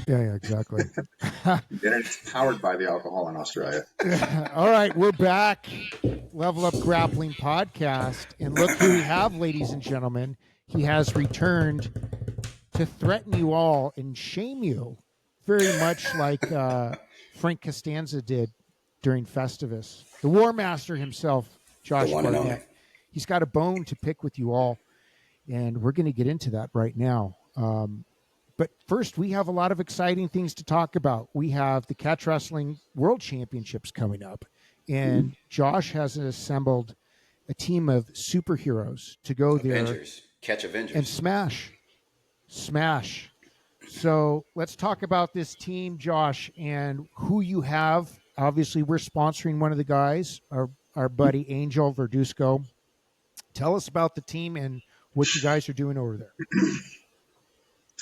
Yeah, exactly. And it's powered by the alcohol in Australia. All right, we're back. Level Up Grappling Podcast. And look who we have, ladies and gentlemen. He has returned to threaten you all and shame you, very much like Frank Costanza did during Festivus. The Warmaster himself, Josh one and Barnett. only. He's got a bone to pick with you all, and we're going to get into that right now. But first, we have a lot of exciting things to talk about. We have the Catch Wrestling World Championships coming up, and Josh has assembled a team of superheroes to go Avengers. Catch there Avengers. and smash. So let's talk about this team, Josh, and who you have. Obviously, we're sponsoring one of the guys, our buddy Angel Verduzco. Tell us about the team and what you guys are doing over there.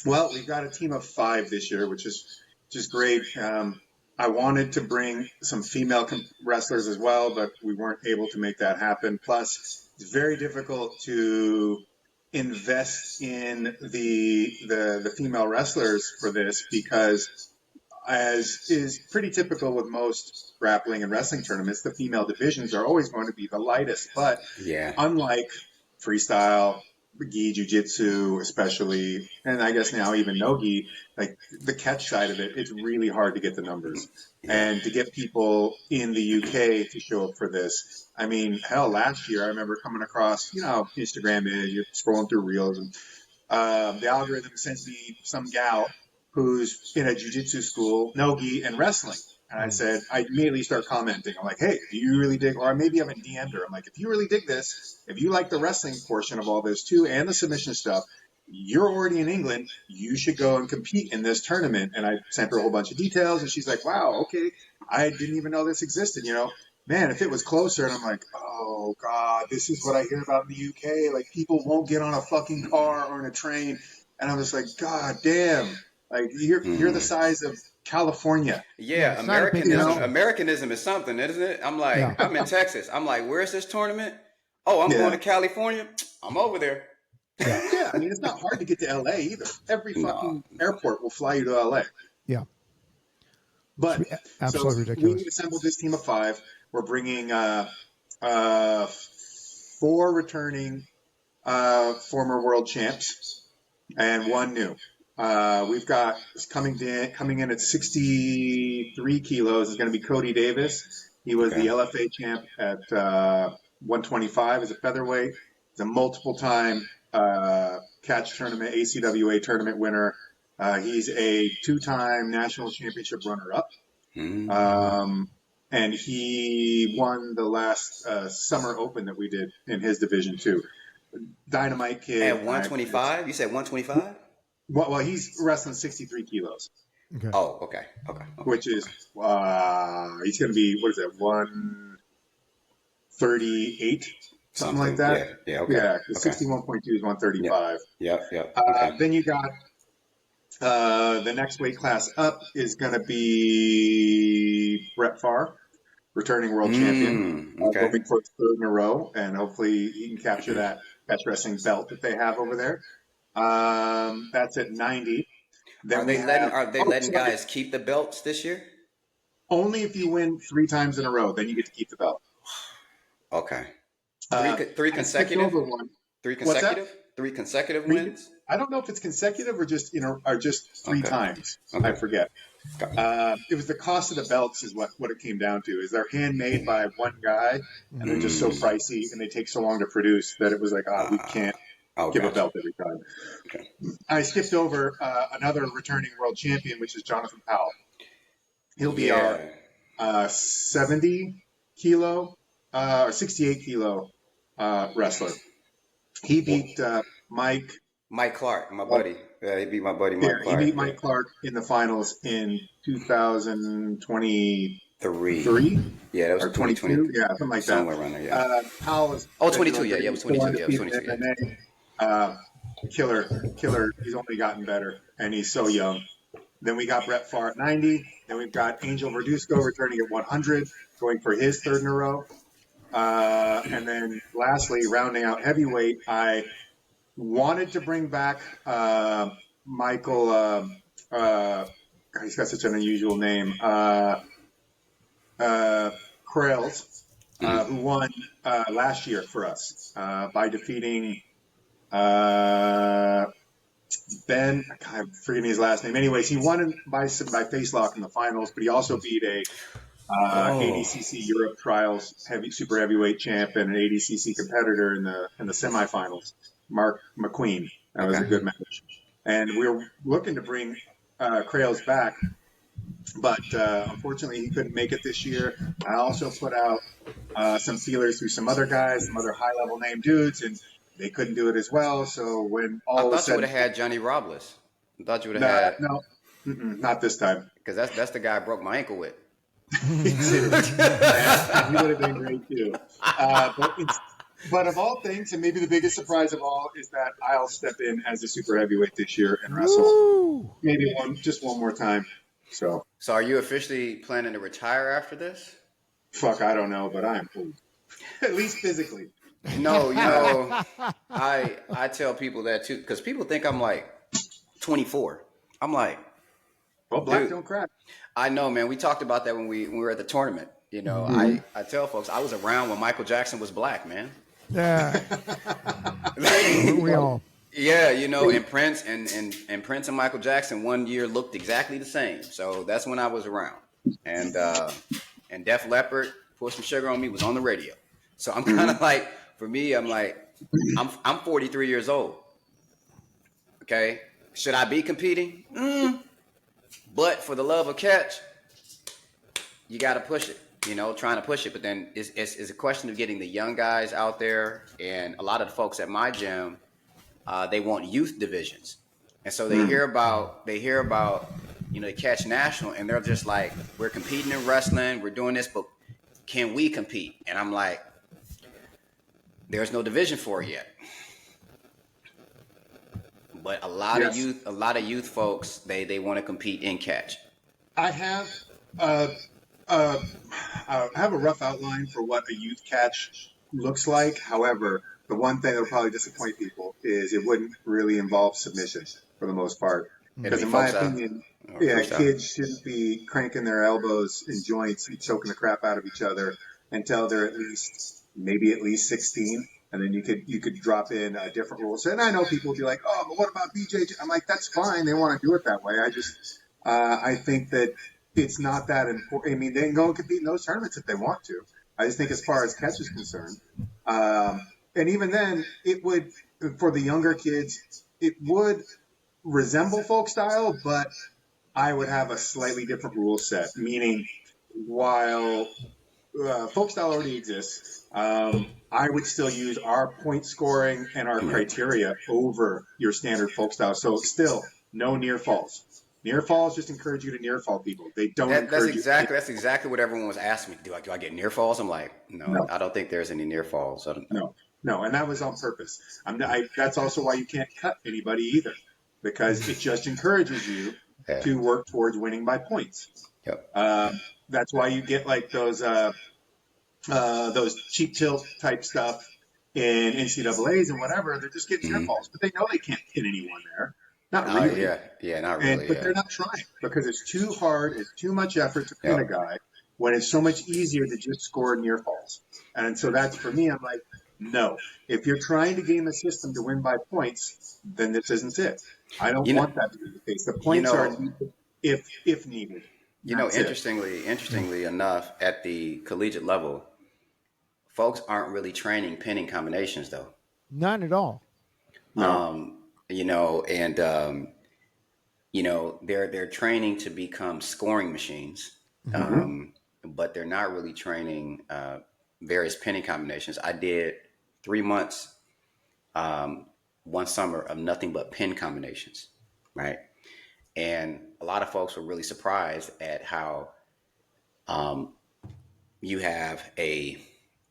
Well, we've got a team of 5 this year, which is great. I wanted to bring some female wrestlers as well, but we weren't able to make that happen. Plus, it's very difficult to invest in the female wrestlers for this because, as is pretty typical with most grappling and wrestling tournaments, the female divisions are always going to be the lightest. But unlike freestyle, gi, jiu-jitsu especially, and I guess now even no-gi, like the catch side of it, it's really hard to get the numbers. And to get people in the UK to show up for this. I mean, hell, last year I remember coming across, Instagram is, you're scrolling through reels, and the algorithm sends me some gal who's in a jiu-jitsu school, no-gi, and wrestling. And I immediately start commenting. I'm like, hey, do you really dig, or maybe I'm in DM'd her. I'm like, if you really dig this, if you like the wrestling portion of all this too, and the submission stuff, you're already in England, you should go and compete in this tournament. And I sent her a whole bunch of details, and she's like, wow, okay, I didn't even know this existed, Man, if it was closer, and I'm like, oh, God, this is what I hear about in the UK. Like, people won't get on a fucking car or in a train. And I'm just like, God damn. Like, you're the size of California. Yeah, Americanism is something, isn't it? I'm like, I'm in Texas. I'm like, where's this tournament? Oh, I'm going to California. I'm over there. Yeah, I mean, it's not hard to get to LA either. Every fucking airport will fly you to LA. Yeah. But absolutely ridiculous. We assembled this team of 5. We're bringing 4 returning former world champs and 1 new. We've got coming in at 63 kilos is going to be Cody Davis. He was the LFA champ at 125 as a featherweight. He's a multiple-time catch tournament, ACWA tournament winner. He's a 2-time national championship runner-up. And he won the last summer open that we did in his division too. Dynamite kid. At 125? You said 125? Well, he's wrestling 63 kilos. Okay. Oh, okay. Which is, he's going to be, 138? Something like that? Yeah, okay. Yeah, 61.2 is 135. Yeah. Then you got the next weight class up is going to be Brett Farr, returning world champion. Hoping for his 3rd in a row, and hopefully he can capture that catch wrestling belt that they have over there. That's at 90. Then are they letting guys keep the belts this year? Only if you win 3 times in a row, then you get to keep the belt. Okay. Three consecutive? 3 consecutive? 3 consecutive wins? I don't know if it's consecutive or just 3 times. I forget. It was the cost of the belts is what it came down to. Is they're handmade by one guy, and they're just so pricey, and they take so long to produce that it was like, we can't give a belt every time. Okay. I skipped over another returning world champion, which is Jonathan Powell. He'll be our 70 kilo or 68 kilo wrestler. He beat Mike Clark, my buddy. Yeah, he beat my buddy Mike Clark. He beat Mike Clark in the finals in 2023. Yeah, that was 2022. Yeah, something like somewhere that. around there, yeah. Powell is 22. Yeah, it was 22. Yeah, it was 22. MMA. Killer. He's only gotten better, and he's so young. Then we got Brett Farr at 90. Then we've got Angel Verduzco returning at 100, going for his 3rd in a row. And then lastly, rounding out heavyweight, I wanted to bring back Michael he's got such an unusual name. Krails, who won last year for us by defeating Ben. I'm forgetting his last name. Anyways, he won by face lock in the finals, but he also beat a ADCC Europe Trials super heavyweight champ and an ADCC competitor in the semifinals, Mark McQueen. That was a good match. And we were looking to bring Krails back, but unfortunately he couldn't make it this year. I also put out some feelers through some other guys, some other high-level name dudes, and they couldn't do it as well. So when all of a sudden, you would have had Johnny Robles. I thought you would have had not this time, because that's the guy I broke my ankle with. He would have been great too. But of all things, and maybe the biggest surprise of all, is that I'll step in as a super heavyweight this year and wrestle. Woo! Maybe one more time. So are you officially planning to retire after this? Fuck, I don't know, but I am cool. At least physically. No, I tell people that too, because people think I'm like 24. I'm like, well, black don't crack. I know, man. We talked about that when we were at the tournament. You know, I tell folks I was around when Michael Jackson was black, man. Yeah. We all. Yeah, you know, and Prince and Prince and Michael Jackson one year looked exactly the same. So that's when I was around. And Def Leppard, Pour Some Sugar on Me was on the radio. So I'm kind of like, for me, I'm like, I'm 43 years old. Okay, should I be competing? But for the love of catch, you got to push it. You know, trying to push it. But then it's a question of getting the young guys out there, and a lot of the folks at my gym, they want youth divisions, and so they hear about you know, the Catch National, and they're just like, we're competing in wrestling, we're doing this, but can we compete? And I'm like, there's no division for it yet. But a lot of youth folks, they want to compete in catch. I have a rough outline for what a youth catch looks like. However, the one thing that will probably disappoint people is it wouldn't really involve submission for the most part. Because in my opinion, kids shouldn't be cranking their elbows in joints and choking the crap out of each other until they're at least 16. And then you could drop in different rules. And I know people will be like, oh, but what about BJJ? I'm like, that's fine. They want to do it that way. I think that it's not that important. I mean, they can go and compete in those tournaments if they want to. I just think as far as catch is concerned, and even then, it would, for the younger kids, it would resemble folk style, but I would have a slightly different rule set, meaning while folk style already exists, I would still use our point scoring and our criteria over your standard folk style. So still, no near falls. Near falls just encourage you to near fall people. They don't encourage That's exactly what everyone was asking me. Do I get near falls? I'm like, no, I don't think there's any near falls. No, and that was on purpose. That's also why you can't cut anybody either, because it just encourages you to work towards winning by points. Yep. That's why you get like those cheap tilt type stuff in NCAAs and whatever. They're just getting near falls, but they know they can't hit anyone there. Not really. Not really. But they're not trying because it's too hard. It's too much effort to pin a guy when it's so much easier to just score near falls. And so that's for me. I'm like, no. If you're trying to game a system to win by points, then this isn't it. I don't want that to be the case. The points are needed if needed. Interestingly enough, at the collegiate level, folks aren't really training pinning combinations though. Not at all. No. They're training to become scoring machines, but they're not really training various pinning combinations. I did 3 months, one summer of nothing but pin combinations, right? And a lot of folks were really surprised at how you have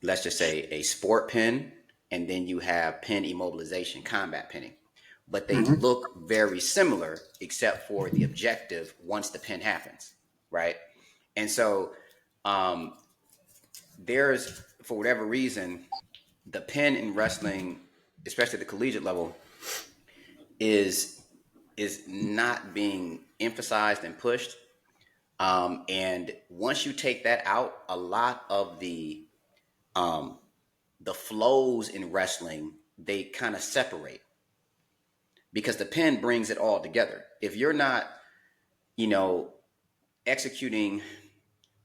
let's just say a sport pin, and then you have pin immobilization, combat pinning. But they look very similar except for the objective once the pin happens, right? And so there's, for whatever reason, the pin in wrestling, especially at the collegiate level, is is not being emphasized and pushed. And once you take that out, a lot of the flows in wrestling, they kind of separate because the pin brings it all together. If you're not, you know, executing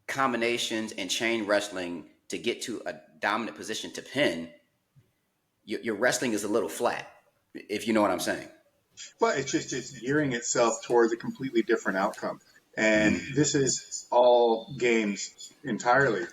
combinations and chain wrestling to get to a dominant position to pin, your wrestling is a little flat, if you know what I'm saying. But it's gearing itself towards a completely different outcome. And this is all games entirely.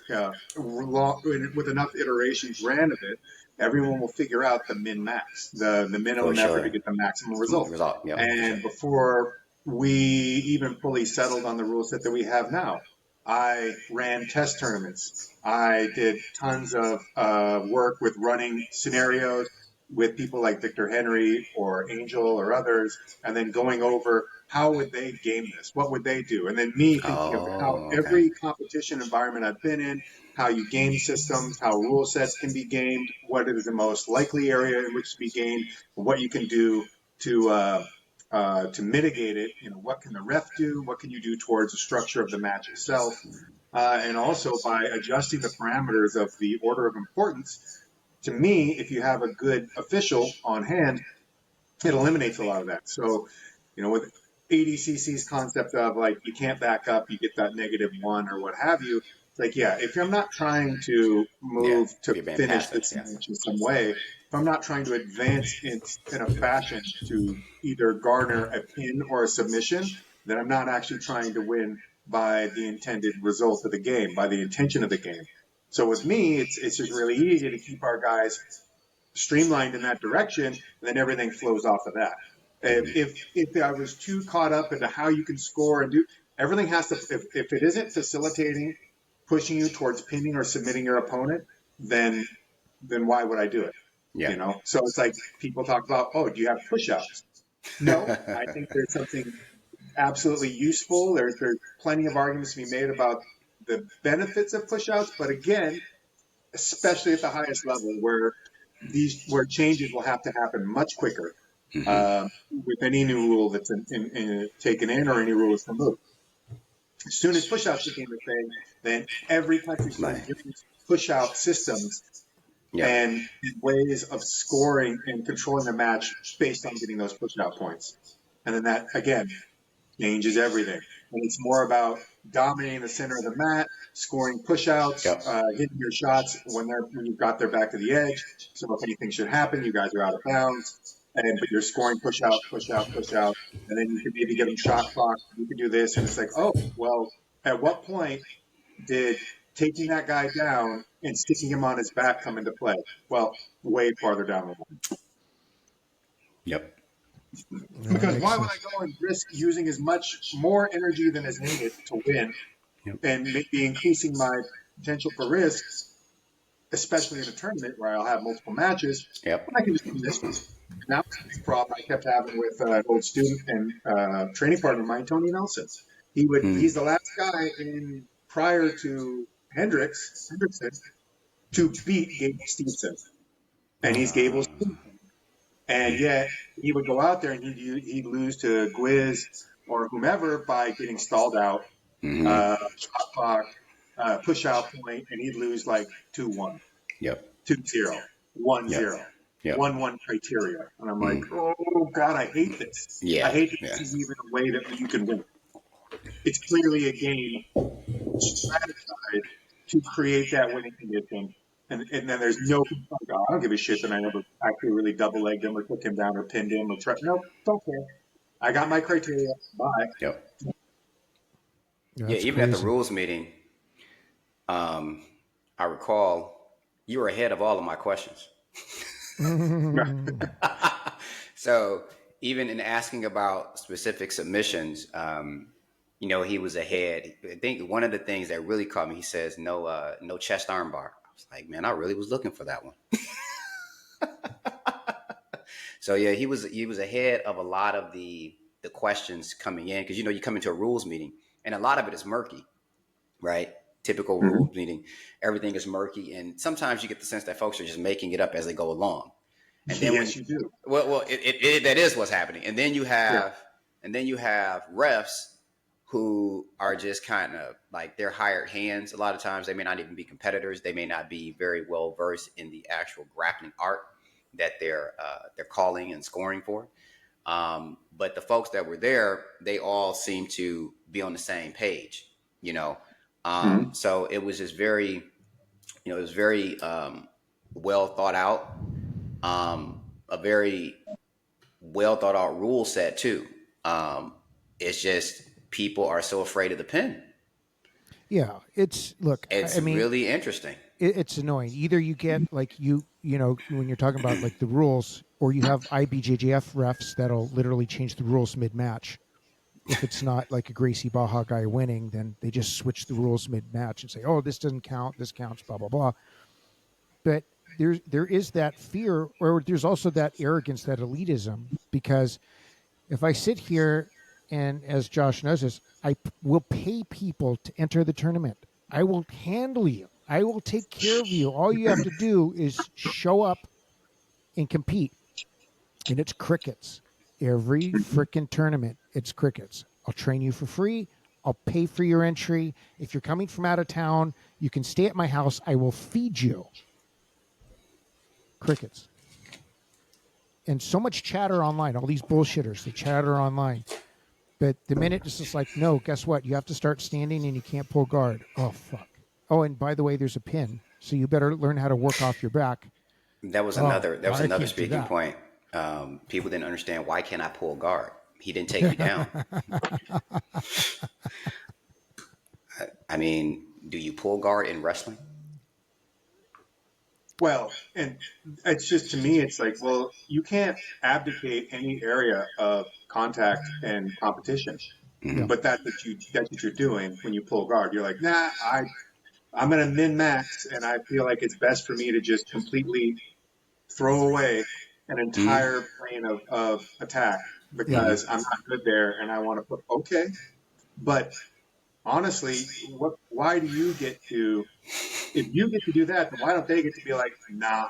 With enough iterations ran of it, everyone will figure out the min-max, the minimum effort to get the maximum result. Yep, and before we even fully settled on the rule set that we have now, I ran test tournaments. I did tons of work with running scenarios with people like Victor Henry or Angel or others, and then going over how would they game this? What would they do? And then me thinking of how every competition environment I've been in, how you game systems, how rule sets can be gamed, what is the most likely area in which to be gamed, what you can do to mitigate it. You know, what can the ref do? What can you do towards the structure of the match itself? And also by adjusting the parameters of the order of importance. To me, if you have a good official on hand, it eliminates a lot of that. So, you know, with ADCC's concept of like, you can't back up, you get that -1 or what have you. It's like, yeah, if I'm not trying to move to finish this match in some way, if I'm not trying to advance in a fashion to either garner a pin or a submission, then I'm not actually trying to win by the intended result of the game, by the intention of the game. So with me, it's just really easy to keep our guys streamlined in that direction, and then everything flows off of that. If I was too caught up into how you can score and do everything has to, if it isn't facilitating, pushing you towards pinning or submitting your opponent, then why would I do it? Yeah. You know, so it's like people talk about, oh, do you have push-ups? No, I think there's something absolutely useful. There's plenty of arguments to be made about the benefits of push-outs, but again, especially at the highest level where changes will have to happen much quicker with any new rule that's taken in or any rule that's removed. As soon as push-outs became a thing, then every country started doing push-out systems and ways of scoring and controlling the match based on getting those push-out points. And then that, again, changes everything. And it's more about dominating the center of the mat, scoring push-outs, hitting your shots when you've got their back to the edge. So if anything should happen, you guys are out of bounds. But you're scoring push-out, push-out, push-out. And then you can maybe get them shot clock. You can do this. And it's like, oh, well, at what point did taking that guy down and sticking him on his back come into play? Well, way farther down the line. Yep. Because why would I go and risk using as much more energy than is needed to win and maybe increasing my potential for risk, especially in a tournament where I'll have multiple matches, when I can just do this one. And that was a big problem I kept having with an old student and training partner of mine, Tony Nelson. He's the last guy prior to Hendrickson to beat Gable Stevenson. And he's Gable Stevenson. And yet he would go out there and he'd lose to Gwiz or whomever by getting stalled out, shot clock, push out point, and he'd lose like 2-1, 2-0, 1-0, 1-1 criteria. And I'm like, oh God, I hate this. I hate that this is even a way that you can win. It's clearly a game strategized to create that winning condition. And then there's no, I don't give a shit that I never actually really double-legged him or took him down or pinned him or tried. Nope, don't care. I got my criteria. Bye. Even at the rules meeting, I recall you were ahead of all of my questions. So even in asking about specific submissions, you know, he was ahead. I think one of the things that really caught me, he says, no chest armbar. I was like, man, I really was looking for that one. So yeah, he was ahead of a lot of the questions coming in, because you know you come into a rules meeting and a lot of it is murky, right? Typical rules meeting, everything is murky, and sometimes you get the sense that folks are just making it up as they go along. And then you do. Well, that is what's happening. And then you have And then you have refs who are just kind of like they're hired hands. A lot of times they may not even be competitors. They may not be very well versed in the actual grappling art that they're calling and scoring for. But the folks that were there, they all seem to be on the same page, you know. So it was just very, it was very well thought out, a very well thought out rule set too. It's just people are so afraid of the pen. Yeah, it's look. It's I mean, really interesting. it's annoying. Either you get like you know when you're talking about like the rules, or you have IBJJF refs that'll literally change the rules mid match. If it's not like a Gracie Baja guy winning, then they just switch the rules mid match and say, "Oh, this doesn't count. This counts." Blah blah blah. But there is that fear, or there's also that arrogance, that elitism. Because if I sit here and, as Josh knows this, will pay people to enter the tournament. I will handle you. I will take care of you. All you have to do is show up and compete. And it's crickets. Every freaking tournament, it's crickets. I'll train you for free. I'll pay for your entry. If you're coming from out of town, you can stay at my house. I will feed you. Crickets. And so much chatter online. All these bullshitters, they chatter online. But the minute it's just like, no, guess what? You have to start standing and you can't pull guard. Oh, fuck. Oh, and by the way, there's a pin. So you better learn how to work off your back. That was another speaking point. People didn't understand, why can't I pull guard? He didn't take me down. I mean, do you pull guard in wrestling? Well, and it's just, to me, it's like, well, you can't abdicate any area of contact and competition. But that's what you're doing when you pull guard. You're like, nah, I'm going to min max, and I feel like it's best for me to just completely throw away an entire plane of attack because I'm not good there, and I want to put, okay. But honestly, why do you get to, if you get to do that, then why don't they get to be like, nah?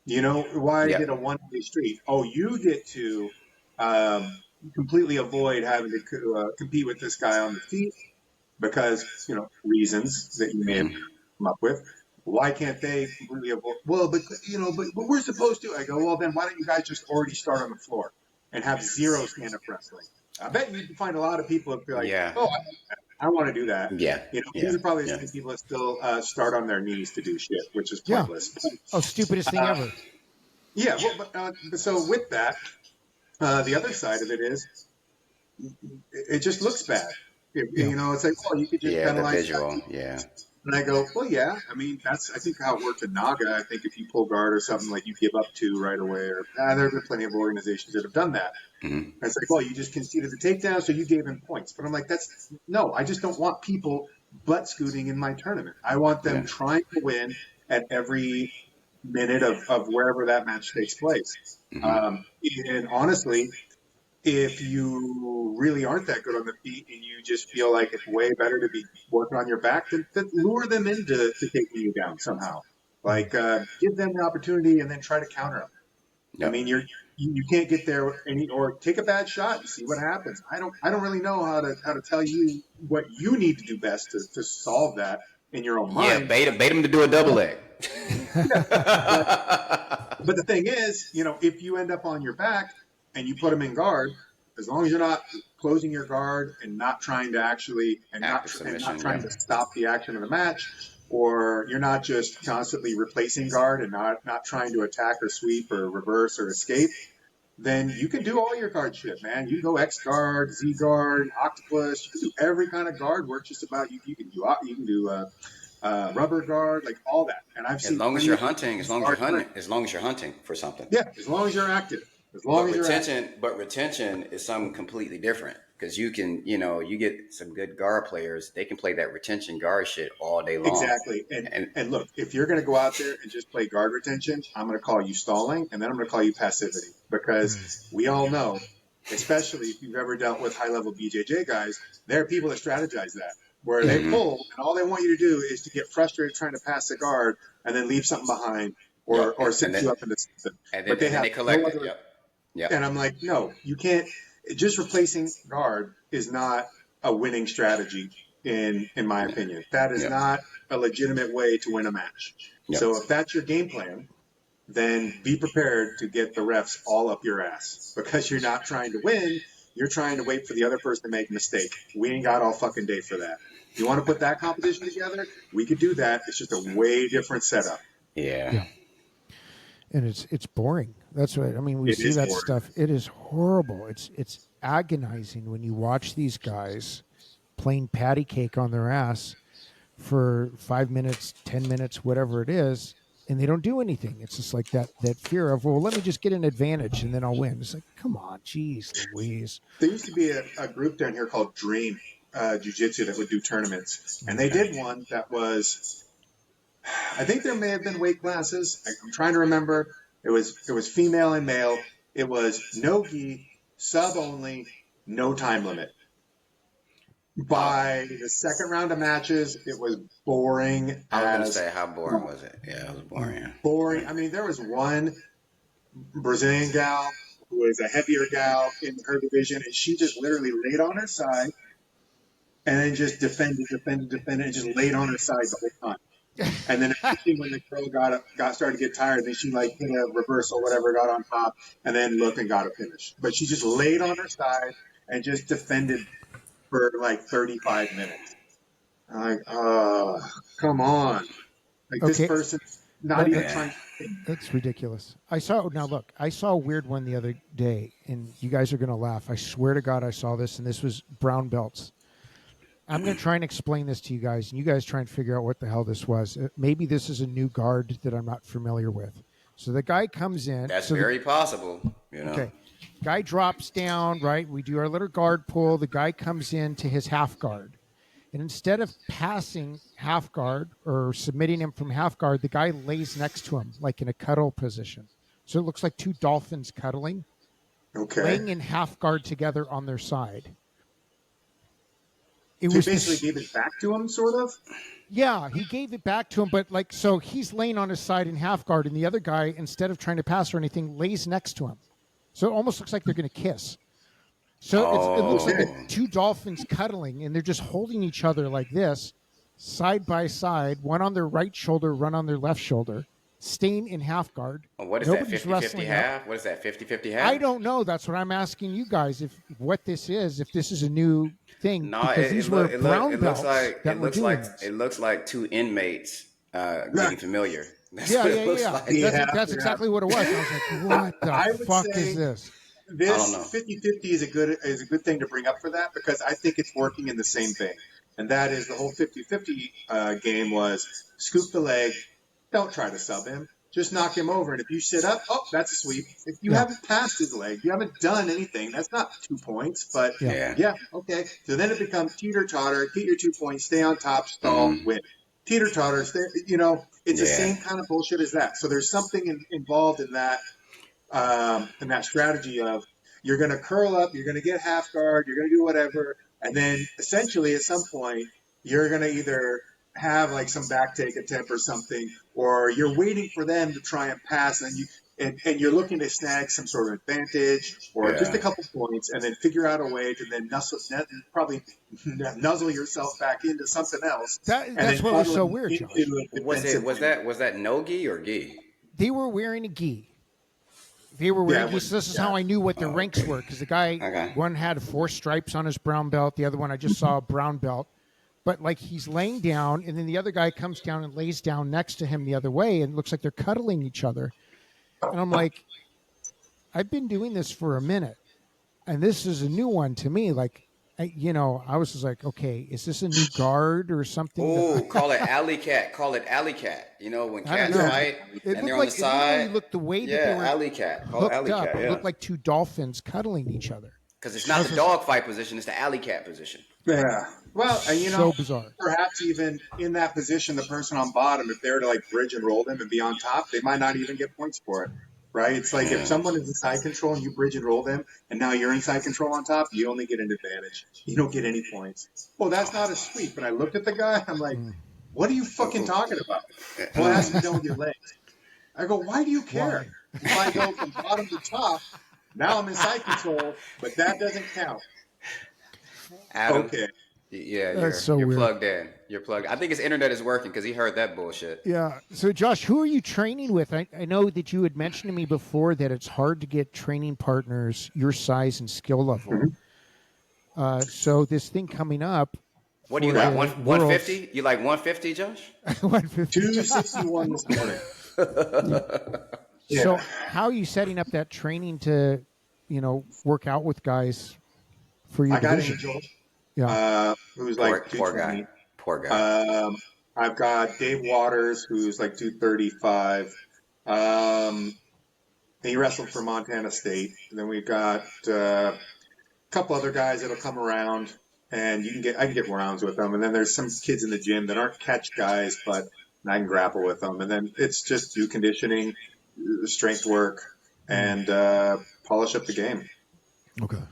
You know, why is it a one-way street? Oh, you get to completely avoid having to compete with this guy on the feet because, you know, reasons that you may have come up with. Why can't they completely avoid? Well, but, you know, but we're supposed to. I go, well, then why don't you guys just already start on the floor and have zero stand-up wrestling? I bet you can find a lot of people that be like, oh, I want to do that. Yeah. You know, these are probably the same people that still start on their knees to do shit, which is pointless. Oh, stupidest thing ever. Yeah. Well, but so with that, the other side of it is, it just looks bad. You know, it's like, oh, you could just penalize the visual. Yeah. And I go, well, yeah. I mean, that's, I think, how it worked in Naga. I think if you pull guard or something, like, you give up two right away, or there have been plenty of organizations that have done that. And it's like, well, you just conceded the takedown, so you gave him points. But I'm like, no, I just don't want people butt scooting in my tournament. I want them trying to win at every minute of wherever that match takes place. And honestly, if you really aren't that good on the feet and you just feel like it's way better to be working on your back, then lure them into taking you down somehow. Like, give them the opportunity and then try to counter them. I mean, you can't get there or take a bad shot and see what happens. I don't really know how to tell you what you need to do best to solve that in your own mind. Yeah, bait them to do a double leg. But the thing is, you know, if you end up on your back and you put them in guard, as long as you're not closing your guard and not trying to actually not trying to stop the action of the match, or you're not just constantly replacing guard and not trying to attack or sweep or reverse or escape, then you can do all your guard shit, man. You can go X guard, Z guard, octopus. You can do every kind of guard work. Just about you can do rubber guard, like all that. And I've seen as long as you're hunting for something. Yeah, as long as you're active. But retention is something completely different, because you can, you know, you get some good guard players, they can play that retention guard shit all day long. Exactly. And look, if you're going to go out there and just play guard retention, I'm going to call you stalling, and then I'm going to call you passivity, because we all know, especially if you've ever dealt with high-level BJJ guys, there are people that strategize that, where they pull, and all they want you to do is to get frustrated trying to pass the guard and then leave something behind or set you up into something. And then they collect it. Yep. And I'm like, no, you can't. just replacing guard is not a winning strategy in my opinion. That is not a legitimate way to win a match. So if that's your game plan, then be prepared to get the refs all up your ass because you're not trying to win. You're trying to wait for the other person to make a mistake. We ain't got all fucking day for that. You want to put that competition together? We could do that. It's just a way different setup. Yeah. And it's boring. That's what I mean. We see that stuff. It is horrible. It's agonizing when you watch these guys playing patty cake on their ass for 5 minutes, 10 minutes, whatever it is, and they don't do anything. It's just like that fear of, well, let me just get an advantage and then I'll win. It's like, come on, geez, Louise. There used to be a group down here called Dream Jiu-Jitsu that would do tournaments, and they did one that was, I think there may have been weight classes. I'm trying to remember. It was female and male. It was no gi, sub only, no time limit. By the second round of matches, it was boring. I was going to say, how boring was it? Yeah, it was boring. Boring. I mean, there was one Brazilian gal who was a heavier gal in her division, and she just literally laid on her side and then just defended, and just laid on her side the whole time. And then when the girl started to get tired, then she like hit a reversal, whatever, got on top, and then looked and got a finish. But she just laid on her side and just defended for like 35 minutes. I'm like, come on. Like this person's not even trying to. That's ridiculous. I saw a weird one the other day, and you guys are going to laugh. I swear to God I saw this, and this was brown belts. I'm going to try and explain this to you guys, and you guys try and figure out what the hell this was. Maybe this is a new guard that I'm not familiar with. So the guy comes in. That's very possible. You know. Okay. Guy drops down, right? We do our little guard pull. The guy comes in to his half guard. And instead of passing half guard or submitting him from half guard, the guy lays next to him, like in a cuddle position. So it looks like two dolphins cuddling, laying in half guard together on their side. He basically gave it back to him, sort of? Yeah, he gave it back to him, but like, so he's laying on his side in half guard, and the other guy, instead of trying to pass or anything, lays next to him. So it almost looks like they're going to kiss. So it looks like two dolphins cuddling, and they're just holding each other like this, side by side, one on their right shoulder, one on their left shoulder, staying in half guard. What is that, 50-50 half? What is that, 50-50 half? I don't know. That's what I'm asking you guys, if this is a new thing. No, it looks like two inmates getting familiar. That's That's exactly what it was. I was like, what the fuck is this? This 50-50 is a good thing to bring up for that, because I think it's working in the same thing. And that is the whole 50-50 game was scoop the leg, don't try to sub him, just knock him over. And if you sit up, that's a sweep. If you haven't passed his leg, you haven't done anything, that's not 2 points. But okay. So then it becomes teeter-totter, get your 2 points, stay on top, stall, win. Teeter-totter, it's the same kind of bullshit as that. So there's something involved in that strategy of you're going to curl up, you're going to get half guard, you're going to do whatever, and then essentially at some point you're going to either have like some back take attempt or something, or you're waiting for them to try and pass, and you're looking to snag some sort of advantage or just a couple points, and then figure out a way to then nuzzle yourself back into something else. That's what was so weird, Josh. Was that no gi or gi? They were wearing a gi. They were wearing gi. So this is how I knew what the ranks were, because the guy, one had 4 stripes on his brown belt, the other one I just saw a brown belt. But like he's laying down, and then the other guy comes down and lays down next to him the other way, and it looks like they're cuddling each other. And I'm like, I've been doing this for a minute, and this is a new one to me. Like, I was just like, okay, is this a new guard or something? Oh, call it alley cat. Call it alley cat. You know, when cats fight and they're on the side. It looked the way that they were alley cat. Call it alley cat. It looked like two dolphins cuddling each other. Because it's not the dog fight position; it's the alley cat position. Yeah. Well, and so bizarre. Perhaps even in that position, the person on bottom, if they're to like bridge and roll them and be on top, they might not even get points for it. Right? It's like if someone is in side control and you bridge and roll them, and now you're in side control on top, you only get an advantage. You don't get any points. Well, that's not a sweep. And I looked at the guy, I'm like, what are you fucking talking about? Well, it has to be done with your legs. I go, why do you care? If I go from bottom to top, Now I'm in side control, but that doesn't count. Adam, Okay. yeah, That's so you're weird. plugged in. You're plugged. I think his internet is working because he heard that bullshit. Yeah. So, Josh, who are you training with? I know that you had mentioned to me before that it's hard to get training partners your size and skill level. So this thing coming up. What do you for like? the 150? You like 150, Josh? 150. 261 this morning. Yeah. So how are you setting up that training to, work out with guys for your I got division? Angel, Yeah. who's Poor, like poor 220. guy. Poor guy. I've got Dave Waters, who's like 235. He wrestled for Montana State. And then we've got a couple other guys that'll come around, and I can get rounds with them. And then there's some kids in the gym that aren't catch guys, but I can grapple with them. And then it's just do conditioning, strength work, and polish up the game. Okay.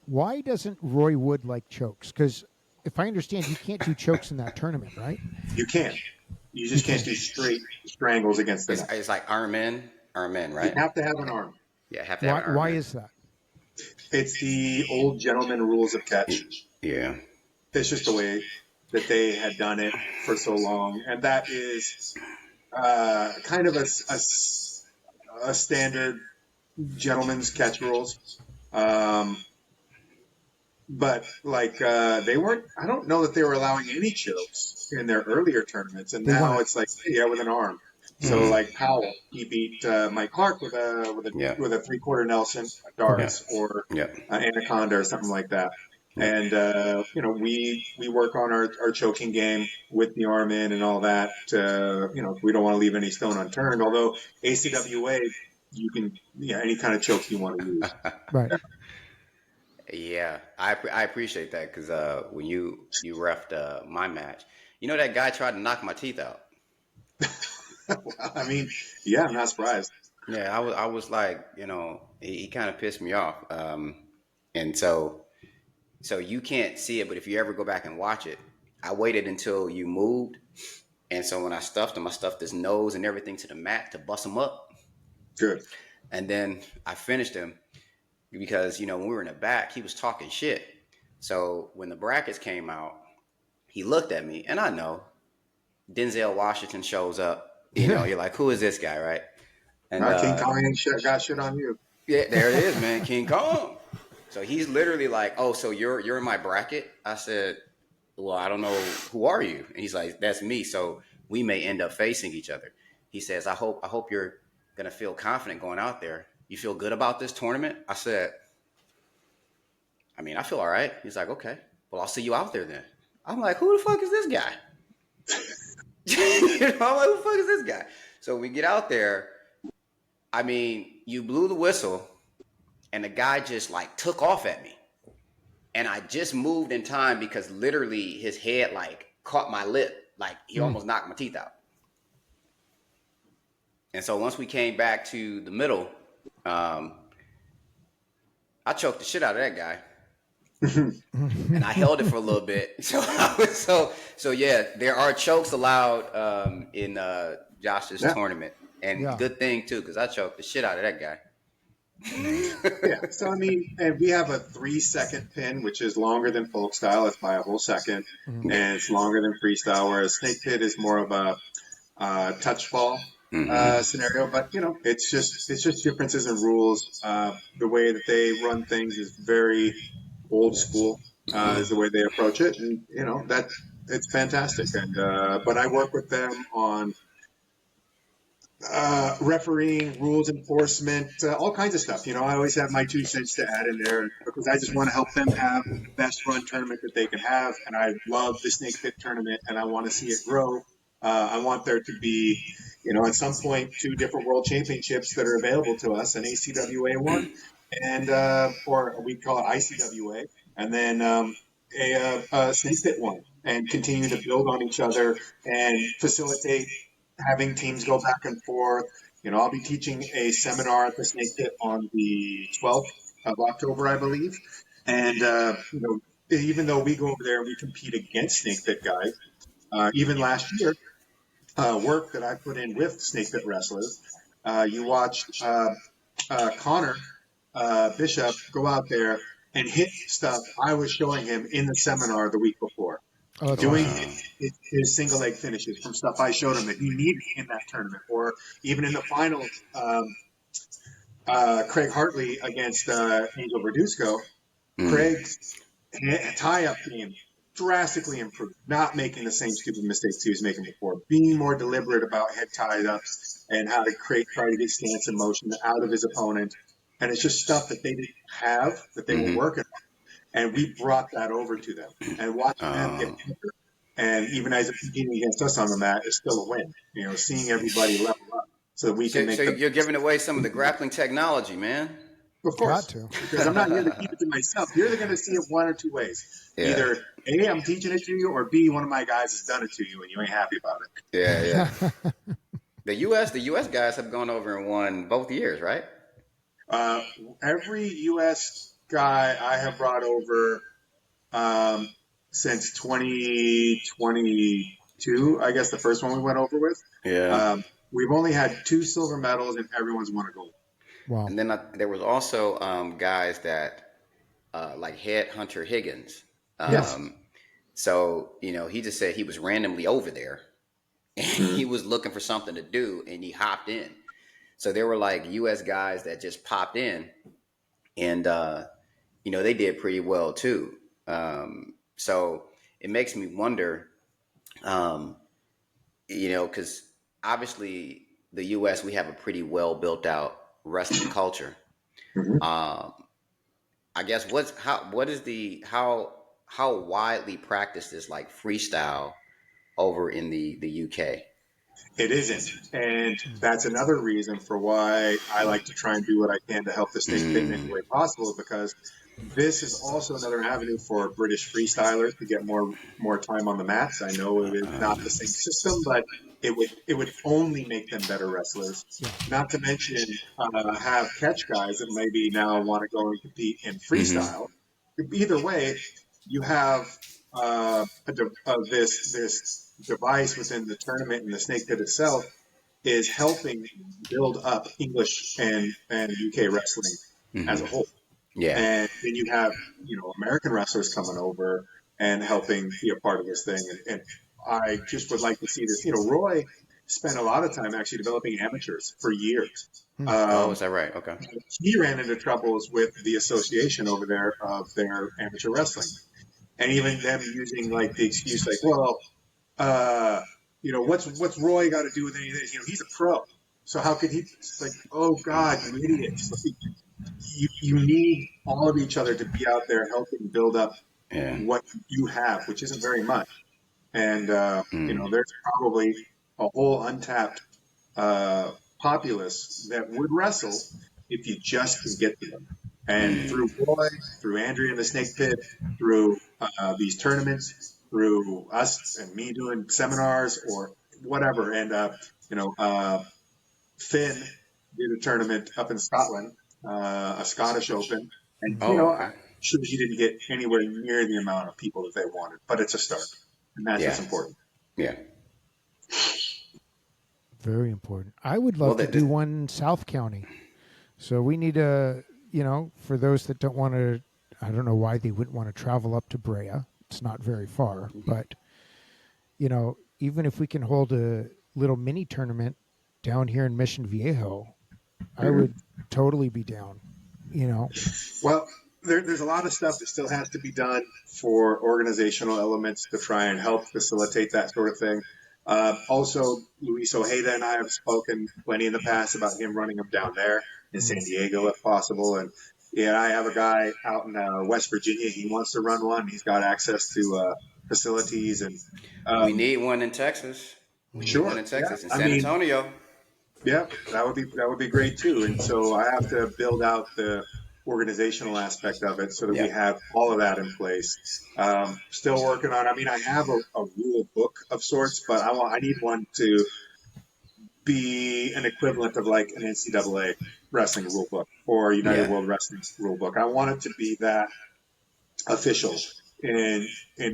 Why doesn't Roy Wood like chokes? Because if I understand, you can't do chokes in that tournament, right? You can't. You just can't do straight strangles against the It's, net. it's like arm in, right? You have to have an arm. Yeah, have to have an arm Why in. is that? It's the old gentleman rules of catch. Yeah. It's just the way that they had done it for so long. And that is kind of a standard gentleman's catch rules. But like they weren't, I don't know that they were allowing any chokes in their earlier tournaments. And now it's like, yeah, with an arm. So like Powell, he beat Mike Clark with a 3/4 Nelson darts or Anaconda or something like that. And we work on our choking game with the arm in and all that. We don't want to leave any stone unturned. Although ACWA, you can any kind of choke you want to use. Right. Yeah, I appreciate that because when you reffed my match, that guy tried to knock my teeth out. I mean, yeah, I'm not surprised. Yeah, I was like, he kind of pissed me off. And so you can't see it, but if you ever go back and watch it, I waited until you moved. And so when I stuffed him, I stuffed his nose and everything to the mat to bust him up. Good. And then I finished him because, when we were in the back, he was talking shit. So when the brackets came out, he looked at me, and I know Denzel Washington shows up. You're like, who is this guy, right? And King Kong ain't got shit on you. Yeah, there it is, man. King Kong. So he's literally like, oh, so you're in my bracket? I said, well, I don't know. Who are you? And he's like, that's me. So we may end up facing each other. He says, I hope you're going to feel confident going out there. You feel good about this tournament? I said, I mean, I feel all right. He's like, okay, well, I'll see you out there then. I'm like, who the fuck is this guy? I'm like, who the fuck is this guy? So we get out there. I mean, you blew the whistle, and the guy just like took off at me. And I just moved in time because literally his head like caught my lip. Like he almost knocked my teeth out. And so once we came back to the middle, I choked the shit out of that guy. And I held it for a little bit. So yeah, there are chokes allowed in Josh's tournament. And good thing too, because I choked the shit out of that guy. Yeah. So I mean, and we have a 3-second pin, which is longer than folk style. It's by a whole second, and it's longer than freestyle. Whereas snake pit is more of a touch fall scenario. But it's just differences in rules. The way that they run things is very old school. Is the way they approach it, and that it's fantastic. And but I work with them on refereeing, rules enforcement, all kinds of stuff. I always have my 2 cents to add in there because I just want to help them have the best run tournament that they can have. And I love the Snake Pit tournament, and I want to see it grow. I want there to be, at some point, 2 different world championships that are available to us, an ACWA one, and or we call it ICWA, and then a Snake Pit one, and continue to build on each other and facilitate having teams go back and forth. I'll be teaching a seminar at the Snake Pit on the 12th of October, I believe. And, even though we go over there and we compete against Snake Pit guys, even last year, work that I put in with Snake Pit wrestlers, you watched Connor Bishop go out there and hit stuff I was showing him in the seminar the week before. Oh, that's Doing awesome. his single leg finishes from stuff I showed him that he needed in that tournament, or even in the finals, Craig Hartley against Angel Verduzco. Craig's tie-up game drastically improved, not making the same stupid mistakes he was making before, being more deliberate about head tie-ups and how to try to get stance and motion out of his opponent. And it's just stuff that they didn't have, that they were working on. And we brought that over to them. And watching them get better, and even as it's competing against us on the mat, is still a win. You know, seeing everybody level up so that we can make So you're giving away some of the grappling technology, man. Of Got course, to. because I'm not here to keep it to myself. You're going to see it one or two ways. Yeah. Either A, I'm teaching it to you, or B, one of my guys has done it to you and you ain't happy about it. Yeah. The U.S. guys have gone over and won both years, right? Every U.S. guy I have brought over since 2022, I guess the first one we went over with. Yeah. We've only had 2 silver medals and everyone's won a gold. Wow. And then there was also guys that like Hunter Higgins. Yes. So, he just said he was randomly over there and he was looking for something to do and he hopped in. So there were like U.S. guys that just popped in and, they did pretty well too. So it makes me wonder, because obviously the U.S., we have a pretty well built out wrestling culture. I guess how widely practiced is like freestyle over in the UK? It isn't. And that's another reason for why I like to try and do what I can to help the snake pit in any way possible, because this is also another avenue for British freestylers to get more time on the mats. I know it is not the same system, but it would only make them better wrestlers. Not to mention have catch guys that maybe now want to go and compete in freestyle. Either way, you have this device within the tournament, and the snake pit itself is helping build up English and UK wrestling as a whole. Yeah. And then you have, American wrestlers coming over and helping be a part of this thing. And I just would like to see this. Roy spent a lot of time actually developing amateurs for years. Is that right? Okay. He ran into troubles with the association over there of their amateur wrestling. And even them using like the excuse like, well, what's Roy got to do with any of this? He's a pro. So how could he? It's like, oh God, you idiots. You need all of each other to be out there helping build up what you have, which isn't very much. And, there's probably a whole untapped populace that would wrestle if you just could get to them. And through Roy, through Andrea in the Snake Pit, through these tournaments, through us and me doing seminars or whatever. And, Finn did a tournament up in Scotland, a Scottish Open. And, I'm sure he didn't get anywhere near the amount of people that they wanted, but it's a start. And that's what's important. Yeah. Very important. I would love to do one in South County. So we need for those that don't want to, I don't know why they wouldn't want to travel up to Brea. It's not very far, but even if we can hold a little mini tournament down here in Mission Viejo, I would totally be down, Well, there's a lot of stuff that still has to be done for organizational elements to try and help facilitate that sort of thing. Also, Luis Ojeda and I have spoken plenty in the past about him running them down there in San Diego if possible. And I have a guy out in West Virginia. He wants to run one. He's got access to facilities, and we need one in Texas. We need one in Texas, in San Antonio. Yeah, that would be great too. And so I have to build out the organizational aspect of it so that we have all of that in place. Still working on. I have a rule book of sorts, but I need one to be an equivalent of like an NCAA wrestling rule book or United World Wrestling rule book. I want it to be that official in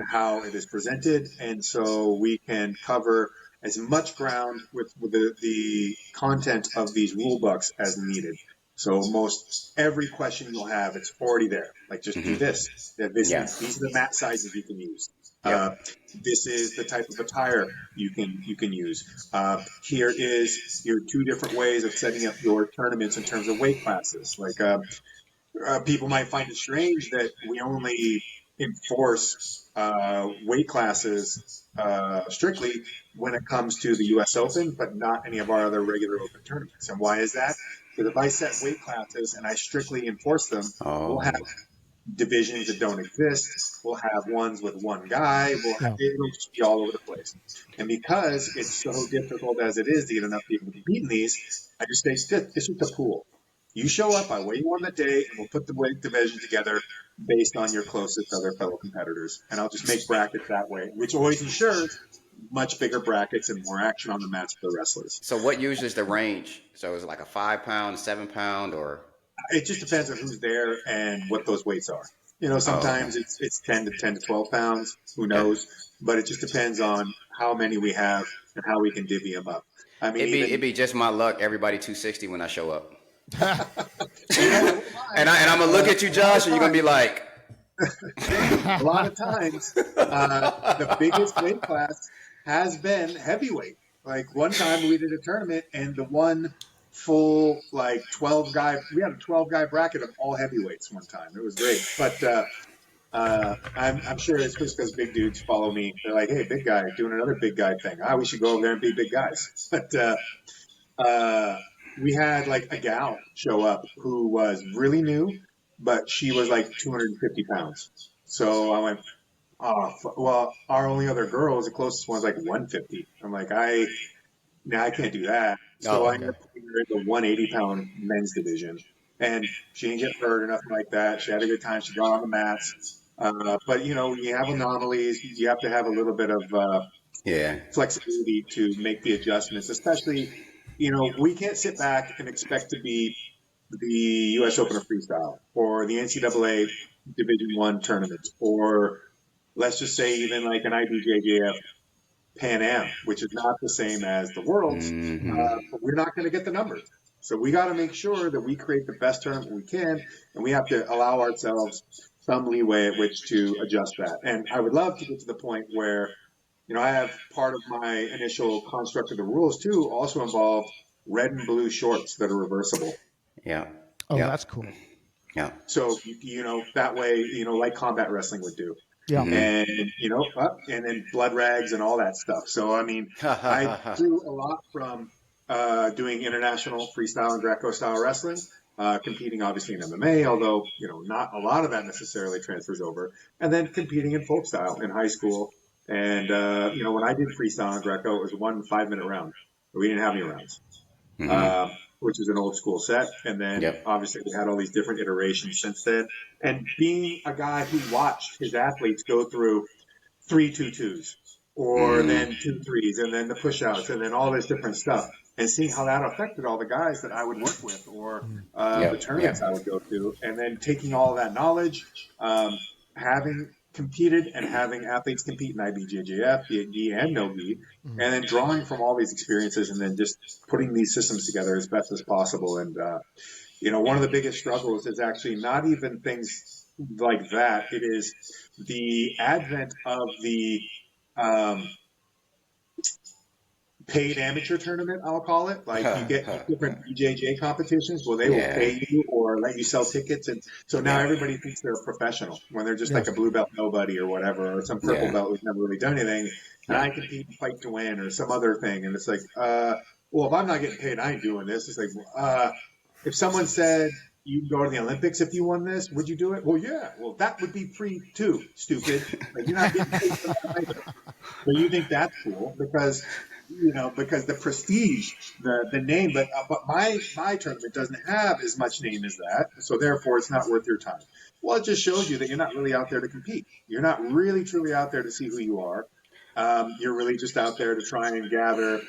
how it is presented, and so we can cover as much ground with the content of these rule books as needed. So most every question you'll have, it's already there. Like, just do this. These are the mat sizes you can use. This is the type of attire you can use. Here is your 2 different ways of setting up your tournaments in terms of weight classes. Like, people might find it strange that we only enforce weight classes strictly when it comes to the U.S. Open, but not any of our other regular Open tournaments. And why is that? Because if I set weight classes and I strictly enforce them, we'll have divisions that don't exist. We'll have ones with one guy. It'll just be all over the place. And because it's so difficult as it is to get enough people to compete in these, I just say it's just a pool. You show up, I weigh you on the day, and we'll put the weight division together based on your closest other fellow competitors. And I'll just make brackets that way, which always ensures much bigger brackets and more action on the mats for the wrestlers. So what usually is the range? So is it like a 5 pound, 7 pound, or? It just depends on who's there and what those weights are. Sometimes it's 10 to 12 pounds. Who knows? But it just depends on how many we have and how we can divvy them up. I mean, it'd be just my luck. Everybody 260 when I show up. and I'm gonna look at you, Josh, and you're gonna be like. A lot of times, the biggest weight class has been heavyweight. Like, one time we did a tournament, and the one full, like, 12-guy, we had a 12-guy bracket of all heavyweights one time. It was great. But I'm sure it's just because big dudes follow me. They're like, hey, big guy, doing another big guy thing. We should go over there and be big guys. But we had, like, a gal show up who was really new, but she was like 250 pounds. So I went, well, our only other girl is the closest one, was like 150. I'm like, I can't do that. So I ended up putting her in the 180-pound men's division. And she didn't get hurt or nothing like that. She had a good time. She got on the mats. But, when you have anomalies, you have to have a little bit of flexibility to make the adjustments, especially, we can't sit back and expect to be the U.S. Open of Freestyle or the NCAA Division I tournament, or let's just say even like an IBJJF Pan Am, which is not the same as the Worlds, but we're not going to get the numbers. So we got to make sure that we create the best tournament we can, and we have to allow ourselves some leeway at which to adjust that. And I would love to get to the point where, I have part of my initial construct of the rules too also involved red and blue shorts that are reversible. Yeah. Oh, that's cool. Yeah. So, that way, like combat wrestling would do. Yeah. And, and then blood rags and all that stuff. So, I mean, I do a lot from doing international freestyle and Greco style wrestling, competing obviously in MMA, although, not a lot of that necessarily transfers over. And then competing in folk style in high school. And, when I did freestyle and Greco, it was 1 5-minute round. We didn't have any rounds. Which is an old school set. And then obviously we had all these different iterations since then. And being a guy who watched his athletes go through 3 2-2s or then 2 3s and then the push outs and then all this different stuff, and seeing how that affected all the guys that I would work with or the tournaments I would go to, and then taking all that knowledge, having competed and having athletes compete in IBJJF, be it gi and no gi, and then drawing from all these experiences and then just putting these systems together as best as possible. And, one of the biggest struggles is actually not even things like that. It is the advent of the paid amateur tournament, I'll call it. Like, you get different BJJ competitions where they will pay you or let you sell tickets. And so now everybody thinks they're a professional when they're just like a blue belt nobody or whatever, or some purple belt who's never really done anything. And I compete and fight to win or some other thing. And it's like, well, if I'm not getting paid, I ain't doing this. It's like, if someone said you can go to the Olympics if you won this, would you do it? Well, yeah. Well, that would be free too, stupid. Like, you're not getting paid for that either. But you think that's cool because the prestige, the name, but my tournament doesn't have as much name as that, so therefore it's not worth your time. Well, it just shows you that you're not really out there to compete. You're not really truly out there to see who you are. You're really just out there to try and gather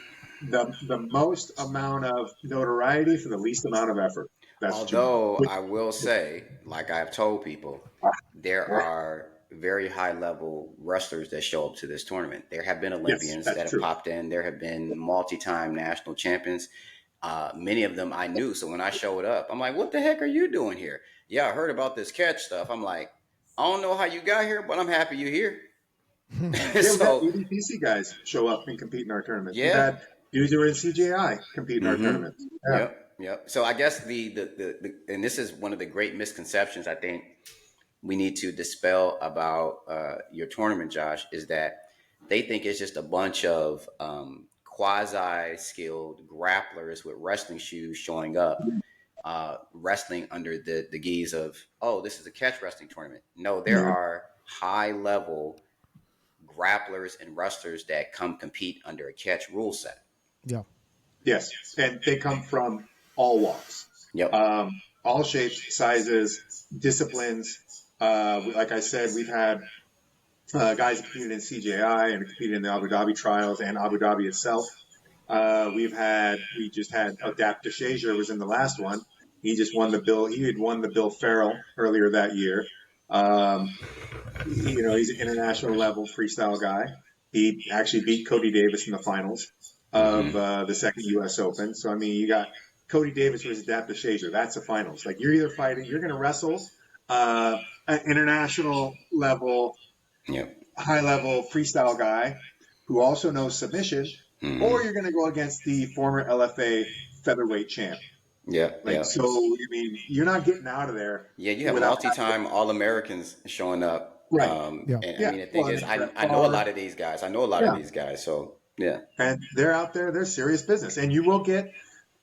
the most amount of notoriety for the least amount of effort. Although I will say, like I've told people, there are very high level wrestlers that show up to this tournament. There have been Olympians that have popped in. There have been multi-time national champions. Many of them I knew. So when I showed up, I'm like, what the heck are you doing here? Yeah, I heard about this catch stuff. I'm like, I don't know how you got here, but I'm happy you're here. Yeah, we've had So, ADPC guys show up and compete in our tournaments. We've yeah. had dudes who are in CJI compete in our Mm-hmm. tournaments. Yeah. Yep. So I guess the and this is one of the great misconceptions I think we need to dispel about your tournament, Josh, is that they think it's just a bunch of quasi-skilled grapplers with wrestling shoes showing up, wrestling under the guise of, oh, this is a catch wrestling tournament. No, there Yeah. are high-level grapplers and wrestlers that come compete under a catch rule set. Yeah. Yes, and they come from all walks, Yep. all shapes, sizes, disciplines. Like I said, we've had guys who competed in CJI and competed in the Abu Dhabi trials and Abu Dhabi itself. We just had Adapt Deshazier was in the last one. He just won the Bill. He had won the Bill Farrell earlier that year. He's an international level freestyle guy. He actually beat Cody Davis in the finals of the second U.S. Open. So, I mean, you got Cody Davis versus Adapt Deshazier. That's the finals. Like, you're either fighting, you're going to wrestle an international level, high level freestyle guy who also knows submission, or you're going to go against the former LFA featherweight champ. So, I mean, you're not getting out of there. Yeah, you have multi-time All-Americans showing up. Right. I mean, the thing is, I know a lot of these guys. So, yeah. And they're out there. They're serious business. And you will get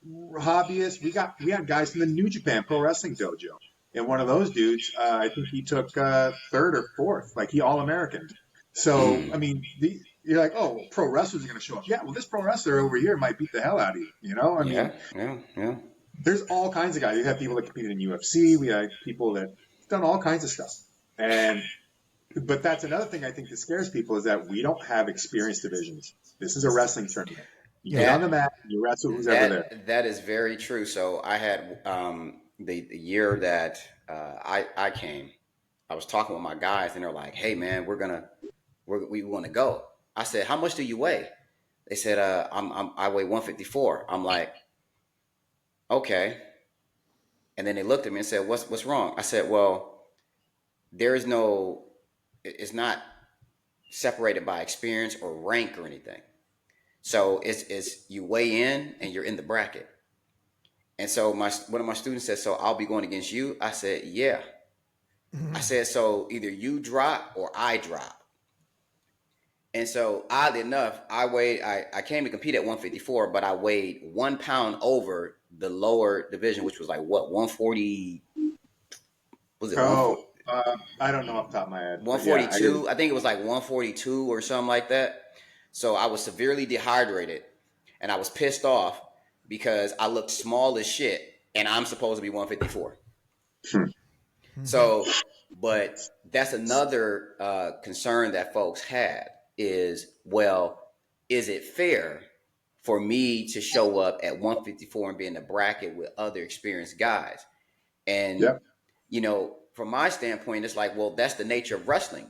hobbyists. We had guys from the New Japan Pro Wrestling Dojo. And one of those dudes, I think he took third or fourth. Like, he All-American. So, I mean, you're like, oh, well, pro wrestlers are going to show up. Yeah, well, this pro wrestler over here might beat the hell out of you. You know? I mean, there's all kinds of guys. You have people that competed in UFC. We have people that done all kinds of stuff. But that's another thing I think that scares people is that we don't have experience divisions. This is a wrestling tournament. You get on the mat, you wrestle who's ever there. That is very true. So I had the year that I came, I was talking with my guys, and they're like, "Hey, man, we want to go." I said, "How much do you weigh?" They said, "I weigh 154." I'm like, "Okay." And then they looked at me and said, "What's wrong?" I said, "Well, it's not separated by experience or rank or anything. So it's you weigh in and you're in the bracket." And so one of my students said, "So I'll be going against you?" I said, "Yeah." I said, "So either you drop or I drop." And so oddly enough, I came to compete at 154, but I weighed 1 pound over the lower division, which was like what, 140? Was it? I don't know off the top of my head. 142. Yeah, I think it was like 142 or something like that. So I was severely dehydrated, and I was pissed off because I looked small as shit, and I'm supposed to be 154. So, but that's another concern that folks had is, well, is it fair for me to show up at 154 and be in the bracket with other experienced guys? And, from my standpoint, it's like, well, that's the nature of wrestling.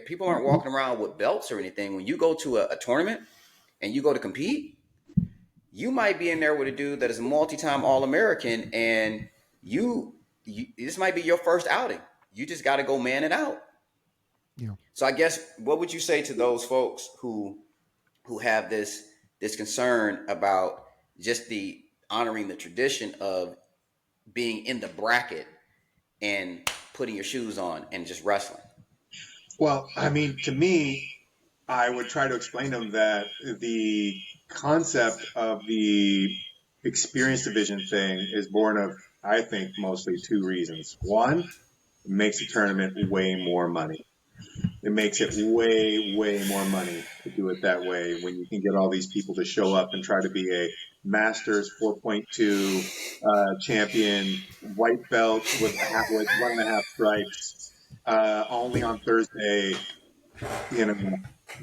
People aren't walking around with belts or anything. When you go to a tournament and you go to compete, you might be in there with a dude that is a multi-time All-American, and you this might be your first outing. You just got to go man it out. Yeah. So I guess, what would you say to those folks who have this concern about just the honoring the tradition of being in the bracket and putting your shoes on and just wrestling? Well, I mean, to me, I would try to explain to them that the concept of the experience division thing is born of, I think, mostly two reasons. One, it makes the tournament way more money. It makes it way, way more money to do it that way when you can get all these people to show up and try to be a Masters 4.2 champion, white belt with 1.5 stripes, only on Thursday,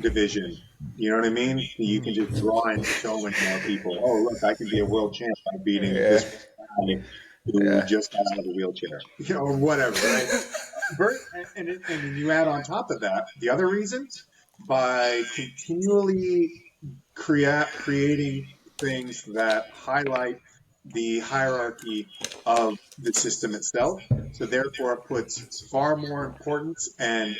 division. You know what I mean? You can just draw in so many more people. Oh, look, I can be a world champ by beating this guy who just got out of the wheelchair, or whatever, right? And then you add on top of that the other reasons by continually creating things that highlight the hierarchy of the system itself. So therefore, it puts far more importance and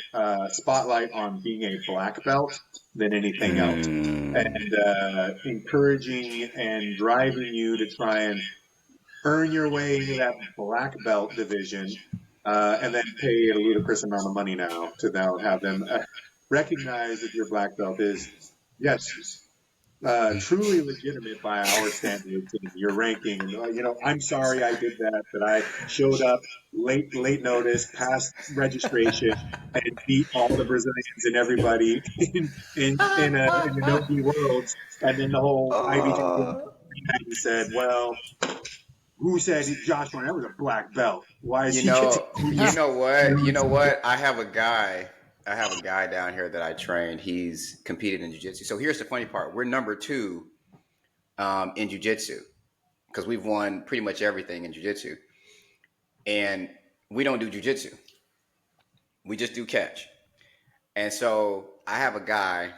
spotlight on being a black belt than anything else, and encouraging and driving you to try and earn your way into that black belt division, and then pay a ludicrous amount of money now to now have them recognize that your black belt is, yes, truly legitimate by our standards and your ranking. And, I'm sorry I did that I showed up late notice, past registration, and beat all the Brazilians and everybody in the no-gi worlds. And then the whole IBJ said, well, who said Josh Barnett was a black belt? Why is he getting you know what? You know what? I have a guy down here that I trained. He's competed in jiu-jitsu. So here's the funny part. We're number 2 in jiu-jitsu because we've won pretty much everything in jiu-jitsu. And we don't do jiu-jitsu. We just do catch. And so I have a guy,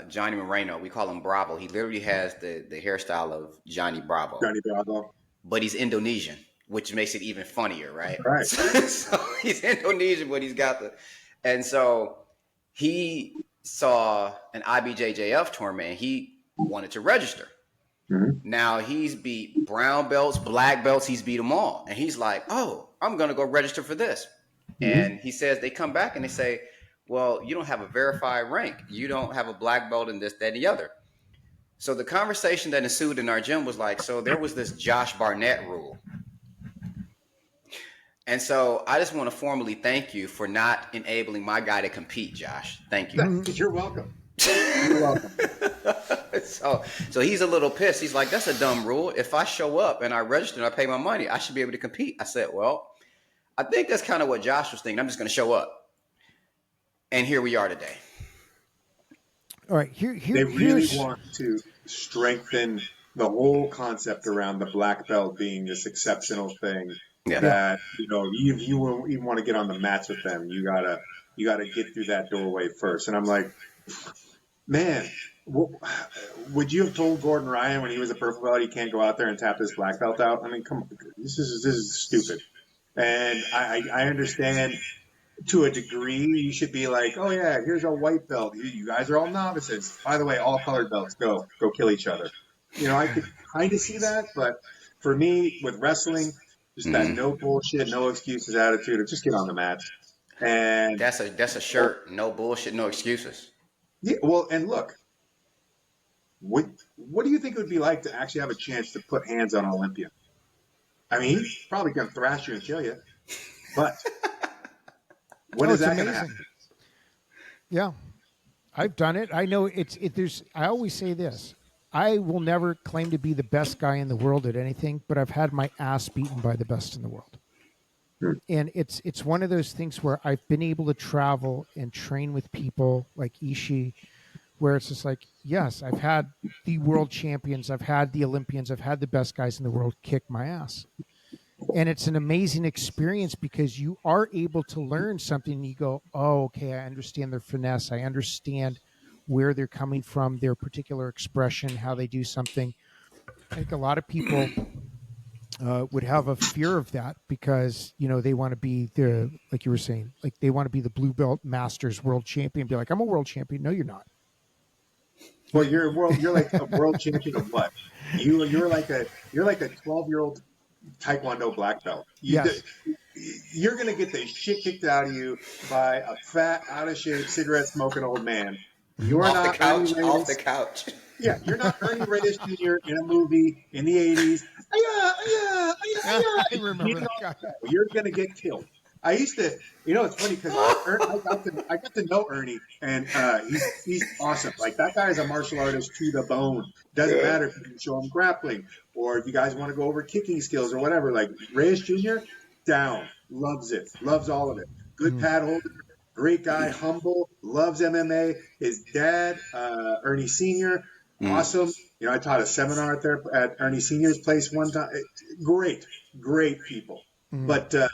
Johnny Moreno. We call him Bravo. He literally has the hairstyle of Johnny Bravo. Johnny Bravo. But he's Indonesian, which makes it even funnier, right? Right. So he's Indonesian, but he's got and so he saw an IBJJF tournament and he wanted to register. Mm-hmm. Now he's beat brown belts, black belts, he's beat them all. And he's like, oh, I'm going to go register for this. Mm-hmm. And he says, they come back and they say, well, you don't have a verified rank. You don't have a black belt in this, that, and the other. So the conversation that ensued in our gym was like, so there was this Josh Barnett rule. And so I just want to formally thank you for not enabling my guy to compete, Josh. Thank you. You're welcome. You're welcome. So he's a little pissed. He's like, that's a dumb rule. If I show up and I register and I pay my money, I should be able to compete. I said, well, I think that's kind of what Josh was thinking. I'm just going to show up. And here we are today. All right, they really want to strengthen the whole concept around the black belt being this exceptional thing. Yeah. That if you even want to get on the mats with them, you gotta get through that doorway first. And I'm like, man, would you have told Gordon Ryan when he was a purple belt he can't go out there and tap his black belt out? I mean, come on, this is stupid. And I understand. To a degree, you should be like, oh yeah, here's a white belt. You guys are all novices. By the way, all colored belts go kill each other. I could kind of see that, but for me, with wrestling, just that no bullshit, no excuses attitude of just get on the mat. And that's a shirt. No bullshit, no excuses. Yeah. Well, and look, what do you think it would be like to actually have a chance to put hands on an Olympian? I mean, he's probably gonna thrash you and kill you, but. When is that going to happen? Yeah, I've done it. I know I always say this. I will never claim to be the best guy in the world at anything, but I've had my ass beaten by the best in the world. And it's one of those things where I've been able to travel and train with people like Ishii, where it's just like, yes, I've had the world champions, I've had the Olympians, I've had the best guys in the world kick my ass. And it's an amazing experience because you are able to learn something and you go, oh, okay, I understand their finesse. I understand where they're coming from, their particular expression, how they do something. I think a lot of people would have a fear of that because, they want to be like you were saying, like they want to be the blue belt masters world champion. Be like, I'm a world champion. No, you're not. Well, you're like a world champion of what? You're like a 12-year-old Taekwondo black belt. You're going to get the shit kicked out of you by a fat, out of shape, cigarette smoking old man. You're off not off the couch. Yeah, you're not Ernie Reyes Jr. in a movie in the 80s. I remember that guy. You're going to get killed. I used to, it's funny because I got to know Ernie, and he's awesome. Like that guy is a martial artist to the bone. Doesn't matter if you can show him grappling or if you guys want to go over kicking skills or whatever. Like Reyes Jr., down, loves it, loves all of it. Good pad holder, great guy, humble, loves MMA. His dad, Ernie Sr., awesome. I taught a seminar there at Ernie Sr.'s place one time. Great people, but at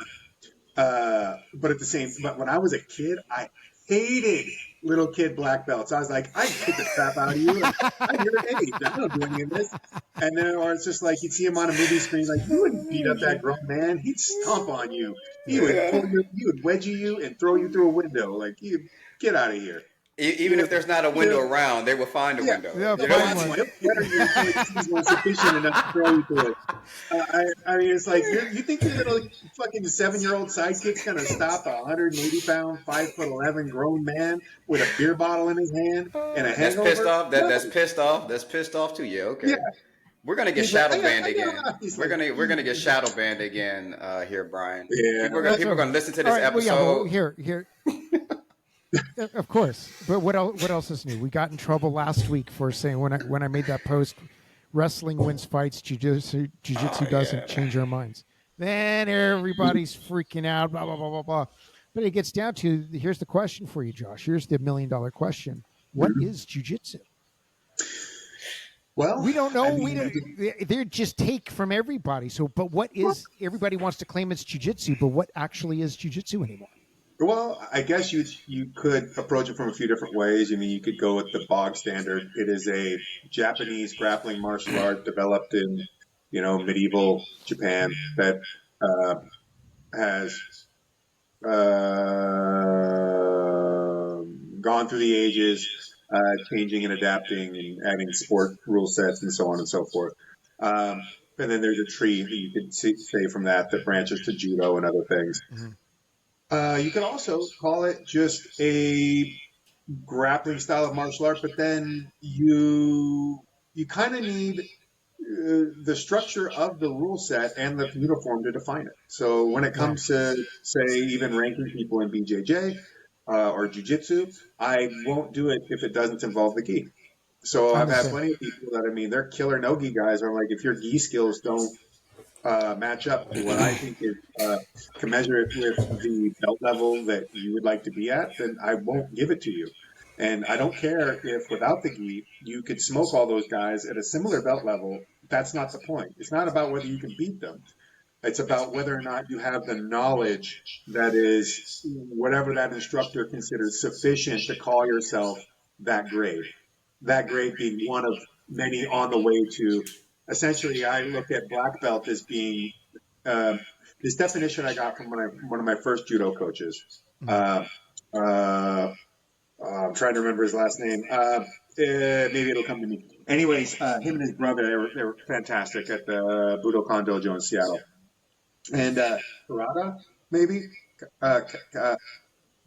the same, but when I was a kid, I hated little kid black belts. I was like, I kick the crap out of you. Like, I'm your age. I don't do any of this. And then, or it's just like you'd see him on a movie screen, like you wouldn't beat up that grown man. He'd stomp on you. He would wedgie you and throw you through a window. Like you get out of here. Even if there's not a window around, they will find a window. Yeah, You find know? one. He'll flatter you until he sees one sufficient enough to throw you through it. I mean, it's like you think your little fucking 7-year-old sidekick's gonna stop a 180-pound, 5'11" grown man with a beer bottle in his hand and a That's hangover? pissed off. No. That's pissed off. That's pissed off too. Yeah, okay. Yeah. We're gonna get He's shadow like, banned "I got- again. he's We're like, gonna get shadow banned again here, Brian. Yeah. People are gonna listen to this All right, well, episode. yeah, well, here. Of course, but what else is new? We got in trouble last week for saying when I made that post, wrestling wins fights, jiu-jitsu doesn't, change our minds. Then everybody's freaking out, blah blah blah blah blah. But it gets down to, here's the question for you, Josh. Here's the $1 million question: what is jiu-jitsu? Well, We don't know. I mean, They just take from everybody. So, but what is? Everybody wants to claim it's jiu-jitsu, but what actually is jiu-jitsu anymore? Well, I guess you could approach it from a few different ways. I mean, you could go with the bog standard. It is a Japanese grappling martial art developed in, medieval Japan that has gone through the ages, changing and adapting and adding sport rule sets and so on and so forth. And then there's a tree that you could say from that branches to judo and other things. Mm-hmm. You could also call it just a grappling style of martial art, but then you kind of need the structure of the rule set and the uniform to define it. So when it comes to, say, even ranking people in BJJ or jiu-jitsu, I won't do it if it doesn't involve the gi. So I've had plenty of people that, they're killer no-gi guys are like, if your gi skills don't match up to what I think is commensurate with the belt level that you would like to be at, then I won't give it to you. And I don't care if without the gi, you could smoke all those guys at a similar belt level. That's not the point. It's not about whether you can beat them. It's about whether or not you have the knowledge that is whatever that instructor considers sufficient to call yourself that grade. That grade being one of many on the way to. Essentially, I look at black belt as being this definition I got from one of my first judo coaches. I'm trying to remember his last name. Maybe it'll come to me. Anyways, him and his brother, they were fantastic at the Budokan Dojo in Seattle. And Terada, maybe?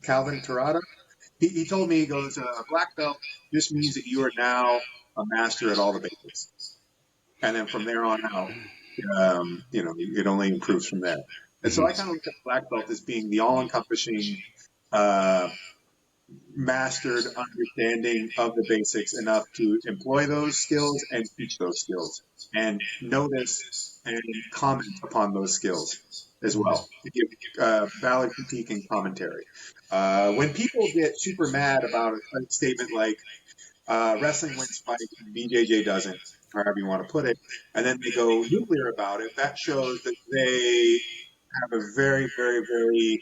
Calvin Terada. He told me, he goes, black belt just means that you are now a master at all the basics. And then from there on out, it only improves from there. And so I kind of look at black belt as being the all-encompassing, mastered understanding of the basics enough to employ those skills and teach those skills and notice and comment upon those skills as well, to give valid critique and commentary. When people get super mad about a statement like wrestling wins fight and BJJ doesn't, or however you want to put it, and then they go nuclear about it, that shows that they have a very, very, very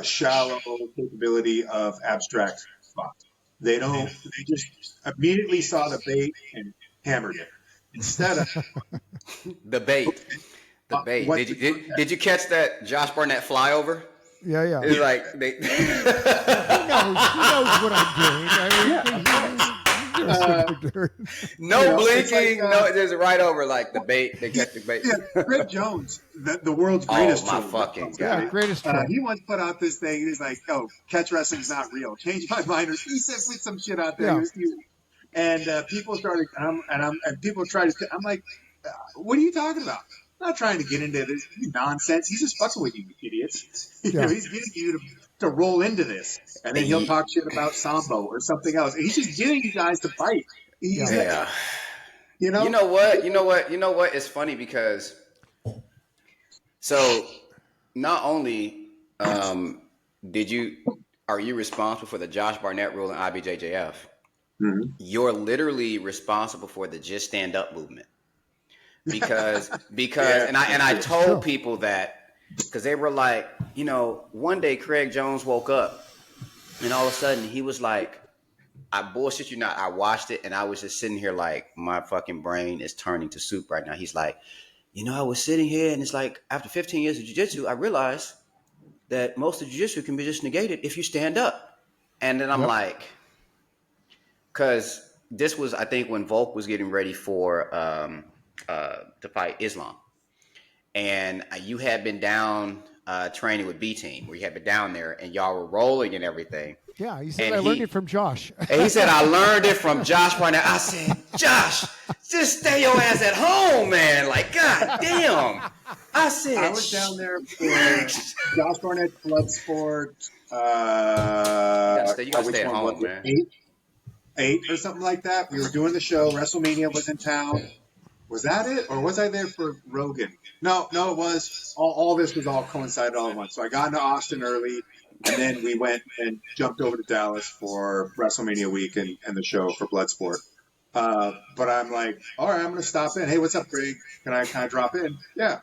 shallow capability of abstract thought. They just immediately saw the bait and hammered it. Instead of the bait. Did you catch that Josh Barnett flyover? Yeah. It's like they he knows what I'm doing. No blinking, no, just right over like the bait. They catch the bait. Yeah, Greg Jones, the world's greatest. Oh my fucking god! Greatest. He once put out this thing. He's like, "Oh, catch wrestling's not real. Change my mind." Or he said some shit out there. And people started, and people tried to. I'm like, "What are you talking about? I'm not trying to get into this nonsense. He's just fucking with you idiots. He's getting you to roll into this, and then he'll talk shit about Sambo or something else. And he's just getting you guys to fight. You know what? It's funny because so not only are you responsible for the Josh Barnett rule in IBJJF, you're literally responsible for the Just Stand Up movement. Because and I told people that because they were like, one day Craig Jones woke up And all of a sudden, he was like, I bullshit you not. I watched it and I was just sitting here like, my fucking brain is turning to soup right now. He's like, I was sitting here and it's like, after 15 years of jiu-jitsu, I realized that most of jiu-jitsu can be just negated if you stand up. And then I'm Yep. like, because this was, I think, when Volk was getting ready for to fight Islam. And you had been down training with B Team, where you had been down there and y'all were rolling and everything. Yeah, he said And I learned it from Josh. And he said, I learned it from Josh Barnett. I said, Josh, just stay your ass at home, man. Like, God damn. I said, I was down there for Josh Barnett Bloodsport. you gotta which stay at one home, was it? man. Eight or something like that. We were doing the show. WrestleMania was in town. Was that it, or was I there for Rogan? No, it was. All this was all coincided all at once. So I got into Austin early, and then we went and jumped over to Dallas for WrestleMania week and the show for Bloodsport. But I'm like, all right, I'm going to stop in. Hey, what's up, Greg? Can I drop in? Yeah.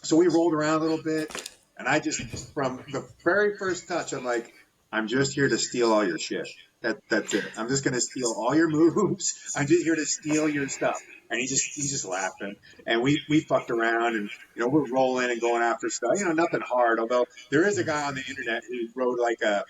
So we rolled around a little bit, and I just, from the very first touch, I'm like, I'm just here to steal all your shit. That's it. I'm just going to steal all your moves. I'm just here to steal your stuff. And he's just laughing. And we fucked around, and, we're rolling and going after stuff. Nothing hard. Although there is a guy on the internet who wrote like a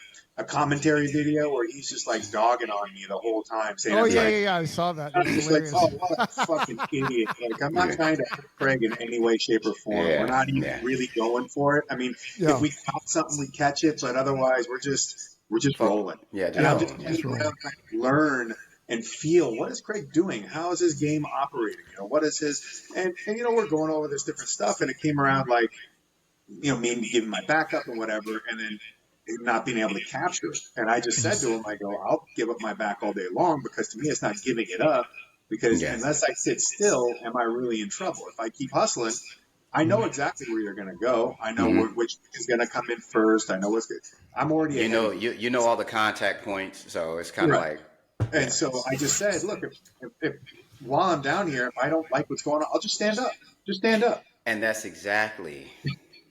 commentary video where he's just like dogging on me the whole time, saying Oh I'm trying. yeah. I saw that. I'm It's just like, hilarious. oh, what a fucking idiot. Like, I'm not trying to hurt Craig in any way, shape, or form. Yeah, We're not even really going for it. I mean, Yeah. if we caught something, we catch it, but otherwise we're just rolling. Yeah, And I'm just just rolling. around trying to learn and feel, what is Craig doing? How is his game operating? What is his, and we're going over this different stuff, and it came around like, me giving my backup and whatever, and then not being able to capture it. And I just said to him, I go, I'll give up my back all day long, because to me, it's not giving it up, because unless I sit still, am I really in trouble? If I keep hustling, I know exactly where you're going to go. I know which is going to come in first. I know what's good. I'm already ahead. You know all the contact points, so it's kind of like. And so I just said, look, if while I'm down here, if I don't like what's going on, I'll just stand up. Just stand up. And that's exactly.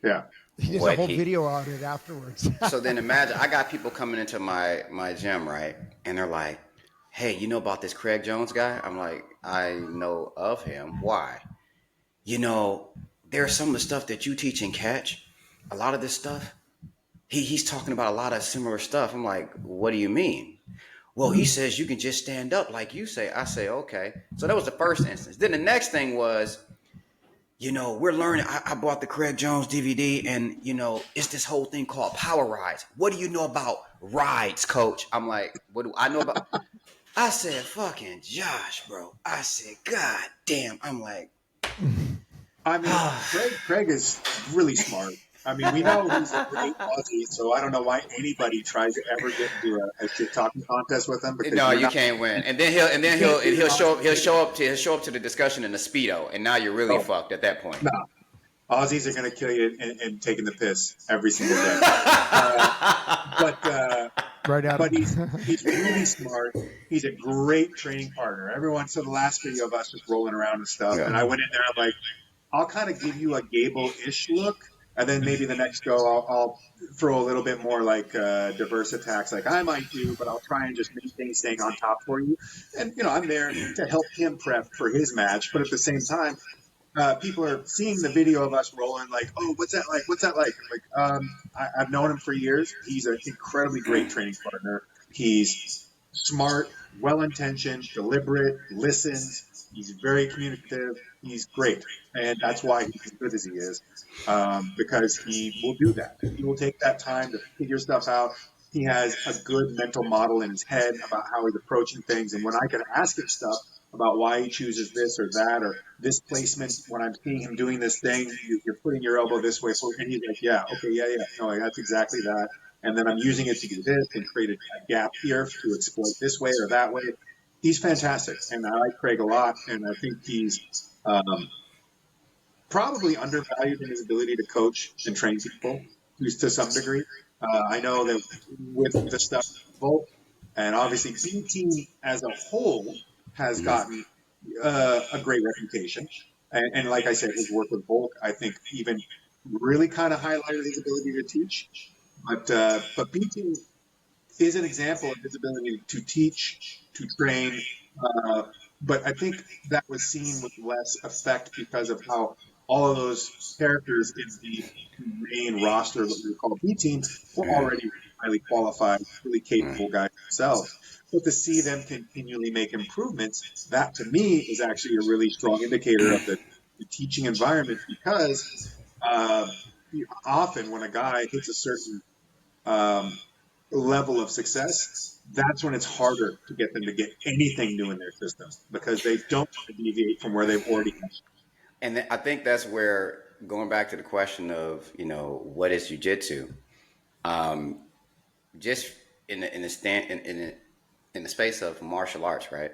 Yeah. He did a whole video on it afterwards. So then imagine, I got people coming into my gym, right? And they're like, hey, you know about this Craig Jones guy? I'm like, I know of him. Why? There's some of the stuff that you teach in Catch. A lot of this stuff, he's talking about a lot of similar stuff. I'm like, what do you mean? Well, he says you can just stand up like you say. I say, okay. So that was the first instance. Then the next thing was, we're learning. I bought the Craig Jones DVD, and, it's this whole thing called Power Rides. What do you know about rides, coach? I'm like, what do I know about? I said, fucking Josh, bro. I said, God damn. I'm like. I mean, Craig is really smart. I mean, we know he's a great Aussie, so I don't know why anybody tries to ever get into a shit talking contest with him. No, you can't win. And then he'll show up to the discussion in a Speedo, and now you're really fucked at that point. No, Aussies are going to kill you and taking the piss every single day. But he's really smart. He's a great training partner. Everyone saw the last video of us just rolling around and stuff, and I went in there. I'm like, I'll kind of give you a Gable-ish look, and then maybe the next go I'll throw a little bit more like diverse attacks like I might do, but I'll try and just maintain staying on top for you. And, I'm there to help him prep for his match, but at the same time, people are seeing the video of us rolling like, oh, what's that like? What's that like? I've known him for years. He's an incredibly great training partner. He's smart, well-intentioned, deliberate, listens. He's very communicative. He's great. And that's why he's as good as he is, because he will do that. He will take that time to figure stuff out. He has a good mental model in his head about how he's approaching things. And when I can ask him stuff about why he chooses this or that or this placement, when I'm seeing him doing this thing, you're putting your elbow this way. And he's like, yeah, okay, yeah. No, that's exactly that. And then I'm using it to do this and create a gap here to exploit this way or that way. He's fantastic, and I like Craig a lot, and I think he's probably undervalued in his ability to coach and train people to some degree. I know that with the stuff Volk, and obviously B Team as a whole has gotten a great reputation. And like I said, his work with Volk, I think, even really kind of highlighted his ability to teach. But B Team, is an example of his ability to teach, to train. But I think that was seen with less effect because of how all of those characters in the main roster, what we would call B team, were Yeah. already highly qualified, really Right. capable guys themselves. But to see them continually make improvements, that to me is actually a really strong indicator of the teaching environment because uh, often when a guy hits a certain um, level of success, that's when it's harder to get them to get anything new in their system because they don't want to deviate from where they've already been. And I think that's where, going back to the question of, what is jujitsu? Um, just in the stand in the space of martial arts, right?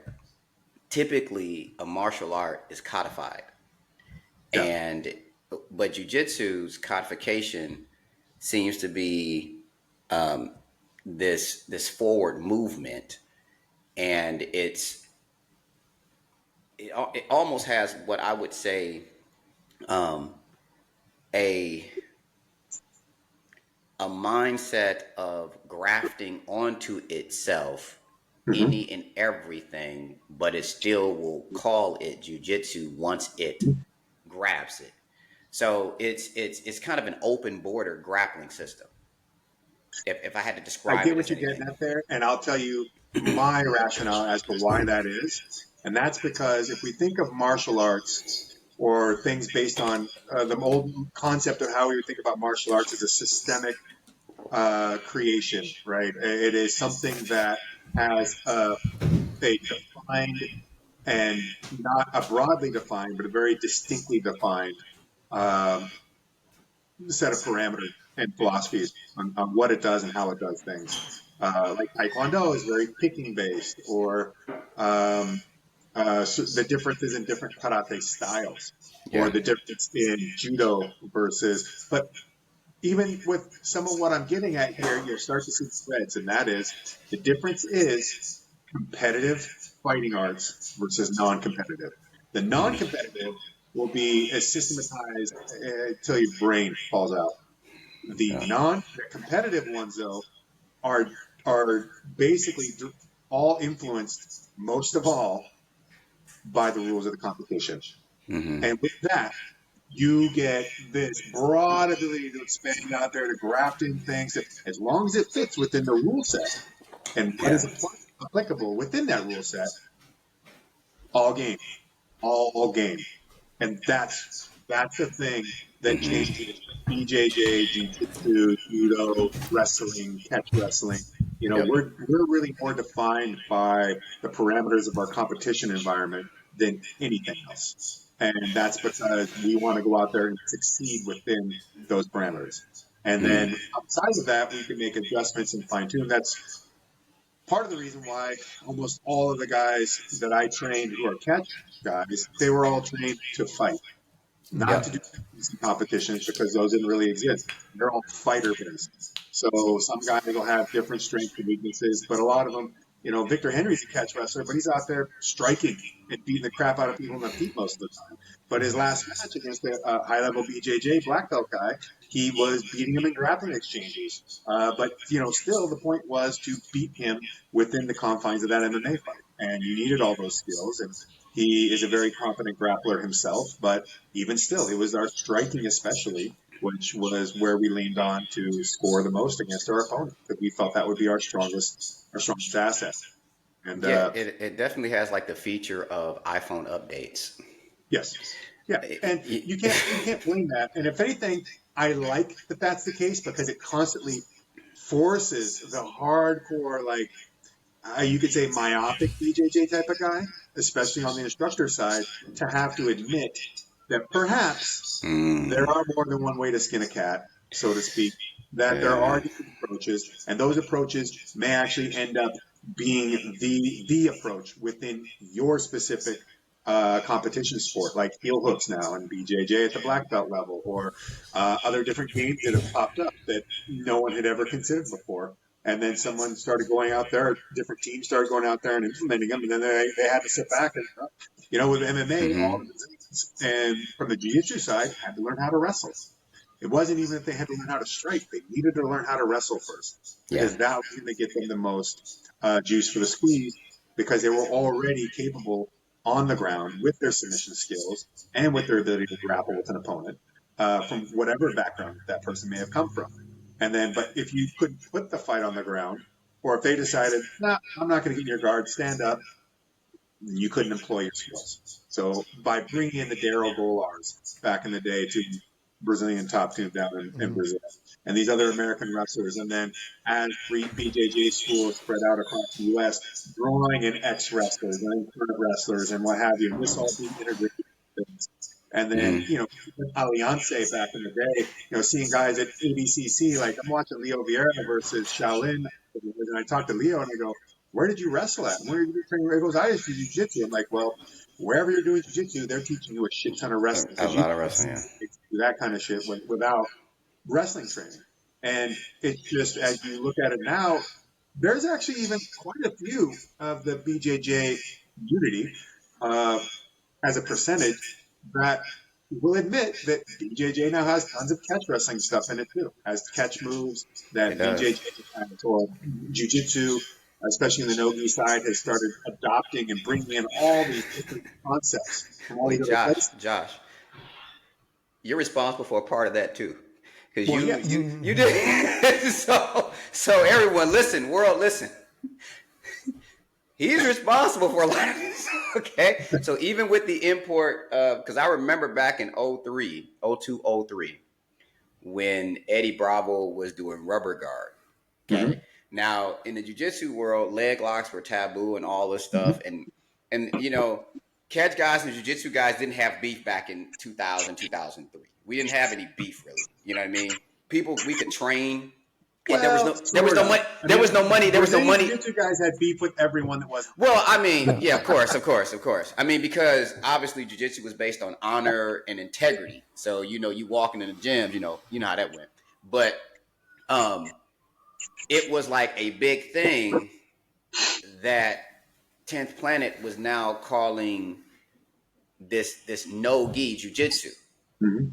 Typically, a martial art is codified, Yeah. and but jujitsu's codification seems to be um, this forward movement, and it almost has what I would say um, a a mindset of grafting onto itself Mm-hmm. any and everything, but it still will call it jujitsu once it grabs it. So it's kind of an open border grappling system. If I had to I describe get it what as you're getting anything. at there, and I'll tell you my rationale as to why that is. And that's because if we think of martial arts or things based on the old concept of how we would think about martial arts as a systemic creation, right? It is something that has a defined and not a broadly defined, but a very distinctly defined um, set of parameters and philosophies on what it does and how it does things. Like Taekwondo is very kicking based, or so the differences in different karate styles, or Yeah. the difference in judo versus. But even with some of what I'm getting at here, you'll start to see threads, and that is the difference is competitive fighting arts versus non-competitive. The non-competitive will be as systematized until your brain falls out. Yeah. The competitive ones though are basically all influenced most of all by the rules of the competition. Mm-hmm. And with that, you get this broad ability to expand out there to graft in things that, as long as it fits within the rule set and what Yeah. is applicable within that rule set, all game, all game. And that's the thing that Mm-hmm. changes BJJ, jiu-jitsu, judo, wrestling, catch wrestling. Yep. We're really more defined by the parameters of our competition environment than anything else. And that's because we want to go out there and succeed within those parameters. And then Mm-hmm. outside of that, we can make adjustments and fine tune. That's part of the reason why almost all of the guys that I trained who are catch guys, they were all trained to fight, not to do Yep. competitions because those didn't really exist. They're all fighter based. So some guys will have different strengths and weaknesses, but a lot of them, Victor Henry's a catch wrestler, but he's out there striking and beating the crap out of people in the feet most of the time. But his last match against a high level BJJ black belt guy, he was beating him in grappling exchanges. But still the point was to beat him within the confines of that MMA fight. And you needed all those skills. And he is a very competent grappler himself, but even still, it was our striking especially, which was where we leaned on to score the most against our opponent, because we felt that would be our strongest asset. And Yeah. It definitely has like the feature of iPhone updates. yes, yeah, and you can't blame that. And if anything, I like that that's the case because it constantly forces the hardcore, like you could say myopic BJJ type of guy, especially on the instructor side, to have to admit that perhaps there Mm. are more than one way to skin a cat, so to speak, that there are Yeah. different approaches, and those approaches may actually end up being the approach within your specific competition sport, like heel hooks now and BJJ at the black belt level, or other different games that have popped up that no one had ever considered before. And then someone started going out there, different teams started going out there and implementing them, and then they had to sit back and, with MMA, all Mm-hmm. of the and from the jiu-jitsu side, had to learn how to wrestle. It wasn't even that they had to learn how to strike. They needed to learn how to wrestle first, because that was going to get them the most juice for the squeeze, because they were already capable on the ground with their submission skills and with their ability to grapple with an opponent from whatever background that person may have come from. And then, but if you couldn't put the fight on the ground, or if they decided, nah, I'm not going to get in your guard, stand up, you couldn't employ your skills. So by bringing in the Daryl Golars back in the day to Brazilian top team down in Brazil, and these other American wrestlers, and then as BJJ schools spread out across the U.S., drawing in ex-wrestlers and current wrestlers and what have you, and this all being integrated with things. And then, you know, Alianse back in the day, you know, seeing guys at ADCC, like I'm watching Leo Vieira versus Shaolin, and I talked to Leo and I go, where did you wrestle at? Where did you train? He goes, I used to do jiu-jitsu. I'm like, well, wherever you're doing jiu-jitsu, they're teaching you a shit ton of wrestling. A lot of wrestling, yeah. Do that kind of shit without wrestling training. And it's just, as you look at it now, there's actually even quite a few of the BJJ community as a percentage that will admit that BJJ now has tons of catch wrestling stuff in it too, has catch moves that BJJ or jiu-jitsu, especially in the no-gi side, has started adopting and bringing in all these different concepts. Wait, Josh, you're responsible for a part of that too, because you did. so everyone, listen, world, listen. He's responsible for a lot of this. Okay, so even with the import, because I remember back in 02, 03, when Eddie Bravo was doing rubber guard. Okay. Mm-hmm. Now, in the jiu-jitsu world, leg locks were taboo and all this stuff. And you know, catch guys and jiu-jitsu guys didn't have beef back in 2000, 2003. We didn't have any beef, really. You know what I mean? People, we could train. And there was no money. Jiu-jitsu guys had beef with everyone that wasn't. Well, I mean, yeah, of course. I mean, because obviously jiu-jitsu was based on honor and integrity. So, you know, you walking in the gym, you know how that went. But it was like a big thing that 10th Planet was now calling this no-gi jiu-jitsu. Mm-hmm.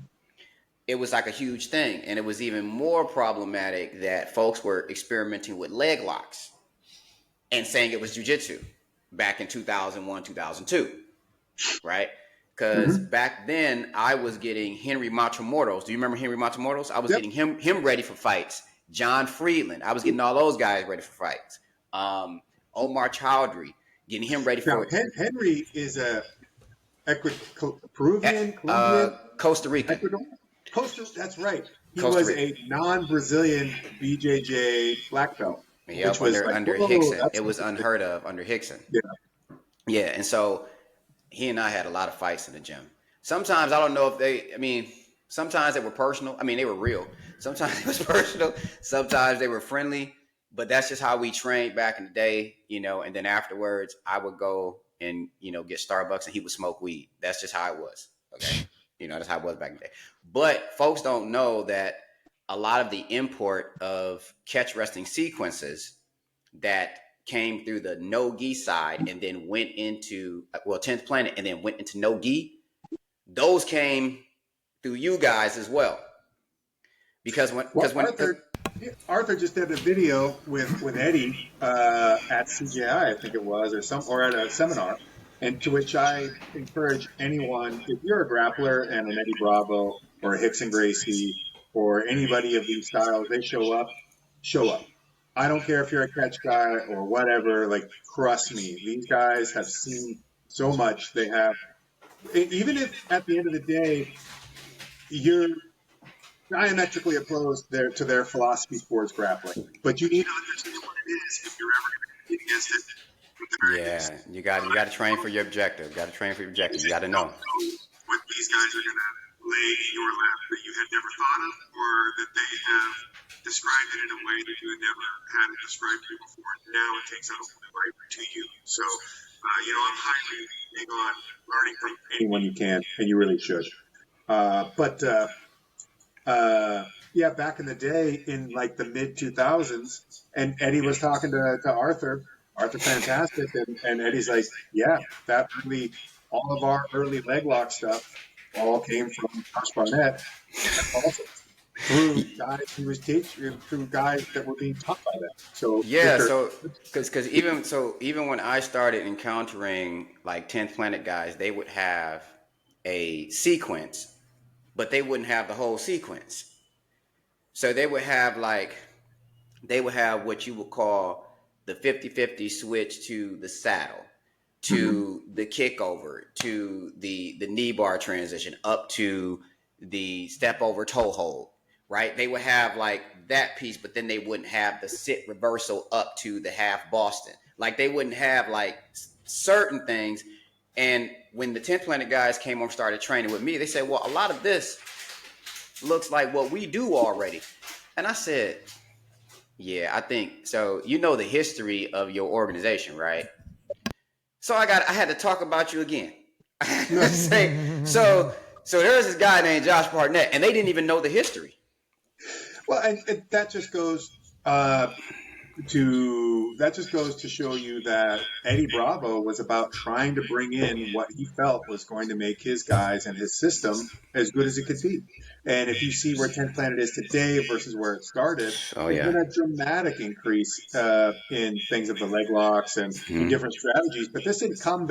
It was like a huge thing. And it was even more problematic that folks were experimenting with leg locks and saying it was jiu-jitsu back in 2001, 2002, right? Because back then I was getting Henry Matamoros. Do you remember Henry Matamoros? I was getting him ready for fights. John Friedland. I was getting all those guys ready for fights. Omar Chowdhury, getting him ready for it. Henry is a Peruvian, Colombian, Costa Rican. Ecuador? That's right. He was a non-Brazilian BJJ black belt. Yeah, under Hickson. It was unheard of under Hickson. Yeah, and so he and I had a lot of fights in the gym. Sometimes I don't know if sometimes they were personal. I mean, they were real. Sometimes it was personal. Sometimes they were friendly. But that's just how we trained back in the day, you know. And then afterwards, I would go and, you know, get Starbucks and he would smoke weed. That's just how it was. Okay. You know, that's how it was back in the day. But folks don't know that a lot of the import of catch wrestling sequences that came through the no-gi side and then went into, 10th Planet and then went into no-gi, those came through you guys as well. Because when Arthur just did a video with Eddie at CJI, I think it was, or at a seminar. And to which I encourage anyone, if you're a grappler and an Eddie Bravo or a Hickson Gracie or anybody of these styles, they show up. I don't care if you're a catch guy or whatever, like, trust me, these guys have seen so much. They have, even if at the end of the day, you're diametrically opposed to their philosophy towards grappling, but you need to understand what it is if you're ever going to compete against it. Yeah, you got to train for your objective. You got to train for your objective. You got to know what these guys are going to lay in your lap that you had never thought of, or that they have described it in a way that you had never had it described to you before. Now it takes out right to you. So, you know, I'm highly big on learning from anyone you can, and you really should. Yeah, back in the day, in like the mid 2000s, and Eddie was talking to Arthur Fantastic, and Eddie's like, yeah, all of our early leg lock stuff all came from Josh Barnett. That's awesome. through guys he was teaching, through guys that were being taught by them. So Yeah, Victor, so because even when I started encountering like 10th Planet guys, they would have a sequence, but they wouldn't have the whole sequence. So they would have what you would call the 50-50 switch to the saddle, mm-hmm. to the kickover, to the knee bar transition, up to the step over toe hold, right? They would have like that piece, but then they wouldn't have the sit reversal up to the half Boston. Like they wouldn't have like certain things. And when the 10th Planet guys came on and started training with me, they said, well, a lot of this looks like what we do already. And I said, yeah, I think so. You know the history of your organization, right? So I had to talk about you again. Say, so there's this guy named Josh Barnett, and they didn't even know the history. Well, and that just goes to show you that Eddie Bravo was about trying to bring in what he felt was going to make his guys and his system as good as it could be. And if you see where 10th Planet is today versus where it started, Oh there's yeah. been a dramatic increase in things of the leg locks and in different strategies. But this didn't come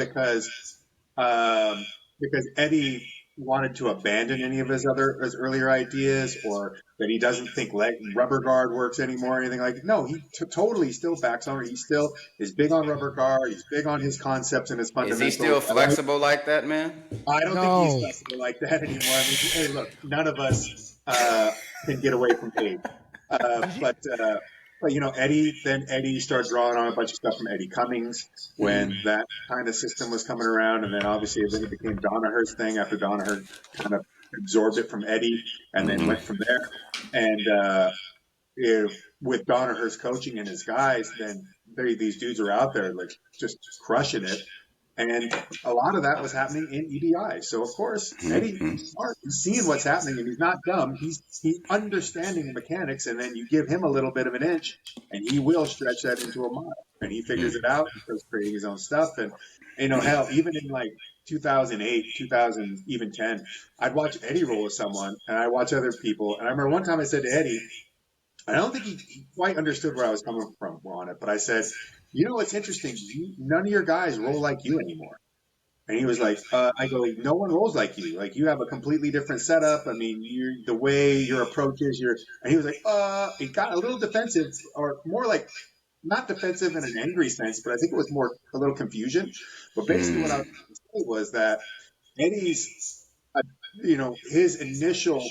um, because Eddie wanted to abandon any of his earlier ideas, or that he doesn't think rubber guard works anymore or anything like that. No, he totally still backs on it. He still is big on rubber guard. He's big on his concepts and his Is he fundamentals. still flexible like that, man? I don't think he's No. flexible like that anymore. I mean, hey, look, none of us can get away from age. Uh, Did you, but uh, but Eddie started drawing on a bunch of stuff from Eddie Cummings when that kind of system was coming around, and then obviously then it became Donaher's thing after Donaher kind of absorbed it from Eddie and then went from there. And with Donaher's coaching and his guys, then these dudes are out there like just crushing it. And a lot of that was happening in EBI. So of course, Eddie, he's smart. He's seeing what's happening and he's not dumb. He's understanding the mechanics, and then you give him a little bit of an inch and he will stretch that into a mile. And he figures it out. He starts creating his own stuff. And hell, even in like 2008, 2000, even 10, I'd watch Eddie roll with someone and I'd watch other people. And I remember one time I said to Eddie, I don't think he quite understood where I was coming from on it, but I said, you know what's interesting? None of your guys roll like you anymore. And he was like, I go, no one rolls like you. Like you have a completely different setup. I mean, the way your approach is, and he was like, he got a little defensive, or more like not defensive in an angry sense, but I think it was more a little confusion. But basically what I was trying to say was that Eddie's, uh, his initial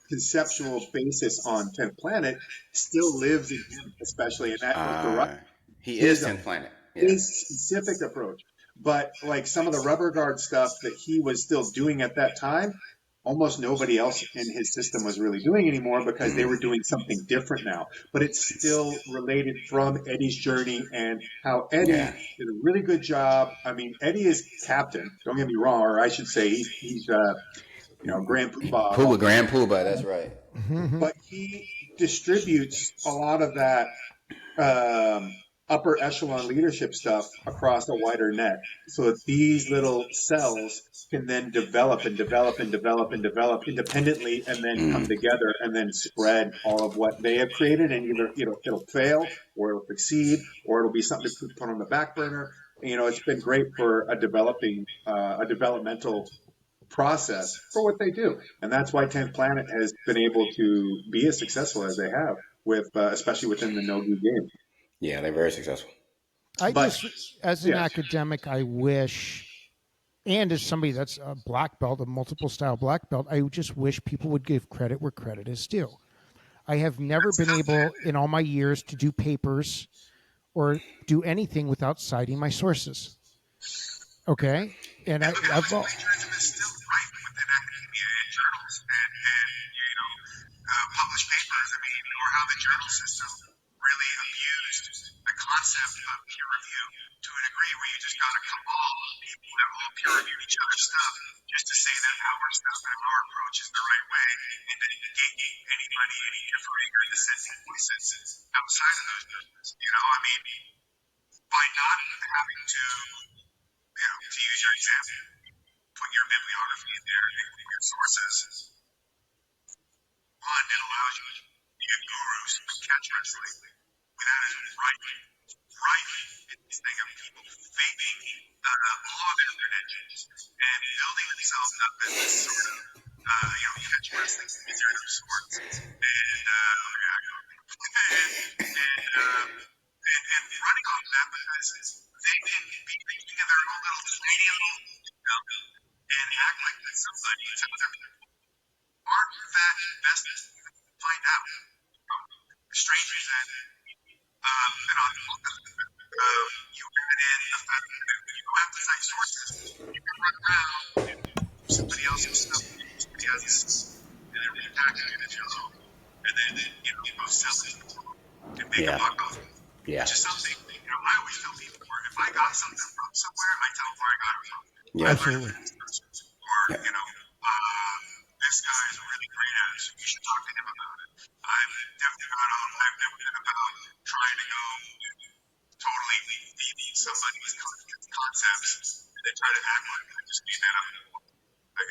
conceptual basis on 10th Planet still lives in him, especially, and that was the right, He is his 10th Planet. Yeah. his specific approach. But like some of the rubber guard stuff that he was still doing at that time, almost nobody else in his system was really doing anymore because they were doing something different now. But it's still related from Eddie's journey and how Eddie Yeah. did a really good job. I mean, Eddie is captain. Don't get me wrong, or I should say he's Grand Poobah. Grand Poobah, that's right. But he distributes a lot of that upper echelon leadership stuff across a wider net so that these little cells can then develop and develop and develop and develop independently and then come together and then spread all of what they have created, and either it'll fail or it'll succeed or it'll be something to put on the back burner. It's been great for a developmental process for what they do. And that's why 10th Planet has been able to be as successful as they have with, especially within the no-gi game. Yeah, they're very successful. as an academic, I wish, and as somebody that's a black belt, a multiple style black belt, I just wish people would give credit where credit is due. I have never been able in all my years to do papers or do anything without citing my sources. Okay? And And the I've plagiarism is still rife within academia and journals and published papers. I mean, or how the journal system really abused the concept of peer review to a degree where you just got to cabal people that all peer review each other's stuff just to say that our stuff and our approach is the right way, and then negate anybody, any differing or dissenting voices outside of those movements. I mean, by not having to use your example, put your bibliography in there and your sources. One, it allows you to get gurus with catch wrestling. That is rife in this thing of people faking all of their engines and building themselves up as this sort of, catch wrestling wizard of sorts. And running off that because they can be thinking of their own little tiny little kingdom and act like somebody. Some of them aren't that best to find out from strangers and on you add in the fact that you don't have to cite sources. You can run around somebody else's stuff, somebody else's, and then repackage it as your own. And then, go sell it and make a buck off it. Yeah. Which is something, I always tell people where if I got something from somewhere, I tell them where I got it from. Yeah. Absolutely. Or, this guy is really great at it, so you should talk to him about it. I've never been about trying to go totally deviate somebody's concepts and then try to act like I just made that up. Like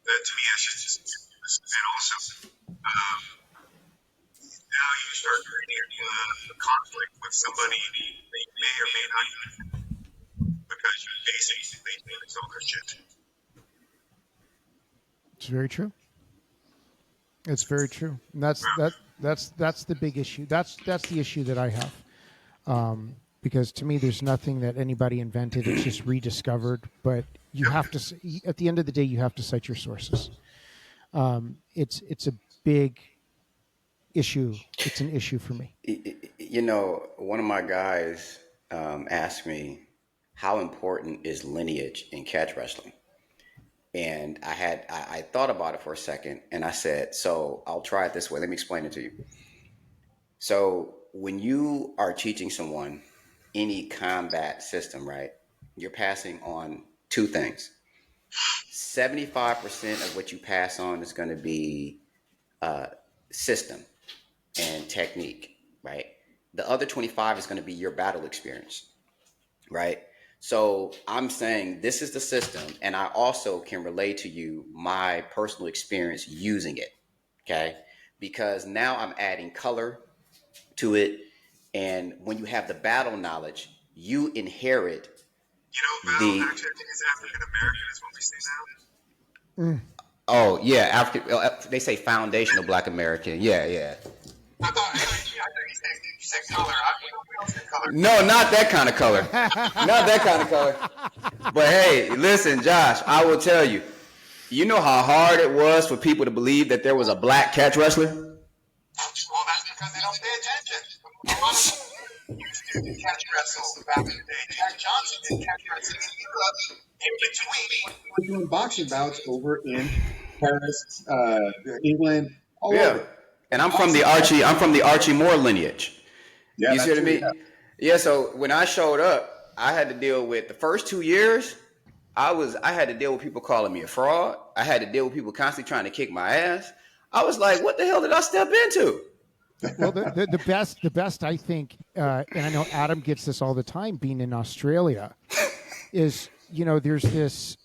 that to me is just and also now you start creating a conflict with somebody that you may or may not even because you basically all their shit. It's very true. It's very true. And that's the big issue. That's the issue that I have. Because to me, there's nothing that anybody invented. It's just rediscovered. But you have to, at the end of the day, you have to cite your sources. It's a big issue. It's an issue for me. One of my guys asked me, how important is lineage in catch wrestling? And I thought about it for a second, and I said, so I'll try it this way. Let me explain it to you. So when you are teaching someone any combat system, right, you're passing on two things. 75% of what you pass on is going to be system and technique, right? The other 25 is going to be your battle experience, right? So I'm saying this is the system, and I also can relay to you my personal experience using it, okay? Because now I'm adding color to it, and when you have the battle knowledge, you inherit battle actually I think is African American is what we say now. Oh yeah, African. They say foundational Black American. Yeah. I thought you said color. Color. No, not that kind of color. Not that kind of color. But hey, listen, Josh, I will tell you. You know how hard it was for people to believe that there was a black catch wrestler? Well, that's because they don't pay attention. A lot of people used to catch wrestle back in the day. Jack Johnson did catch wrestling in Europe. In between, we're doing boxing bouts over in Paris, England, all over. And I'm from the Archie Moore lineage. Yeah, you see what I mean? Yeah. So when I showed up, I had to deal with the first 2 years. I had to deal with people calling me a fraud. I had to deal with people constantly trying to kick my ass. I was like, what the hell did I step into? Well, the best I think, and I know Adam gets this all the time being in Australia, is, there's this,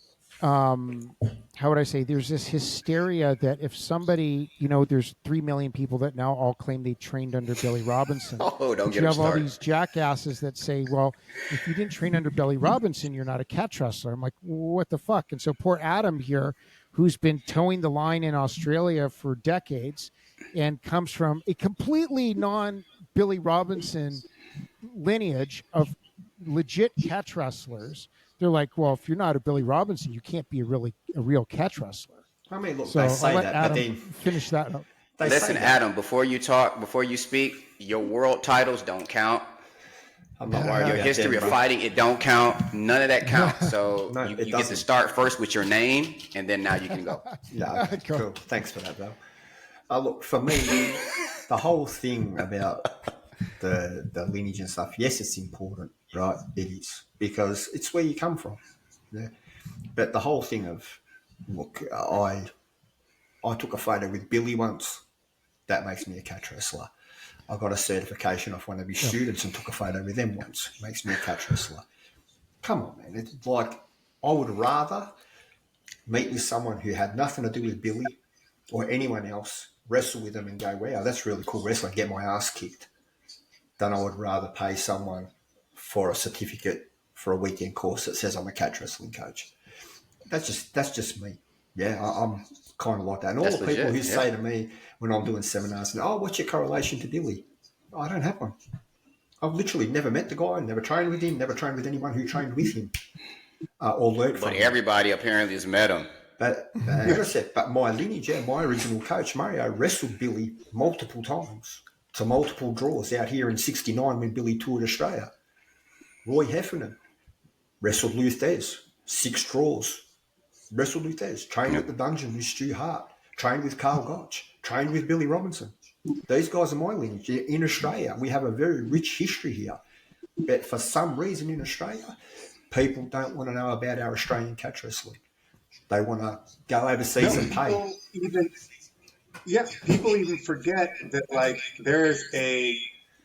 how would I say, there's this hysteria that if somebody, there's 3 million people that now all claim they trained under Billy Robinson. Oh, don't get You have started. all these jackasses that say, well, if you didn't train under Billy Robinson, you're not a catch wrestler. I'm like, what the fuck? And so poor Adam here, who's been towing the line in Australia for decades and comes from a completely non-Billy Robinson lineage of legit catch wrestlers. They're like, well, if you're not a Billy Robinson, you can't be a real catch wrestler. I mean, look, So they I'll say let that, Adam but then finish that up. Listen, Adam, before you speak, your world titles don't count. I'm not worried Your about history them, of fighting, it don't count. None of that counts. So No, you it get to doesn't. start first with your name, and then now you can go. Yeah, okay, Cool. cool. Thanks for that, bro. Look, for me, the whole thing about the lineage and stuff, yes, it's important, right? It is, because it's where you come from. Yeah. But the whole thing of, look, I took a photo with Billy once. That makes me a catch wrestler. I got a certification off one of his students and took a photo with them once. Makes me a catch wrestler. Come on, man. It's like, I would rather meet with someone who had nothing to do with Billy or anyone else wrestle with them and go, wow, that's really cool wrestling, get my ass kicked, then I would rather pay someone for a certificate for a weekend course that says I'm a catch wrestling coach. That's just me. Yeah, I'm kind of like that. And all That's the people legit, who yeah. say to me when I'm doing seminars, oh, what's your correlation to Billy? I don't have one. I've literally never met the guy, never trained with him, never trained with anyone who trained with him or learned from But him. everybody apparently has met him. But as I said, but my lineage, my original coach, Mario, wrestled Billy multiple times to multiple draws out here in 69 when Billy toured Australia. Roy Heffernan wrestled Lou Thez, 6 draws. Wrestled with Thez, trained at the Dungeon with Stu Hart, trained with Carl Gotch, trained with Billy Robinson. These guys are my lineage. In Australia, we have a very rich history here. But for some reason in Australia, people don't want to know about our Australian catch wrestling. They want to go overseas and pay. People even forget that, like, there's a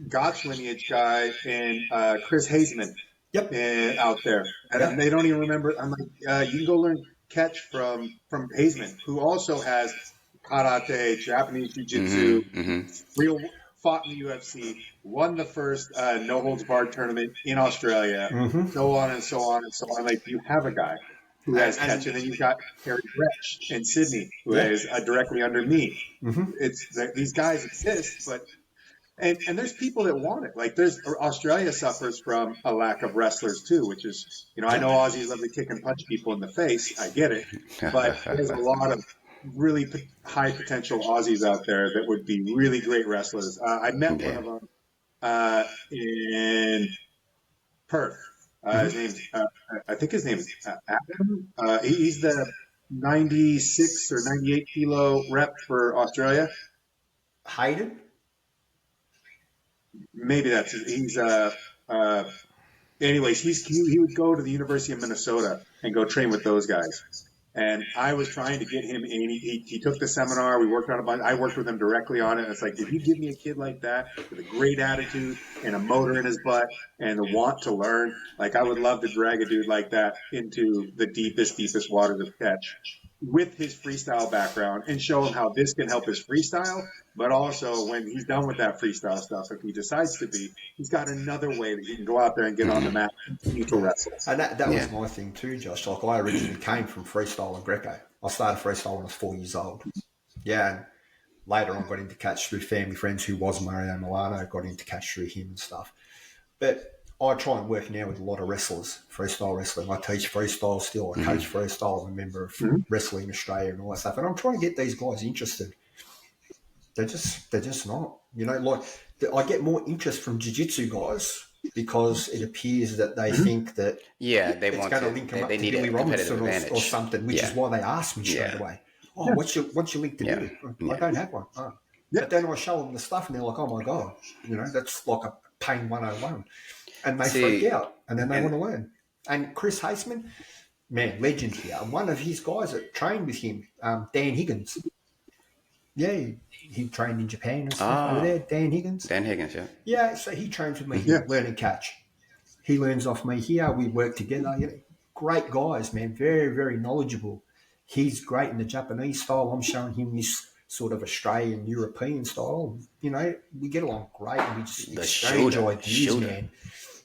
Gotch lineage guy in Chris Hazeman out there. And they don't even remember. I'm like, you can go learn catch from Hazeman, who also has karate, Japanese jiu-jitsu, real fought in the UFC, won the first no holds barred tournament in Australia, so on and so on and so on. Like, you have a guy who has catch, and then you've got Harry Gretsch in Sydney, who is directly under me. It's these guys exist, but and there's people that want it. Like, Australia suffers from a lack of wrestlers too, which is, I know Aussies love to kick and punch people in the face. I get it, but there's a lot of really high potential Aussies out there that would be really great wrestlers. I met one of them in Perth. His name's I think his name is Adam. He's the 96 or 98 kilo rep for Australia. Hayden? Maybe that's it. Anyways, he would go to the University of Minnesota and go train with those guys. And I was trying to get him in. He took the seminar. We worked on a bunch. I worked with him directly on it. And it's like, if you give me a kid like that with a great attitude and a motor in his butt and the want to learn, like, I would love to drag a dude like that into the deepest waters of catch with his freestyle background and show him how this can help his freestyle. But also, when he's done with that freestyle stuff, if he decides to be, he's got another way that he can go out there and get on the mat and continue to wrestle. And that was my thing too, Josh. Like, I originally came from freestyle and Greco. I started freestyle when I was 4 years old. Yeah, and later on got into catch through family friends who was Mario Milano, got into catch through him and stuff. But I try and work now with a lot of wrestlers, freestyle wrestling. I teach freestyle still. I coach freestyle. I'm a member of Wrestling Australia and all that stuff. And I'm trying to get these guys interested. They're just not. Like, I get more interest from jiu-jitsu guys because it appears that they think that they it's going to link them up to Billy Robinson or something, which is why they ask me straight away. Oh, what's your link to Billy? I don't have one. Oh. But then I show them the stuff and they're like, oh my God, that's like a pain 101. And they freak out and then they want to learn. And Chris Haseman, man, legend here. One of his guys that trained with him, Dan Higgins. Yeah, he trained in Japan and stuff over there. Dan Higgins. Dan Higgins, yeah. Yeah, so he trains with me here, learning catch. He learns off me here. We work together. Great guys, man. Very, very knowledgeable. He's great in the Japanese style. I'm showing him this sort of Australian, European style. We get along great and we just exchange ideas, man.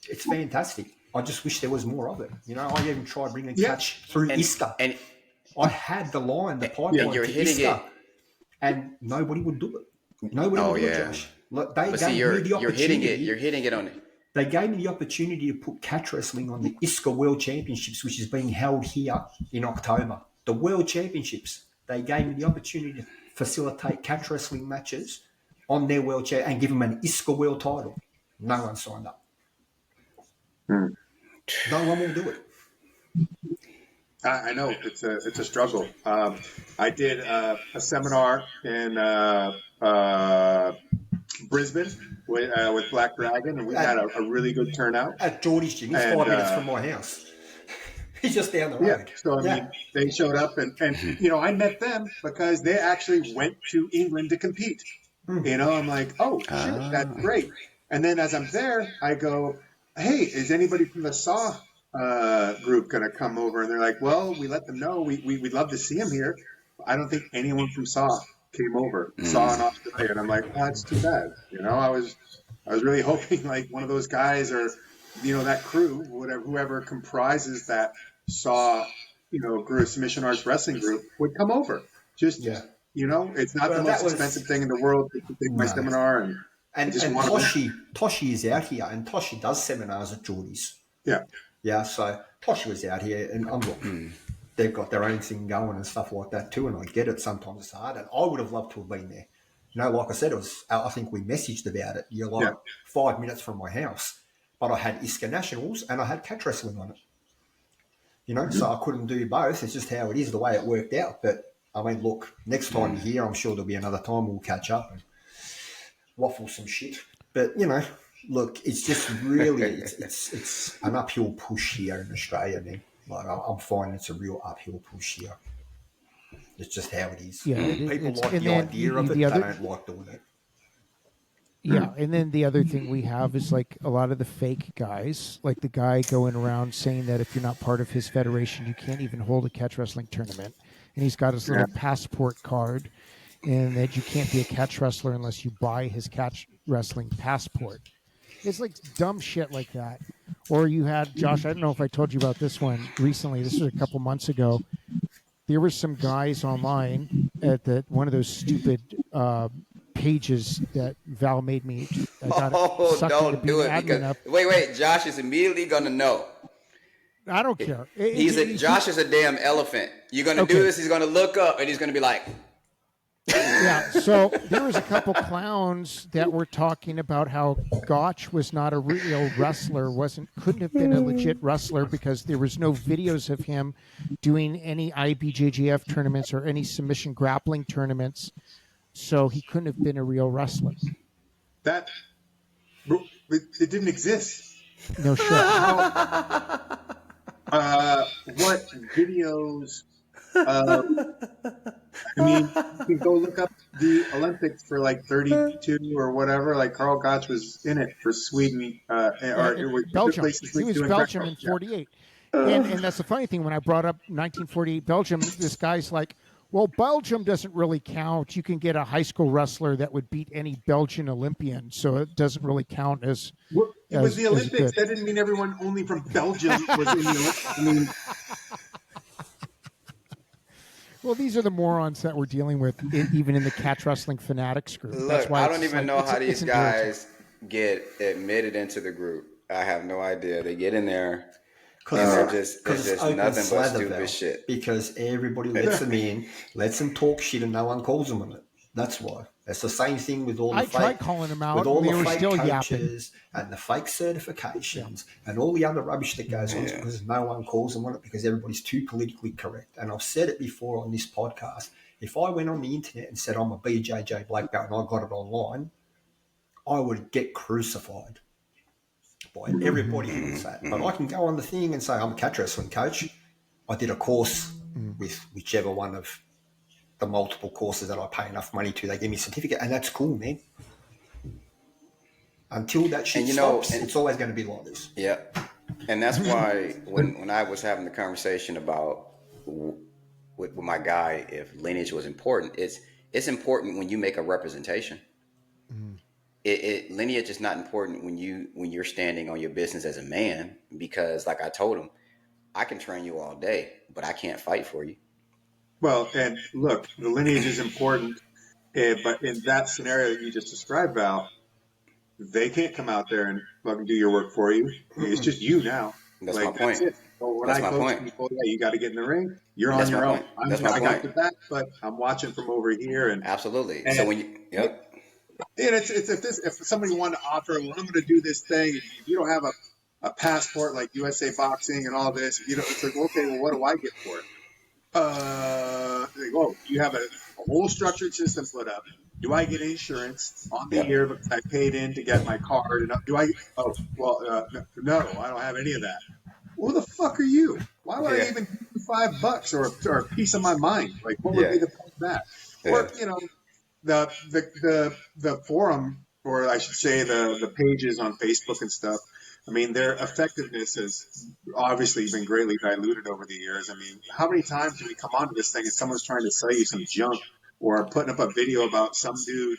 It's fantastic. I just wish there was more of it. I even tried bringing catch through ISCA. And I had the pipeline you're to hitting ISCA. it. And nobody would do it. Nobody would do it, Josh. Look, they gave me the opportunity. You're hitting it on it. They gave me the opportunity to put catch wrestling on the ISCA World Championships, which is being held here in October. The World Championships. They gave me the opportunity to facilitate catch wrestling matches on their World Champ and give them an ISCA World title. No one signed up. No one will do it. I know it's a struggle. I did a seminar in Brisbane with Black Dragon, and we had a really good turnout. At Geordie's gym, he's 5 minutes from my house. He's just down the road. Yeah, so I mean, they showed up, and I met them because they actually went to England to compete. I'm like, oh shit, that's great. And then as I'm there, I go, hey, is anybody from the SAW group going to come over? And they're like, well, we let them know we'd love to see him here. I don't think anyone from SAW came over, saw in Australia, and I'm like, oh, that's too bad. I was really hoping like one of those guys or, that crew, whoever comprises that Saw, Submission Arts Wrestling group would come over. Just, Yeah. it's not Well, the most expensive thing in the world to take my No. seminar. And Toshi is out here, and Toshi does seminars at Geordie's. Yeah. Yeah, so Toshi was out here, and I'm they've got their own thing going and stuff like that too, and I get it. Sometimes it's hard, and I would have loved to have been there. Like I said, I think we messaged about it. You're like 5 minutes from my house, but I had ISCA Nationals and I had catch wrestling on it. So I couldn't do both. It's just how it is, the way it worked out. But I mean, look, next time you're here, I'm sure there'll be another time we'll catch up and waffle some shit. But look, it's just really it's an uphill push here in Australia, man. Like I'm finding it's a real uphill push here. It's just how it is. Yeah, People like the idea of it, they don't like doing it. Yeah, and then the other thing we have is like a lot of the fake guys, like the guy going around saying that if you're not part of his federation, you can't even hold a catch wrestling tournament. And he's got his little passport card, and that you can't be a catch wrestler unless you buy his catch wrestling passport. It's like dumb shit like that. Or you had, Josh, I don't know if I told you about this one recently. This was a couple months ago. There were some guys online at one of those stupid pages that Val made me. Don't do it. Because, wait. Josh is immediately going to know. I don't care. Josh is a damn elephant. You're going to do this. He's going to look up and he's going to be like. Yeah, so there was a couple clowns that were talking about how Gotch was not a real wrestler, couldn't have been a legit wrestler because there was no videos of him doing any IBJJF tournaments or any submission grappling tournaments, so he couldn't have been a real wrestler. It didn't exist. No shit. What videos? You can go look up the Olympics for like 32 or whatever. Like Carl Gotch was in it for Sweden, or it was Belgium. He was Belgium in 48. And that's the funny thing. When I brought up 1948 Belgium, this guy's like, well, Belgium doesn't really count. You can get a high school wrestler that would beat any Belgian Olympian, so it doesn't really count as. It was the Olympics. That didn't mean everyone only from Belgium was in the Olympics. I mean. Well, these are the morons that we're dealing with, even in the catch wrestling fanatics group. Look, that's why I don't even know how these guys get admitted into the group. I have no idea. They get in there, and they're just nothing but stupid shit. Because everybody lets them in, lets them talk shit, and no one calls them on it. That's why. It's the same thing with all the fake. I tried calling them out, with all and they the were fake still coaches and the fake certifications and all the other rubbish that goes on because no one calls them on it because everybody's too politically correct. And I've said it before on this podcast. If I went on the internet and said I'm a BJJ black belt and I got it online, I would get crucified by everybody who does that. But I can go on the thing and say I'm a catch wrestling coach. I did a course with whichever one of the multiple courses that I pay enough money to, they give me a certificate, and that's cool, man. Until that shit stops, it's always going to be like this. Yeah, and that's why when I was having the conversation about with my guy, if lineage was important, it's important when you make a representation. Lineage is not important when you're standing on your business as a man, because like I told him, I can train you all day, but I can't fight for you. Well, and look, the lineage is important, but in that scenario that you just described, Val, they can't come out there and fucking do your work for you. It's just you now. That's my point. That's it. So when I coach people, you got to get in the ring. You're on your own. I got your back, but I'm watching from over here. And absolutely. And, so when you, and if somebody wanted to offer, well, I'm going to do this thing, and you don't have a passport like USA Boxing and all this, it's like, okay, well, what do I get for it? You have a whole structured system put up. Do I get insurance on the year because I paid in to get my card? No, I don't have any of that. Who the fuck are you? Why would I even give you $5 or a piece of my mind? Like, what would be the point of that? Or, the forum, or I should say the pages on Facebook and stuff, I mean, their effectiveness has obviously been greatly diluted over the years. I mean, how many times do we come onto this thing and someone's trying to sell you some junk or putting up a video about some dude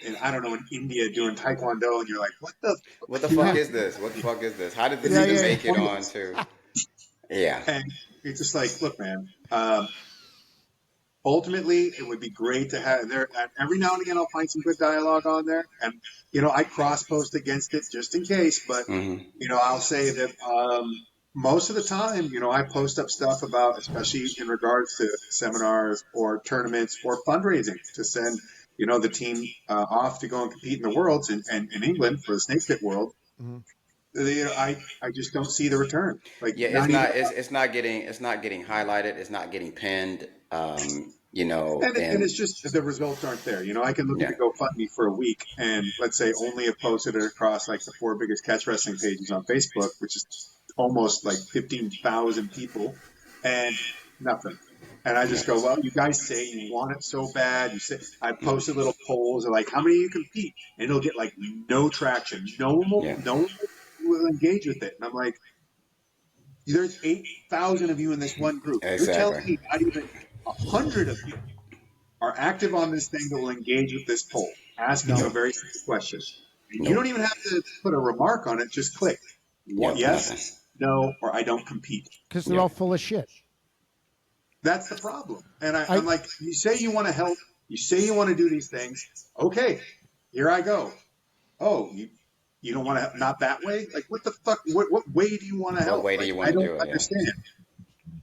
in, I don't know, in India doing Taekwondo, and you're like, what the fuck is this? What the fuck is this? How did this Yeah, even yeah, make it yeah. on to? Yeah. And it's just like, look, man, ultimately, it would be great to have there. Every now and again, I'll find some good dialogue on there, and I cross post against it just in case. But Mm-hmm. I'll say that most of the time, I post up stuff about, especially in regards to seminars or tournaments or fundraising to send, the team off to go and compete in the worlds in England for the Snake Pit World. Mhm. I just don't see the return. Like, Yeah, not even. it's not getting highlighted. It's not getting pinned. And it's just the results aren't there. I can look at yeah, the GoFundMe for a week and let's say only have posted it across like the 4 biggest catch wrestling pages on Facebook, which is almost like 15,000 people, and nothing. And I just go, well, you guys say you want it so bad. You say I posted little polls of like how many you compete, and it'll get like no traction. yeah, No one will engage with it. And I'm like, there's 8,000 of you in this one group. You're telling exactly. me not even 100 of you are active on this thing that will engage with this poll, asking you a No, very simple question. You Nope. don't even have to put a remark on it. Just click Yep. yes, Nothing. no, or I don't compete. because they're Yep. all full of shit. That's the problem. And I- I'm like, you say you want to help. You say you want to do these things. Okay, here I go. Oh, you don't want to, not that way? Like, what the fuck? What way do you want to What help? way do Like, you I want to don't do it? Yeah. understand.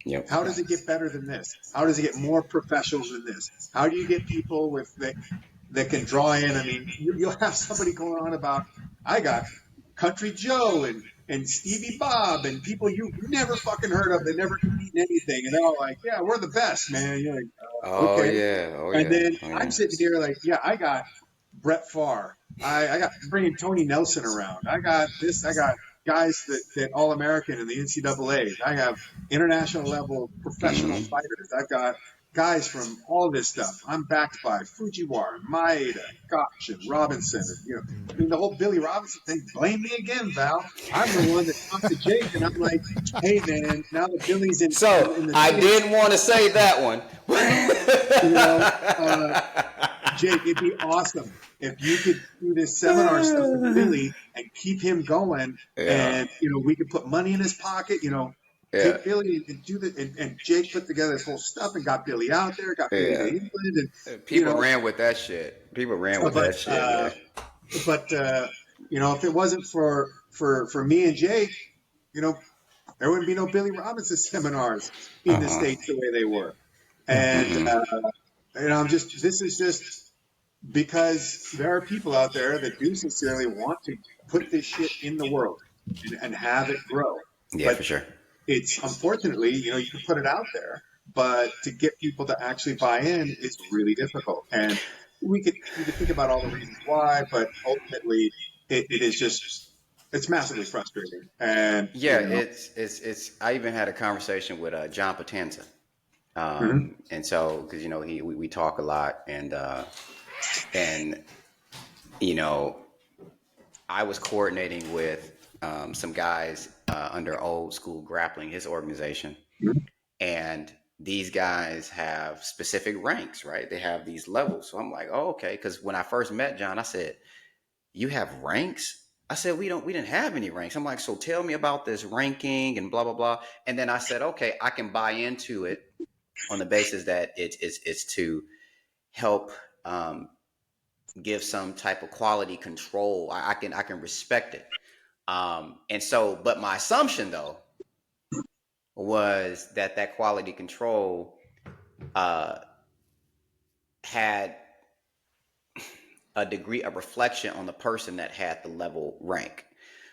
Yep. How does it get better than this? How does it get more professional than this? How do you get people that can draw in? I mean, you'll have somebody going on about, I got Country Joe and Stevie Bob and people you never fucking heard of that never compete in anything. And they're all like, yeah, we're the best, man. You're like, Oh okay. yeah. Oh And yeah. then Oh I'm yeah. sitting here like, yeah, I got Brett Favre. I got bringing Tony Nelson around. I got this. I got guys that All-American in the NCAA. I have international level professional Mm-hmm. fighters. I've got guys from all this stuff. I'm backed by Fujiwara, Maeda, Gotch, and Robinson. And, I mean, the whole Billy Robinson thing. Blame me again, Val. I'm the one that talked to Jake, and I'm like, hey, man, now that Billy's in So the I States, didn't want to say that one. Jake, it'd be awesome if you could do this seminar stuff with Billy and keep him going. Yeah. And, we could put money in his pocket, Yeah. take Billy and do the, and Jake put together this whole stuff and got Billy out there, got Billy to Yeah. England. And, People ran with that shit. People ran with but, that shit. Yeah. if it wasn't for me and Jake, there wouldn't be no Billy Robinson seminars in the States the way they were. And, this is just, because there are people out there that do sincerely want to put this shit in the world and have it grow. Yeah, But for sure. it's unfortunately, you can put it out there, but to get people to actually buy in, it's really difficult. And we could think about all the reasons why, but ultimately it is just, it's massively frustrating. And Yeah, it's. I even had a conversation with John Potenza, Mhm. and so because we talk a lot, and I was coordinating with some guys under Old School Grappling, his organization, Mhm. and these guys have specific ranks, right? They have these levels. So I'm like, oh, okay. Because when I first met John, I said, "You have ranks?" I said, "We didn't have any ranks." I'm like, "So tell me about this ranking and blah blah blah." And then I said, "Okay, I can buy into it on the basis that it's to help." Give some type of quality control. I can respect it. And so, but my assumption though was that quality control had a degree of reflection on the person that had the level rank.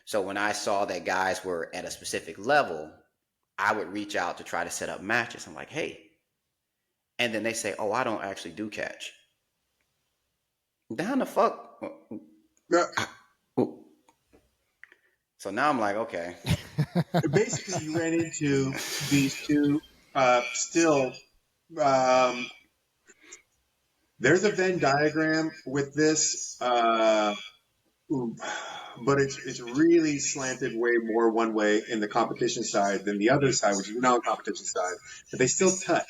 So when I saw that guys were at a specific level, I would reach out to try to set up matches. I'm like, hey, and then they say, oh, I don't actually do catch. Down the fuck. Yeah. So now I'm like, okay. Basically, you ran into these two still. There's a Venn diagram with this, but it's really slanted way more one way in the competition side than the other side, which is the non-competition side. But they still touch.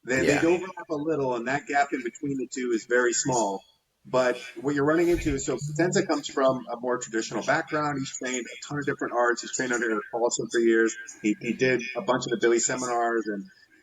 They overlap a little, and that gap in between the two is very small. But what you're running into is, so Potenza comes from a more traditional background. He's trained a ton of different arts. He's trained under Eric Paulson for years. He did a bunch of the Billy seminars,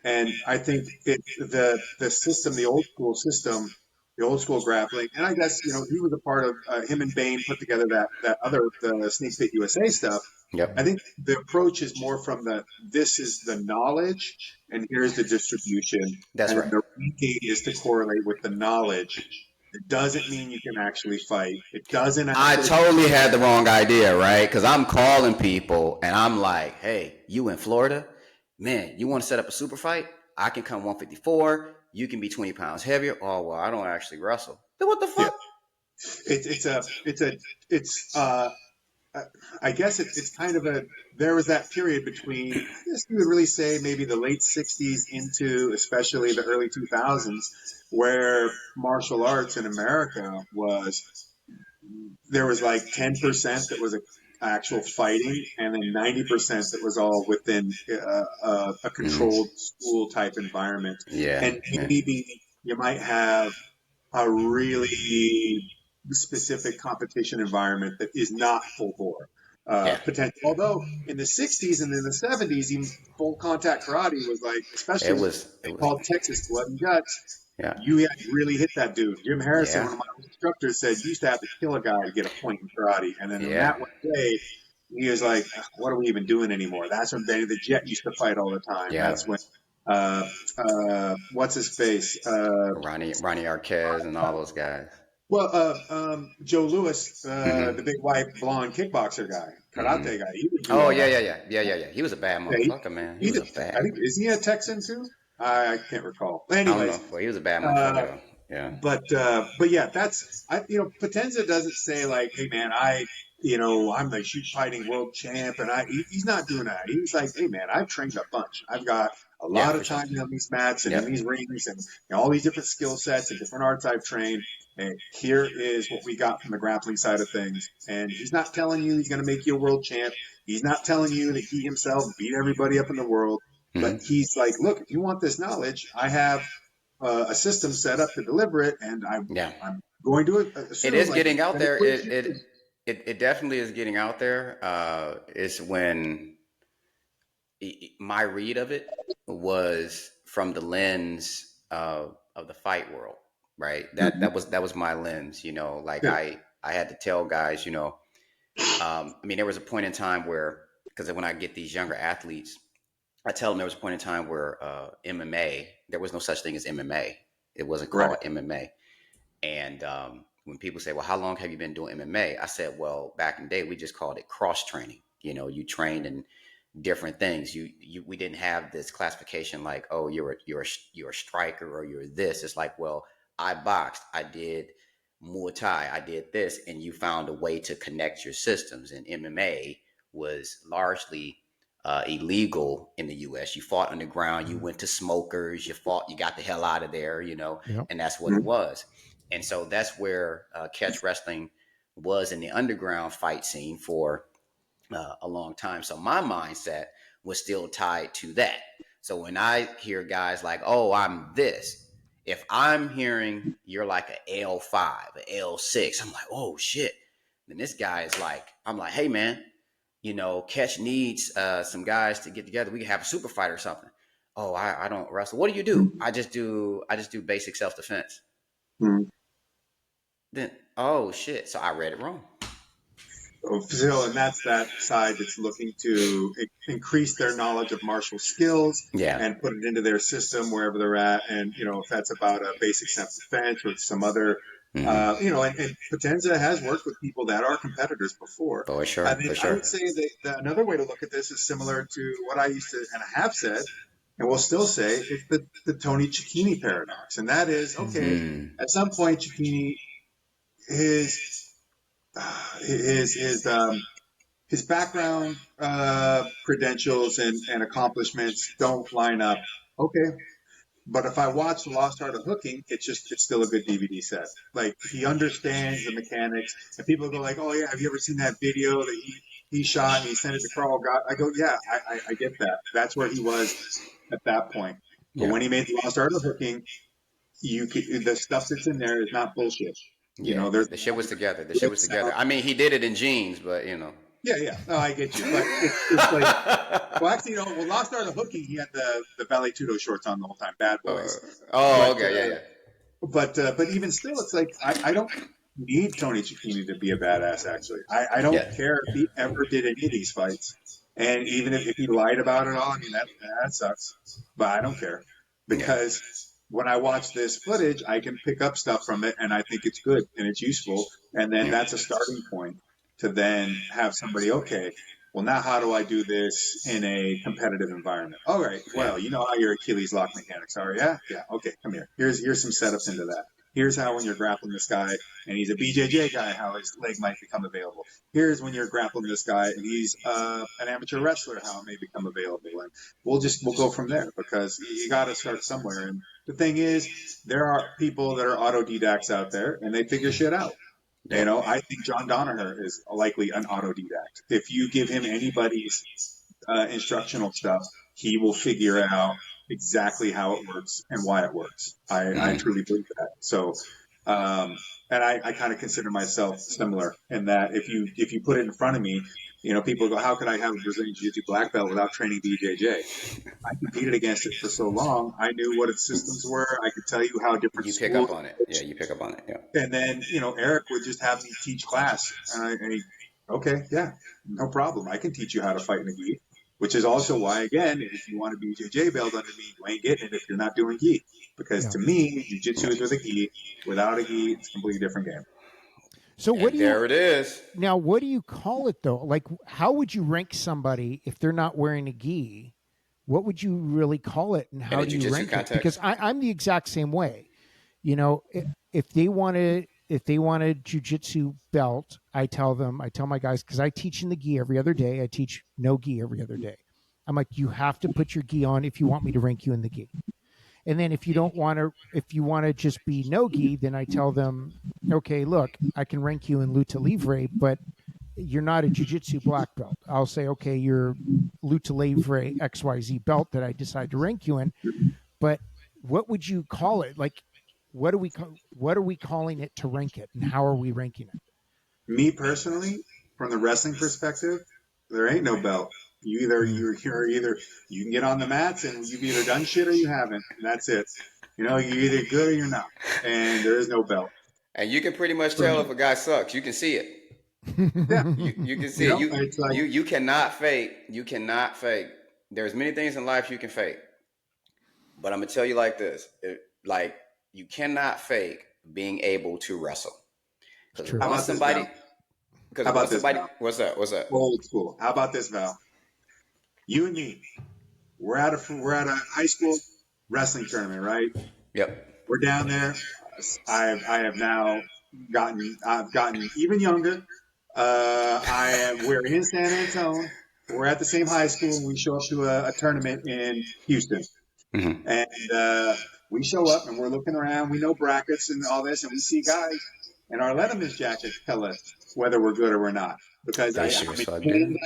and I think the system, the old school system, the old school grappling, and I guess he was a part of him and Bain put together the Snake State USA stuff. Yep. I think the approach is more from this is the knowledge and here's the distribution. That's and right. The ranking is to correlate with the knowledge. It doesn't mean you can actually fight. It doesn't. I totally had the wrong idea, right? Because I'm calling people and I'm like, hey, you in Florida? Man, you want to set up a super fight? I can come 154. You can be 20 pounds heavier. Oh, well, I don't actually wrestle. Then what the fuck? Yeah. I guess it's kind of there was that period between, I guess you would really say maybe the late 60s into especially the early 2000s, where martial arts in America there was like 10% that was actual fighting, and then 90% that was all within a controlled school type environment. Yeah. And maybe you might have a really specific competition environment that is not full bore potential. Although in the 60s and in the 70s, even full contact karate was like, especially It was called Texas Blood and Guts. Yeah. You had to really hit that dude. Jim Harrison, one of my instructors, said you used to have to kill a guy to get a point in karate. And then when that went away, he was like, what are we even doing anymore? That's when Benny the Jet used to fight all the time. Yeah. That's when what's his face? Ronnie Arquez and all those guys. Well, Joe Louis, the big white blonde kickboxer guy, karate guy. Yeah. He was a bad motherfucker, man. He was a bad. Is he a Texan too? I can't recall. Anyways, well, he was a bad motherfucker. Yeah. But yeah, Potenza doesn't say like, hey man, I'm the shoot fighting world champ, and he's not doing that. He's like, hey man, I've trained a bunch. I've got a lot of time on these mats and in these rings and all these different skill sets and different arts I've trained. And here is what we got from the grappling side of things. And he's not telling you he's going to make you a world champ. He's not telling you that he himself beat everybody up in the world. But he's like, look, if you want this knowledge, I have a system set up to deliver it, and I'm going to assume it is getting out there. It definitely is getting out there. It's when my read of it was from the lens of the fight world, right? That was my lens. I had to tell guys, there was a point in time where, because when I get these younger athletes, I tell them there was a point in time where MMA, there was no such thing as MMA. It wasn't called MMA. And when people say, well, how long have you been doing MMA? I said, well, back in the day, we just called it cross training. You trained in different things. We didn't have this classification like, oh, you're a striker or you're this. It's like, well, I boxed, I did Muay Thai, I did this, and you found a way to connect your systems. And MMA was largely illegal in the U.S. You fought underground. You went to smokers. You got the hell out of there, and that's what it was. And so that's where catch wrestling was in the underground fight scene for a long time. So my mindset was still tied to that. So when I hear guys like, oh, I'm this, if I'm hearing you're like a L5, a L6, I'm like, oh shit. Then this guy is like, I'm like, hey man, Catch needs some guys to get together. We can have a super fight or something. Oh, I don't wrestle. What do you do? I just do basic self-defense. Then, oh shit. So I read it wrong. And that's that side that's looking to increase their knowledge of martial skills and put it into their system wherever they're at. And, if that's about a basic self-defense or some other, and Potenza has worked with people that are competitors before. For sure. I would say that another way to look at this is similar to what I used to, and I have said, and will still say, it's the Tony Cicchini paradox. And that is, at some point, Cicchini, his background, credentials and accomplishments don't line up. Okay. But if I watch The Lost Art of Hooking, it's still a good DVD set. Like, he understands the mechanics, and people go like, oh yeah, have you ever seen that video that he shot and he sent it to Carl Gott? I go, yeah, I get that. That's where he was at that point. But when he made the Lost Art of Hooking, the stuff that's in there is not bullshit. Yeah, There's the shit was together. The shit was together. I mean, he did it in jeans, but Yeah. No, I get you. But it's like, well, actually, Lost Art of Hooking, he had the Ballet Tudo shorts on the whole time. Bad Boys. Okay, yeah. But even still, it's like I don't need Tony Cicchini to be a badass. Actually, I don't care if he ever did any of these fights, and even if he lied about it all, I mean that sucks. But I don't care because when I watch this footage, I can pick up stuff from it, and I think it's good and it's useful, and then that's a starting point to then have somebody, okay, well, now how do I do this in a competitive environment? All right, well, you know how your Achilles lock mechanics are, yeah? Yeah, okay, come here. Here's some setups into that. Here's how when you're grappling this guy and he's a BJJ guy, how his leg might become available. Here's when you're grappling this guy and he's an amateur wrestler, how it may become available. And we'll go from there because you got to start somewhere. And the thing is, there are people that are autodidacts out there and they figure shit out. I think John Danaher is likely an autodidact. If you give him anybody's instructional stuff, he will figure out exactly how it works and why it works. I truly believe that. So, and I kind of consider myself similar in that if you put it in front of me, people go, how could I have a Brazilian Jiu-Jitsu black belt without training BJJ? I competed against it for so long. I knew what its systems were. I could tell you how different you pick up on it. Yeah, you pick up on it. Yeah. And then, Eric would just have me teach class. And okay, yeah, no problem. I can teach you how to fight in a gi, which is also why, again, if you want a BJJ belt under me, you ain't getting it if you're not doing gi. Because to me, jiu-jitsu is with a gi. Without a gi, it's a completely different game. So what do you? There it is. Now, what do you call it though? Like, how would you rank somebody if they're not wearing a gi? What would you really call it, and how do you rank it? Because I'm the exact same way. If they want a jiu-jitsu belt, I tell my guys, because I teach in the gi every other day. I teach no gi every other day. I'm like, you have to put your gi on if you want me to rank you in the gi. And then if you want to just be no gi, then I tell them, okay, look, I can rank you in luta livre, but you're not a jiu-jitsu black belt. I'll say, okay, you're luta livre XYZ belt that I decide to rank you in. But what would you call it? Like, what are we calling it to rank it, and how are we ranking it? Me personally, from the wrestling perspective, there ain't no belt. You can get on the mats and you've either done shit or you haven't. And that's it. You're either good or you're not. And there is no belt. And you can pretty much tell if a guy sucks. You can see it. Yeah. You can see it. You cannot fake. You cannot fake. There's many things in life you can fake. But I'm going to tell you like this. You cannot fake being able to wrestle. Because once somebody... What's up? Old school. How about this, Val? You and me, we're at a high school wrestling tournament, right? Yep. We're down there. I have now gotten even younger. We're in San Antonio. We're at the same high school. And we show up to a tournament in Houston, and we show up and we're looking around. We know brackets and all this, and we see guys in our Letterman's jackets tell us whether we're good or we're not. Because they sure as fuck do. On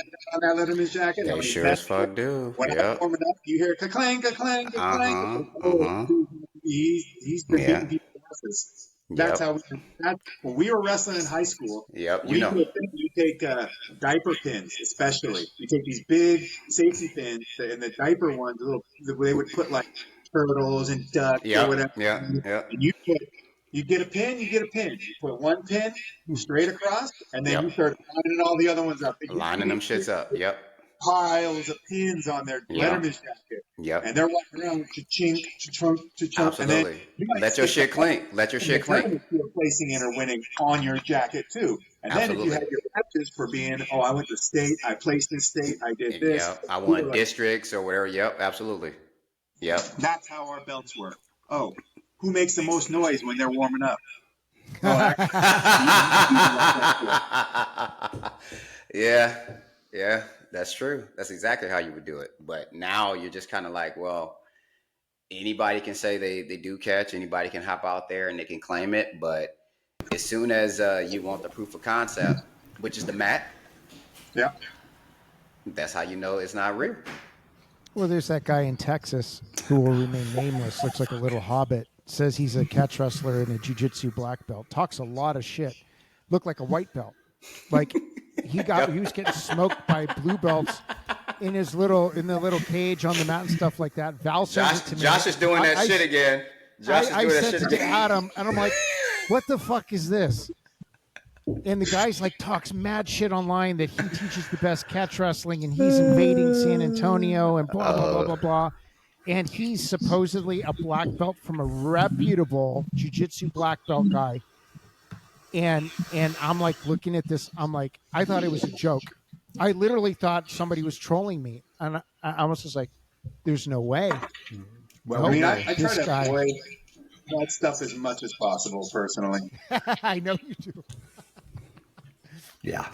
that Letterman's jacket. They sure as fuck do. When I'm warming up, you hear ka-clang, ka-clang, ka-clang. He's been hitting people's asses. That's how when we were wrestling in high school. Yep, you take diaper pins, especially. You take these big safety pins, and the diaper ones, they would put like turtles and ducks or whatever. Yeah. And you get a pin. You put one pin straight across, and then you start lining all the other ones up. Lining them shits up. Yep. Piles of pins on their Letterman's jacket. Yep. And they're walking around cha-chink, cha-chunk, cha-chunk. Absolutely. Let your shit clink. Let your shit clink. You're placing in or winning on your jacket too. And then if you have your patches for being, I went to state, I placed in state, I did this. Yep. I won districts or whatever. Yep. Absolutely. Yep. That's how our belts work. Oh, who makes the most noise when they're warming up? Yeah, that's true. That's exactly how you would do it. But now you're just kind of like, well, anybody can say they do catch. Anybody can hop out there and they can claim it. But as soon as you want the proof of concept, which is the mat, yeah, that's how you know it's not real. Well, there's that guy in Texas who will remain nameless. Looks like a little hobbit. Says he's a catch wrestler and a jiu-jitsu black belt. Talks a lot of shit. Looked like a white belt. Like he was getting smoked by blue belts in the little cage on the mat and stuff like that. Val says it to me. Josh is doing that shit again. Josh is doing that shit to again. Adam, and I'm like, what the fuck is this? And the guy's like talks mad shit online that he teaches the best catch wrestling and he's invading San Antonio and blah blah blah blah blah. And he's supposedly a black belt from a reputable jiu-jitsu black belt guy. And I'm like looking at this, I'm like, I thought it was a joke. I literally thought somebody was trolling me. And I was just like, there's no way. Well, I mean, I try to avoid that stuff as much as possible, personally. I know you do. Yeah.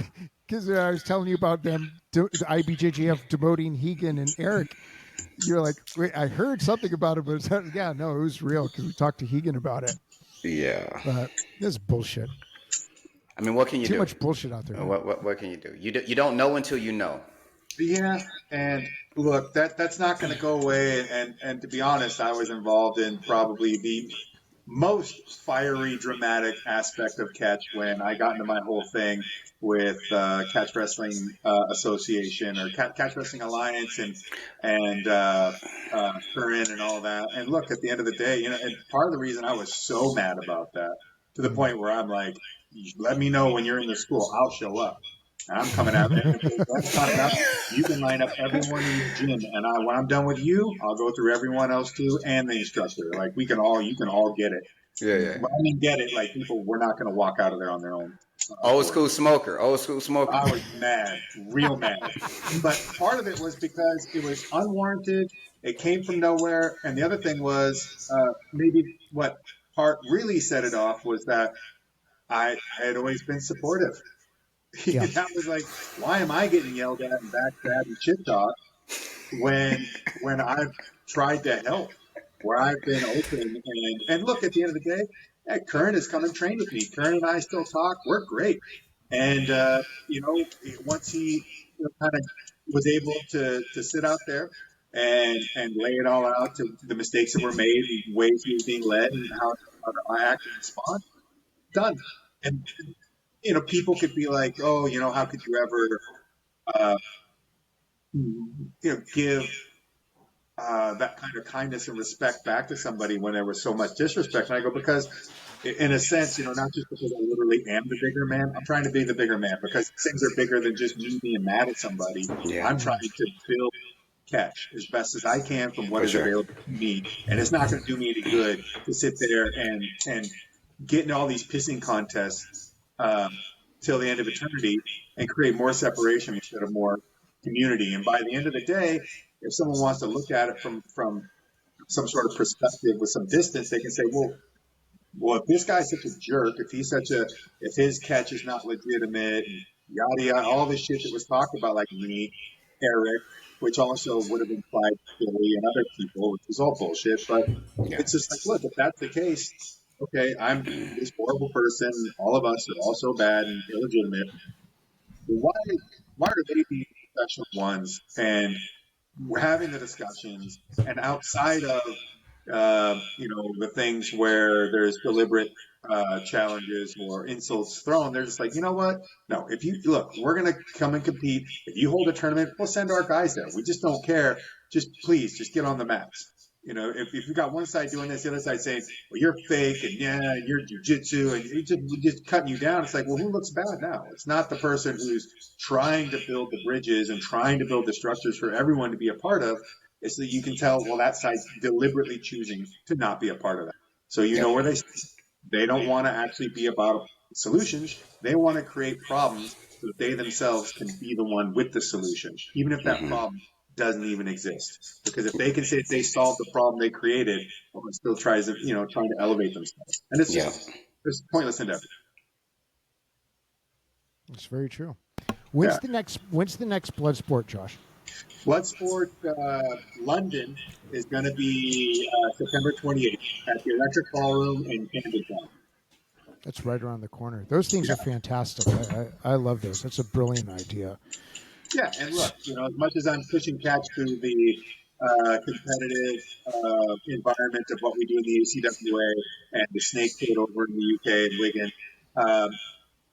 Because I was telling you about them, the IBJJF demoting Hegan and Eric. You're like, wait, I heard something about it, but it's not, yeah, no, it was real because we talked to Hegan about it. Yeah. But this is bullshit. I mean, what can you do? Too much bullshit out there. What can you do? You don't know until you know. Yeah, and look, that's not going to go away. And to be honest, I was involved in probably the most fiery, dramatic aspect of catch when I got into my whole thing with Catch Wrestling Association or Catch Wrestling Alliance and Curran and all that. And look, at the end of the day, you know, and part of the reason I was so mad about that to the point where I'm like, let me know when you're in the school, I'll show up. I'm coming out there. That's not enough. You can line up everyone in the gym, and when I'm done with you, I'll go through everyone else too, and the instructor. Like you can all get it. Yeah. When I mean get it, like people, we're not going to walk out of there on their own. Old school smoker. I was mad, real mad. But part of it was because it was unwarranted. It came from nowhere, and the other thing was maybe what part really set it off was that I had always been supportive. Yeah. That was like, why am I getting yelled at and backstabbed and shit talked when I've tried to help, where I've been open and look, at the end of the day, Curran has come and trained with me. Curran and I still talk. We're great. And, once he kind of was able to sit out there and lay it all out to the mistakes that were made, the ways he was being led and how I act and respond, done. And people could be like, oh, how could you ever, give that kind of kindness and respect back to somebody when there was so much disrespect? And I go, because in a sense, not just because I literally am the bigger man, I'm trying to be the bigger man because things are bigger than just me being mad at somebody. Yeah. I'm trying to build catch as best as I can from what is available to me. And it's not going to do me any good to sit there and get in all these pissing contests till the end of eternity and create more separation instead of more community. And by the end of the day, if someone wants to look at it from some sort of perspective with some distance, they can say, well, if this guy's such a jerk, if his catch is not legitimate, and yada yada, all this shit that was talked about, like me, Eric, which also would have implied Billy and other people, which is all bullshit. But it's just like, look, if that's the case, okay, I'm this horrible person. All of us are all so bad and illegitimate. Why are they the professional ones? And we're having the discussions, and outside of the things where there's deliberate challenges or insults thrown, they're just like, you know what? No, if you look, we're gonna come and compete. If you hold a tournament, we'll send our guys there. We just don't care. Just please, just get on the mats. If you got one side doing this, the other side saying, well, you're fake and you're jiu-jitsu and we're just cutting you down. It's like, well, who looks bad now? It's not the person who's trying to build the bridges and trying to build the structures for everyone to be a part of. It's that you can tell, well, that side's deliberately choosing to not be a part of that. So where they don't want to actually be about solutions. They want to create problems so that they themselves can be the one with the solution, even if that problem doesn't even exist. Because if they can say they solved the problem they created, well, it still trying to elevate themselves. And it's just it's pointless endeavor. It's very true. When's the next blood sport, Josh? Bloodsport London is going to be September 28th at the Electric Ballroom in Camden Town. That's right around the corner. Those things are fantastic. I love those. That's a brilliant idea. Yeah, and look, as much as I'm pushing catch through the competitive environment of what we do in the ACWA and the snake pit over in the UK and Wigan.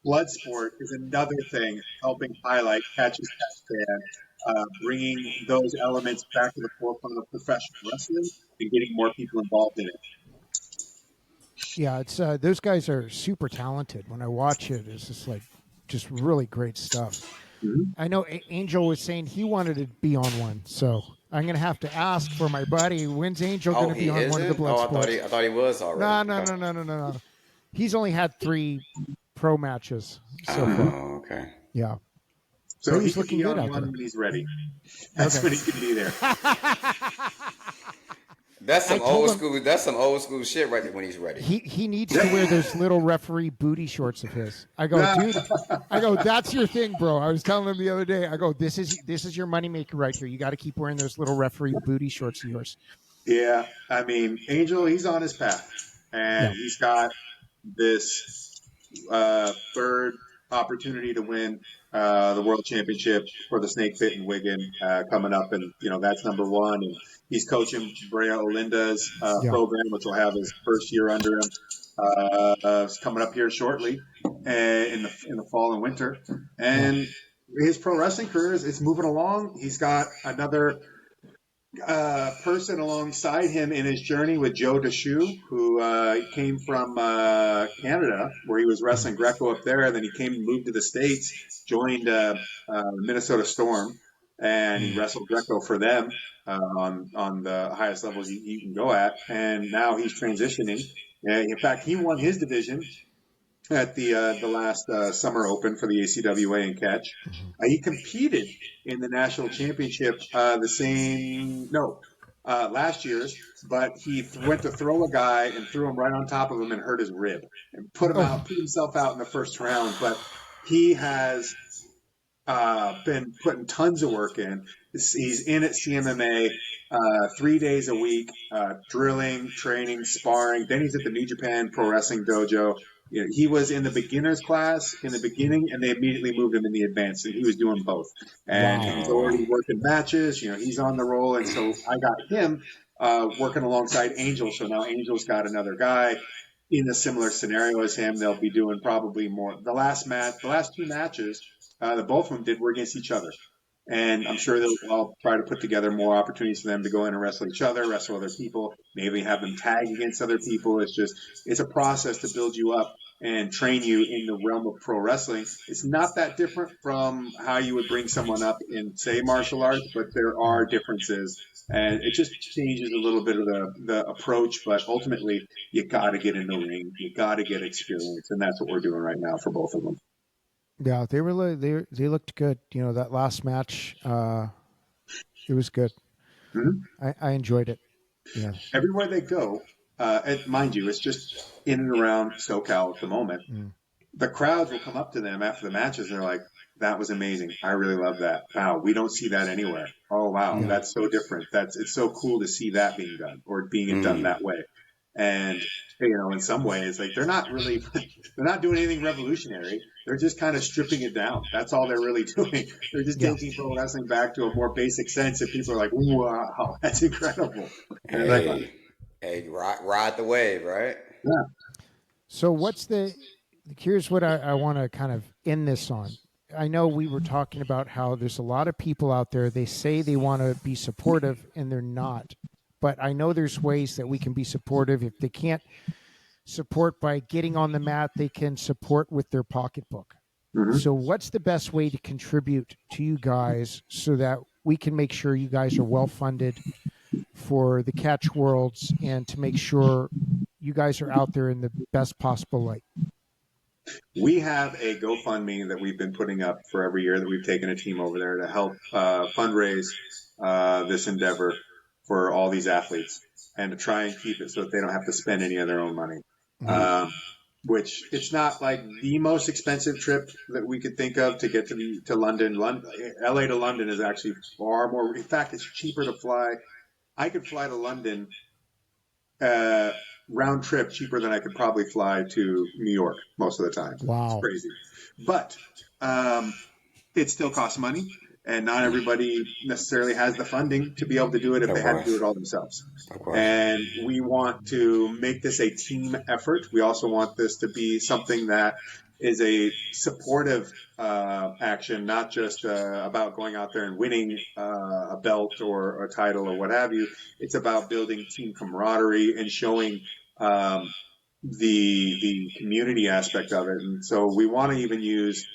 Blood sport is another thing helping highlight catches catch can, bringing those elements back to the forefront of professional wrestling and getting more people involved in it. Yeah, it's those guys are super talented. When I watch it, it's just really great stuff. Mm-hmm. I know Angel was saying he wanted to be on one, so I'm gonna have to ask for my buddy. When's Angel gonna be on one of the blood sports? I thought he was already. No. He's only had 3 pro matches so far. Oh, okay. Yeah. So he's he looking can be good on out one there. when he's ready. That's Okay. when he can be there. That's some I told old him- school. That's some old school shit right there when he's ready. He needs to wear those little referee booty shorts of his. I go, dude. I go, that's your thing, bro. I was telling him the other day. I go, this is your moneymaker right here. You got to keep wearing those little referee booty shorts of yours. Yeah, I mean, Angel, he's on his path, and he's got this third opportunity to win the world championship for the Snake Pit in Wigan coming up, and that's number 1. And he's coaching Brea Olinda's program, which will have his first year under him. It's coming up here shortly in the fall and winter, and his pro wrestling career is moving along. He's got another person alongside him in his journey with Joe Deshoe, who came from Canada, where he was wrestling Greco up there, and then he moved to the States, joined Minnesota Storm, and he wrestled Greco for them on the highest levels you can go at, and now he's transitioning. In fact, he won his division at the last Summer Open for the ACWA in catch. He competed in the national championship last year's, but he went to throw a guy and threw him right on top of him and hurt his rib and put himself out in the first round. But he has been putting tons of work in. He's in at CMMA 3 days a week, drilling, training, sparring. Then he's at the New Japan Pro Wrestling Dojo. He was in the beginners class in the beginning, and they immediately moved him in the advanced, and he was doing both. And he's already working matches. He's on the roll, and so I got him working alongside Angel. So now Angel's got another guy in a similar scenario as him. They'll be doing probably more. The last 2 matches that both of them did were against each other. And I'm sure they'll all try to put together more opportunities for them to go in and wrestle each other, wrestle other people, maybe have them tag against other people. It's a process to build you up and train you in the realm of pro wrestling. It's not that different from how you would bring someone up in, say, martial arts, but there are differences. And it just changes a little bit of the approach, but ultimately you got to get in the ring. You got to get experience, and that's what we're doing right now for both of them. Yeah, they looked good. That last match, it was good. Mm-hmm. I enjoyed it. Yeah. Everywhere they go, and mind you, it's just in and around SoCal at the moment. The crowds will come up to them after the matches and they're like, "That was amazing. I really love that. Wow, we don't see that anywhere. Oh wow, that's so different. It's so cool to see that being done or being done that way." And in some ways, like they're not doing anything revolutionary. They're just kind of stripping it down. That's all they're really doing. They're just taking pro wrestling back to a more basic sense. And people are like, "Wow, that's incredible." Hey, ride the wave, right? Yeah. So here's what I want to kind of end this on. I know we were talking about how there's a lot of people out there, they say they want to be supportive and they're not. But I know there's ways that we can be supportive. If they can't support by getting on the mat, they can support with their pocketbook. Mm-hmm. So what's the best way to contribute to you guys so that we can make sure you guys are well funded for the catch worlds and to make sure you guys are out there in the best possible light? We have a GoFundMe that we've been putting up for every year that we've taken a team over there to help fundraise this endeavor for all these athletes and to try and keep it so that they don't have to spend any of their own money. Mm-hmm. Which it's not like the most expensive trip that we could think of to get to London. LA to London is actually far more. In fact, it's cheaper to fly. I could fly to London round trip cheaper than I could probably fly to New York most of the time. Wow. It's crazy. But it still costs money. and not everybody necessarily has the funding to be able to do it if Of they had to course. do it all themselves. Of course. And we want to make this a team effort. We also want this to be something that is a supportive action, not just about going out there and winning a belt or a title or what have you. It's about building team camaraderie and showing the community aspect of it. And so we want to even use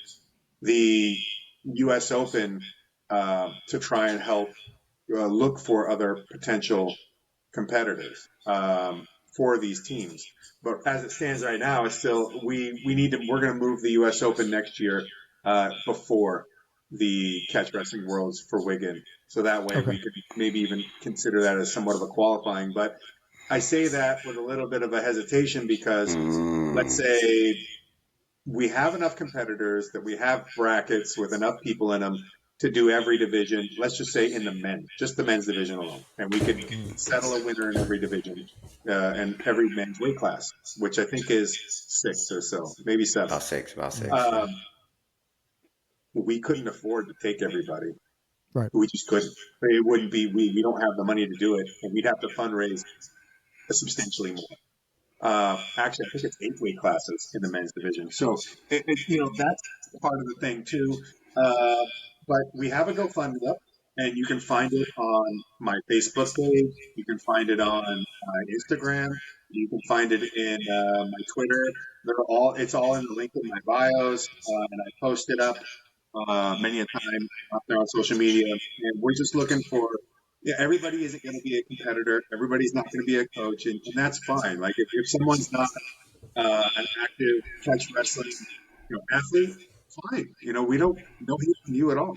the U.S. Open to try and help look for other potential competitors for these teams. But as it stands right now, it's still we're going to move the U.S. Open next year before the Catch Wrestling Worlds for Wigan. So that way we could maybe even consider that as somewhat of a qualifying. But I say that with a little bit of a hesitation because let's say we have enough competitors that we have brackets with enough people in them to do every division. Let's just say in the men, just the men's division alone, and we could settle a winner in every division and every men's weight class, which I think is 6 or so, maybe 7. About six. We couldn't afford to take everybody. Right. We just couldn't. It wouldn't be. We don't have the money to do it, and we'd have to fundraise substantially more. Actually, I think it's 8 weight classes in the men's division. So, that's part of the thing too. But we have a GoFundMe up, and you can find it on my Facebook page. You can find it on Instagram. You can find it in my Twitter. It's all in the link in my bios, and I post it up many a time out there on social media. And we're just looking for. Yeah, everybody isn't going to be a competitor. Everybody's not going to be a coach, and that's fine. Like if someone's not an active catch wrestling athlete, fine. We don't hate on you at all.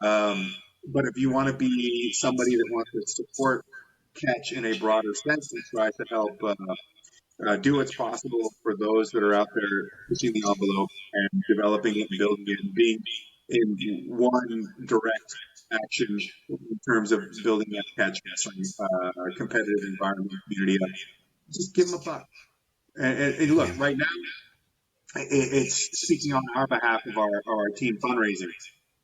But if you want to be somebody that wants to support catch in a broader sense and try to help do what's possible for those that are out there pushing the envelope and developing it and building it and being in one direct action in terms of building that catch wrestling competitive environment community up, just give them a buck. And look, right now, it's speaking on our behalf of our team fundraising.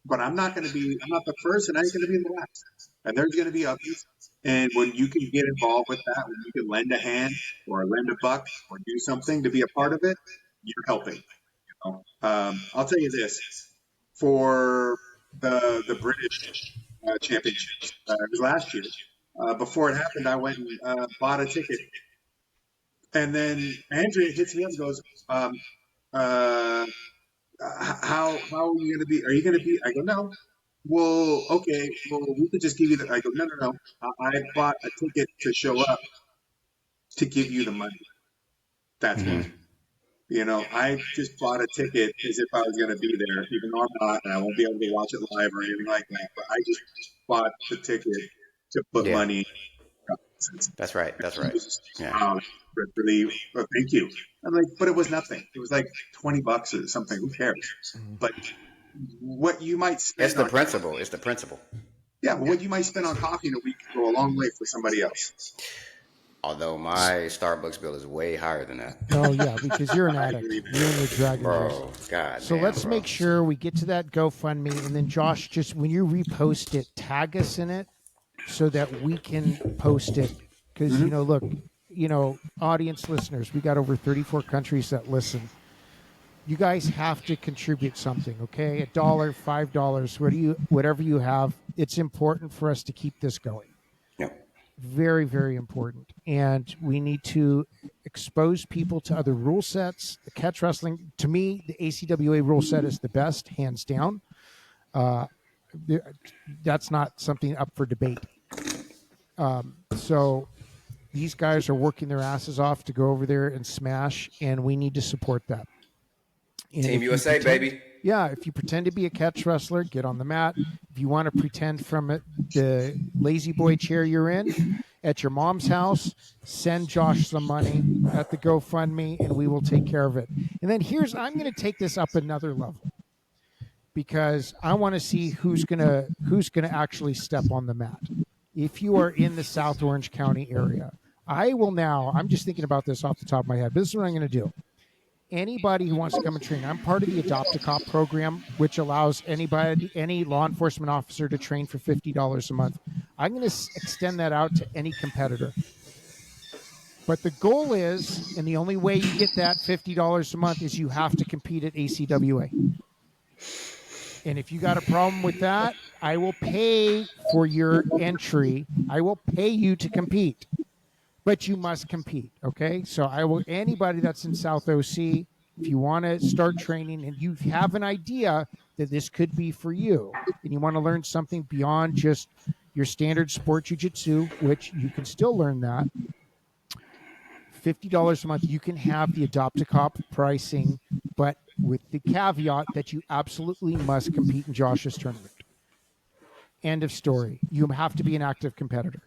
But I'm not the first, and I ain't going to be the last. And there's going to be others. And when you can get involved with that, when you can lend a hand or lend a buck or do something to be a part of it, you're helping. I'll tell you this: for the British championships, it was last year. Before it happened, I went and bought a ticket, and then Andrea hits me up and goes, how are you going to be? Are you going to be? I go, no. Well, okay. Well, we could just give you I go, no. I bought a ticket to show up to give you the money. That's why. I just bought a ticket as if I was going to be there, even though I'm not, and I won't be able to watch it live or anything like that. But I just bought the ticket to put money. That's right. Yeah. Really, thank you. I'm like, but it was nothing. It was like $20 or something. Who cares? But what you might spend. It's the principle. It's the principle. Yeah, but what you might spend on coffee in a week can go a long way for somebody else. Although my Starbucks bill is way higher than that. Oh yeah, because you're an addict. You're in the dragon race. Bro, God. So let's make sure we get to that GoFundMe, and then Josh, just when you repost it, tag us in it so that we can post it. Because look, audience listeners, we got over 34 countries that listen. You guys have to contribute something, okay? $1, $5, whatever you have. It's important for us to keep this going. Very, very important. And we need to expose people to other rule sets. The catch wrestling, to me, the ACWA rule set is the best, hands down. That's not something up for debate. So these guys are working their asses off to go over there and smash, and we need to support that. And Team USA, baby. Yeah, if you pretend to be a catch wrestler, get on the mat. If you want to pretend from the lazy boy chair you're in at your mom's house, send Josh some money at the GoFundMe, and we will take care of it. And then I'm going to take this up another level because I want to see who's gonna actually step on the mat. If you are in the South Orange County area, I'm just thinking about this off the top of my head, but this is what I'm going to do. anybody who wants to come and train. I'm part of the Adopt a Cop program, which allows anybody, any law enforcement officer, to train for $50 a month. I'm going to extend that out to any competitor. But the goal is, and the only way you get that $50 a month is you have to compete at ACWA. And if you got a problem with that, I will pay for your entry. I will pay you to compete. But you must compete, okay? So I will, anybody that's in South OC, if you want to start training and you have an idea that this could be for you, and you want to learn something beyond just your standard sport jiu-jitsu, which you can still learn that, $50 a month, you can have the Adopt a Cop pricing, but with the caveat that you absolutely must compete in Josh's tournament. End of story. You have to be an active competitor.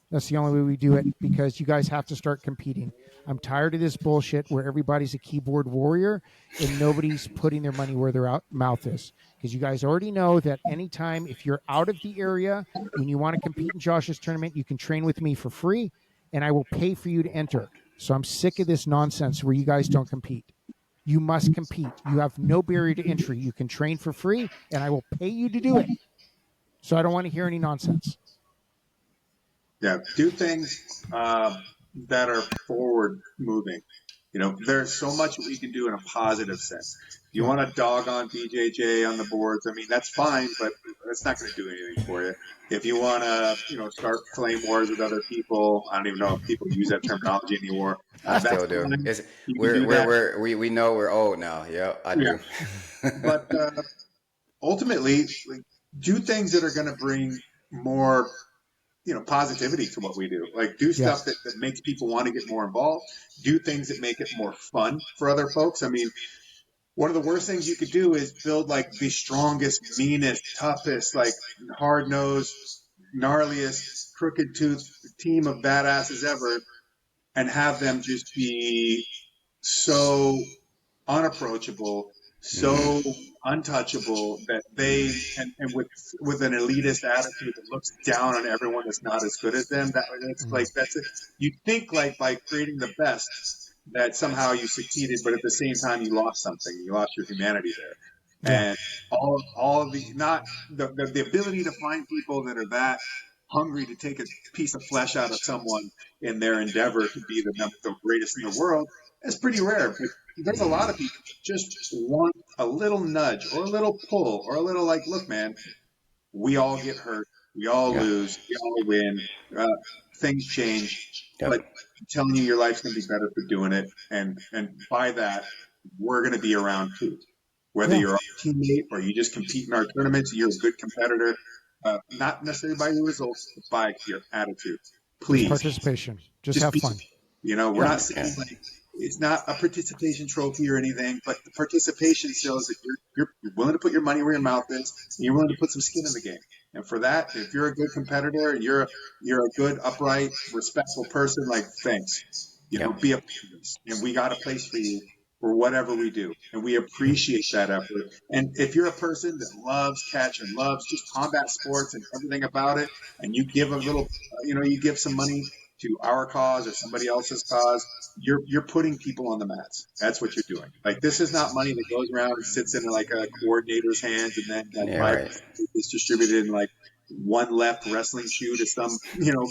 That's the only way we do it, because you guys have to start competing. I'm tired of this bullshit where everybody's a keyboard warrior and nobody's putting their money where their mouth is. Because you guys already know that anytime, if you're out of the area and you want to compete in Josh's tournament, you can train with me for free and I will pay for you to enter. So I'm sick of this nonsense where you guys don't compete. You must compete. You have no barrier to entry. You can train for free and I will pay you to do it. So I don't want to hear any nonsense. Yeah, do things that are forward moving. You know, there's so much we can do in a positive sense. If you want to dog on BJJ on the boards, I mean, that's fine, but that's not going to do anything for you. If you want to, you know, start flame wars with other people, I don't even know if people use that terminology anymore. I still do. We know we're old now. Yeah, I do. But ultimately, like, do things that are going to bring more, you know, positivity to what we do. Like, do stuff that makes people want to get more involved. Do things that make it more fun for other folks. I mean, one of the worst things you could do is build like the strongest, meanest, toughest, like hard-nosed, gnarliest, crooked-toothed team of badasses ever, and have them just be so unapproachable, so untouchable that they, and with an elitist attitude that looks down on everyone that's not as good as them. That it's like, that's it. You think like by creating the best that somehow you succeeded, but at the same time you lost something. You lost your humanity there. And all of the, not the ability to find people that are that hungry to take a piece of flesh out of someone in their endeavor to be the greatest in the world is pretty rare. But there's a lot of people that just want a little nudge or a little pull or a little like, look, man, we all get hurt. We all lose. We all win. Things change. But I'm telling you, your life's going to be better for doing it. And by that, we're going to be around too. Whether you're a teammate or you just compete in our tournaments, you're a good competitor. Not necessarily by your results, but by your attitude. Please. Just participation. Just have fun. You know, we're not saying like it's not a participation trophy or anything, but the participation shows that you're willing to put your money where your mouth is, and you're willing to put some skin in the game. And for that, if you're a good competitor and you're a good, upright, respectful person, like, thanks. You know, be a part of this. And we got a place for you for whatever we do. And we appreciate that effort. And if you're a person that loves catch and loves just combat sports and everything about it, and you give a little, you give some money to our cause or somebody else's cause, you're putting people on the mats. That's what you're doing. Like, this is not money that goes around and sits in like a coordinator's hands and then is distributed in like one left wrestling shoe to some,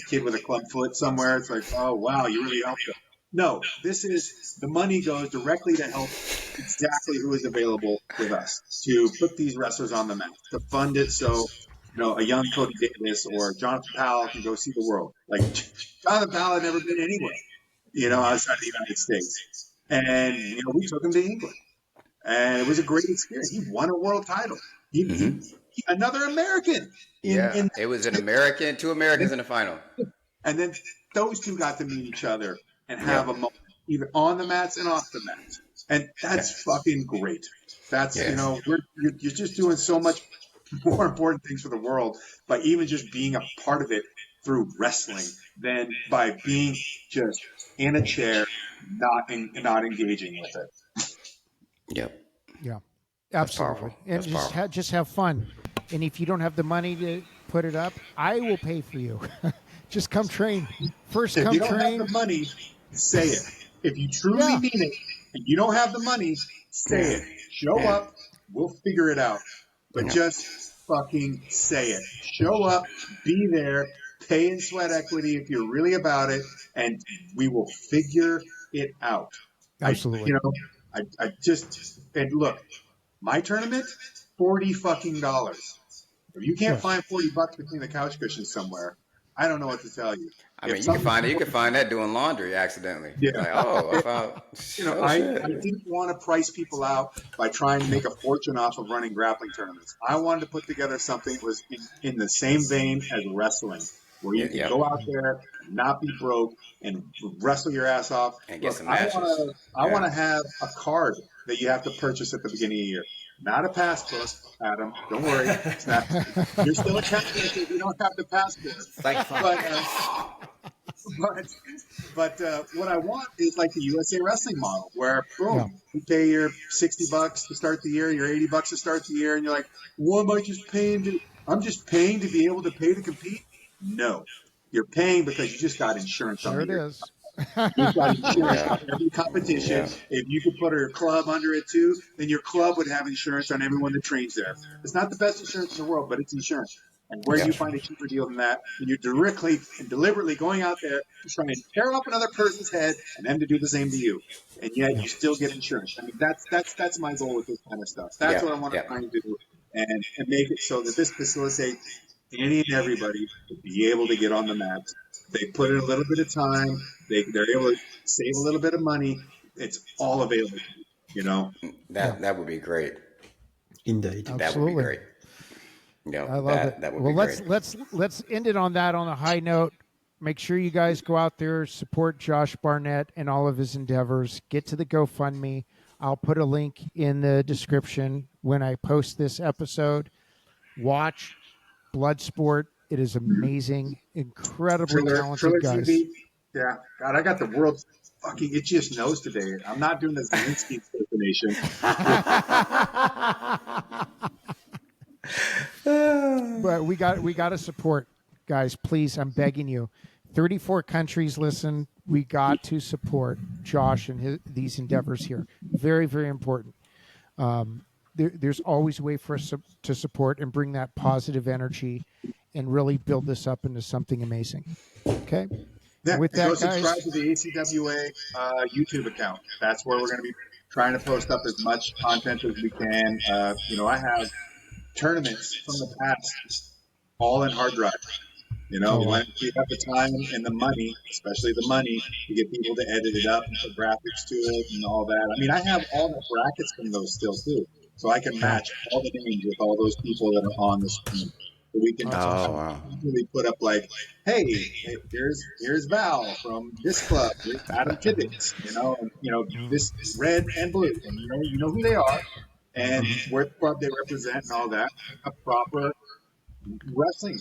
kid with a club foot somewhere. It's like, oh wow, you really helped them. No, the money goes directly to help exactly who is available with us to put these wrestlers on the mat, to fund it so, a young Cody Davis or Jonathan Powell can go see the world. Like, Jonathan Powell had never been anywhere, outside the United States. And, we took him to England. And it was a great experience. He won a world title. Another American. It was an American, two Americans in the final. And then those two got to meet each other and have a moment, either on the mats and off the mats. And that's fucking great. That's, you're just doing so much more important things for the world by even just being a part of it through wrestling than by being just in a chair, not engaging with it. Yep. Yeah, absolutely. And just have fun. And if you don't have the money to put it up, I will pay for you. Just come train. First, if come you don't train. have the money, say it. If you truly mean it, and you don't have the money, say it. Show up. We'll figure it out. But just fucking say it. Show up. Be there. Pay in sweat equity if you're really about it, and we will figure it out. Absolutely. I just, and look, my tournament, $40 fucking dollars. If you can't find $40 between the couch cushions somewhere, I don't know what to tell you. I mean, you can find that doing laundry accidentally. Yeah. Like, I found. I didn't want to price people out by trying to make a fortune off of running grappling tournaments. I wanted to put together something that was in the same vein as wrestling, where you can go out there and not be broke and wrestle your ass off. And get some matches. I want to have a card that you have to purchase at the beginning of the year. Not a passport, Adam. Don't worry. It's not, you're still a Catholic if you don't have the passport. But what I want is like the USA Wrestling model, where boom, you pay your $60 to start the year, your $80 to start the year, and you're like, "What am I just paying to? I'm just paying to be able to pay to compete." No, you're paying because you just got insurance. Sure, it is. You've got insurance on every competition. If you could put your club under it too, then your club would have insurance on everyone that trains there. It's not the best insurance in the world, but it's insurance. And where do you find a cheaper deal than that? And you're directly and deliberately going out there to try and tear off another person's head and them to do the same to you. And yet you still get insurance. I mean, that's my goal with this kind of stuff. That's what I want to try and do and make it so that this facilitates any and everybody to be able to get on the mat. They put in a little bit of time. They're able to save a little bit of money. It's all available to you, you know? That would be great. Indeed. Absolutely. That would be great. I love it. That would well, be great. let's end it on that on a high note. Make sure you guys go out there, support Josh Barnett and all of his endeavors. Get to the GoFundMe. I'll put a link in the description when I post this episode. Watch Bloodsport. It is amazing, incredibly talented guys. TV. Yeah, God, I got the world's fucking itchiest nose today. I'm not doing this Zelensky impersonation. But we got to support, guys. Please, I'm begging you. 34 countries listen. We got to support Josh and these endeavors here. Very, very important. There's always a way for us to support and bring that positive energy and really build this up into something amazing. Okay? Yeah, with that, subscribe to the ACWA YouTube account. That's where we're going to be trying to post up as much content as we can. I have tournaments from the past all in hard drive. When we have the time and the money, especially the money, to get people to edit it up and put graphics to it and all that. I mean, I have all the brackets from those still too. So I can match all the names with all those people that are on the screen. So we can really put up like, hey, here's Val from this club, here's Adam Tibbetts, this red and blue, and you know who they are, and what club they represent and all that. A proper wrestling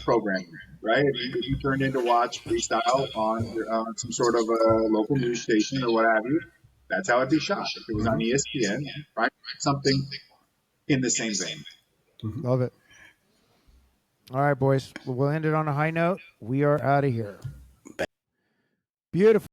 programming, right? If you turned in to watch freestyle on some sort of a local news station or what have you, that's how it'd be shot. If it was on ESPN, right? Something in the same vein. Love it. All right, boys. We'll end it on a high note. We are out of here. Beautiful.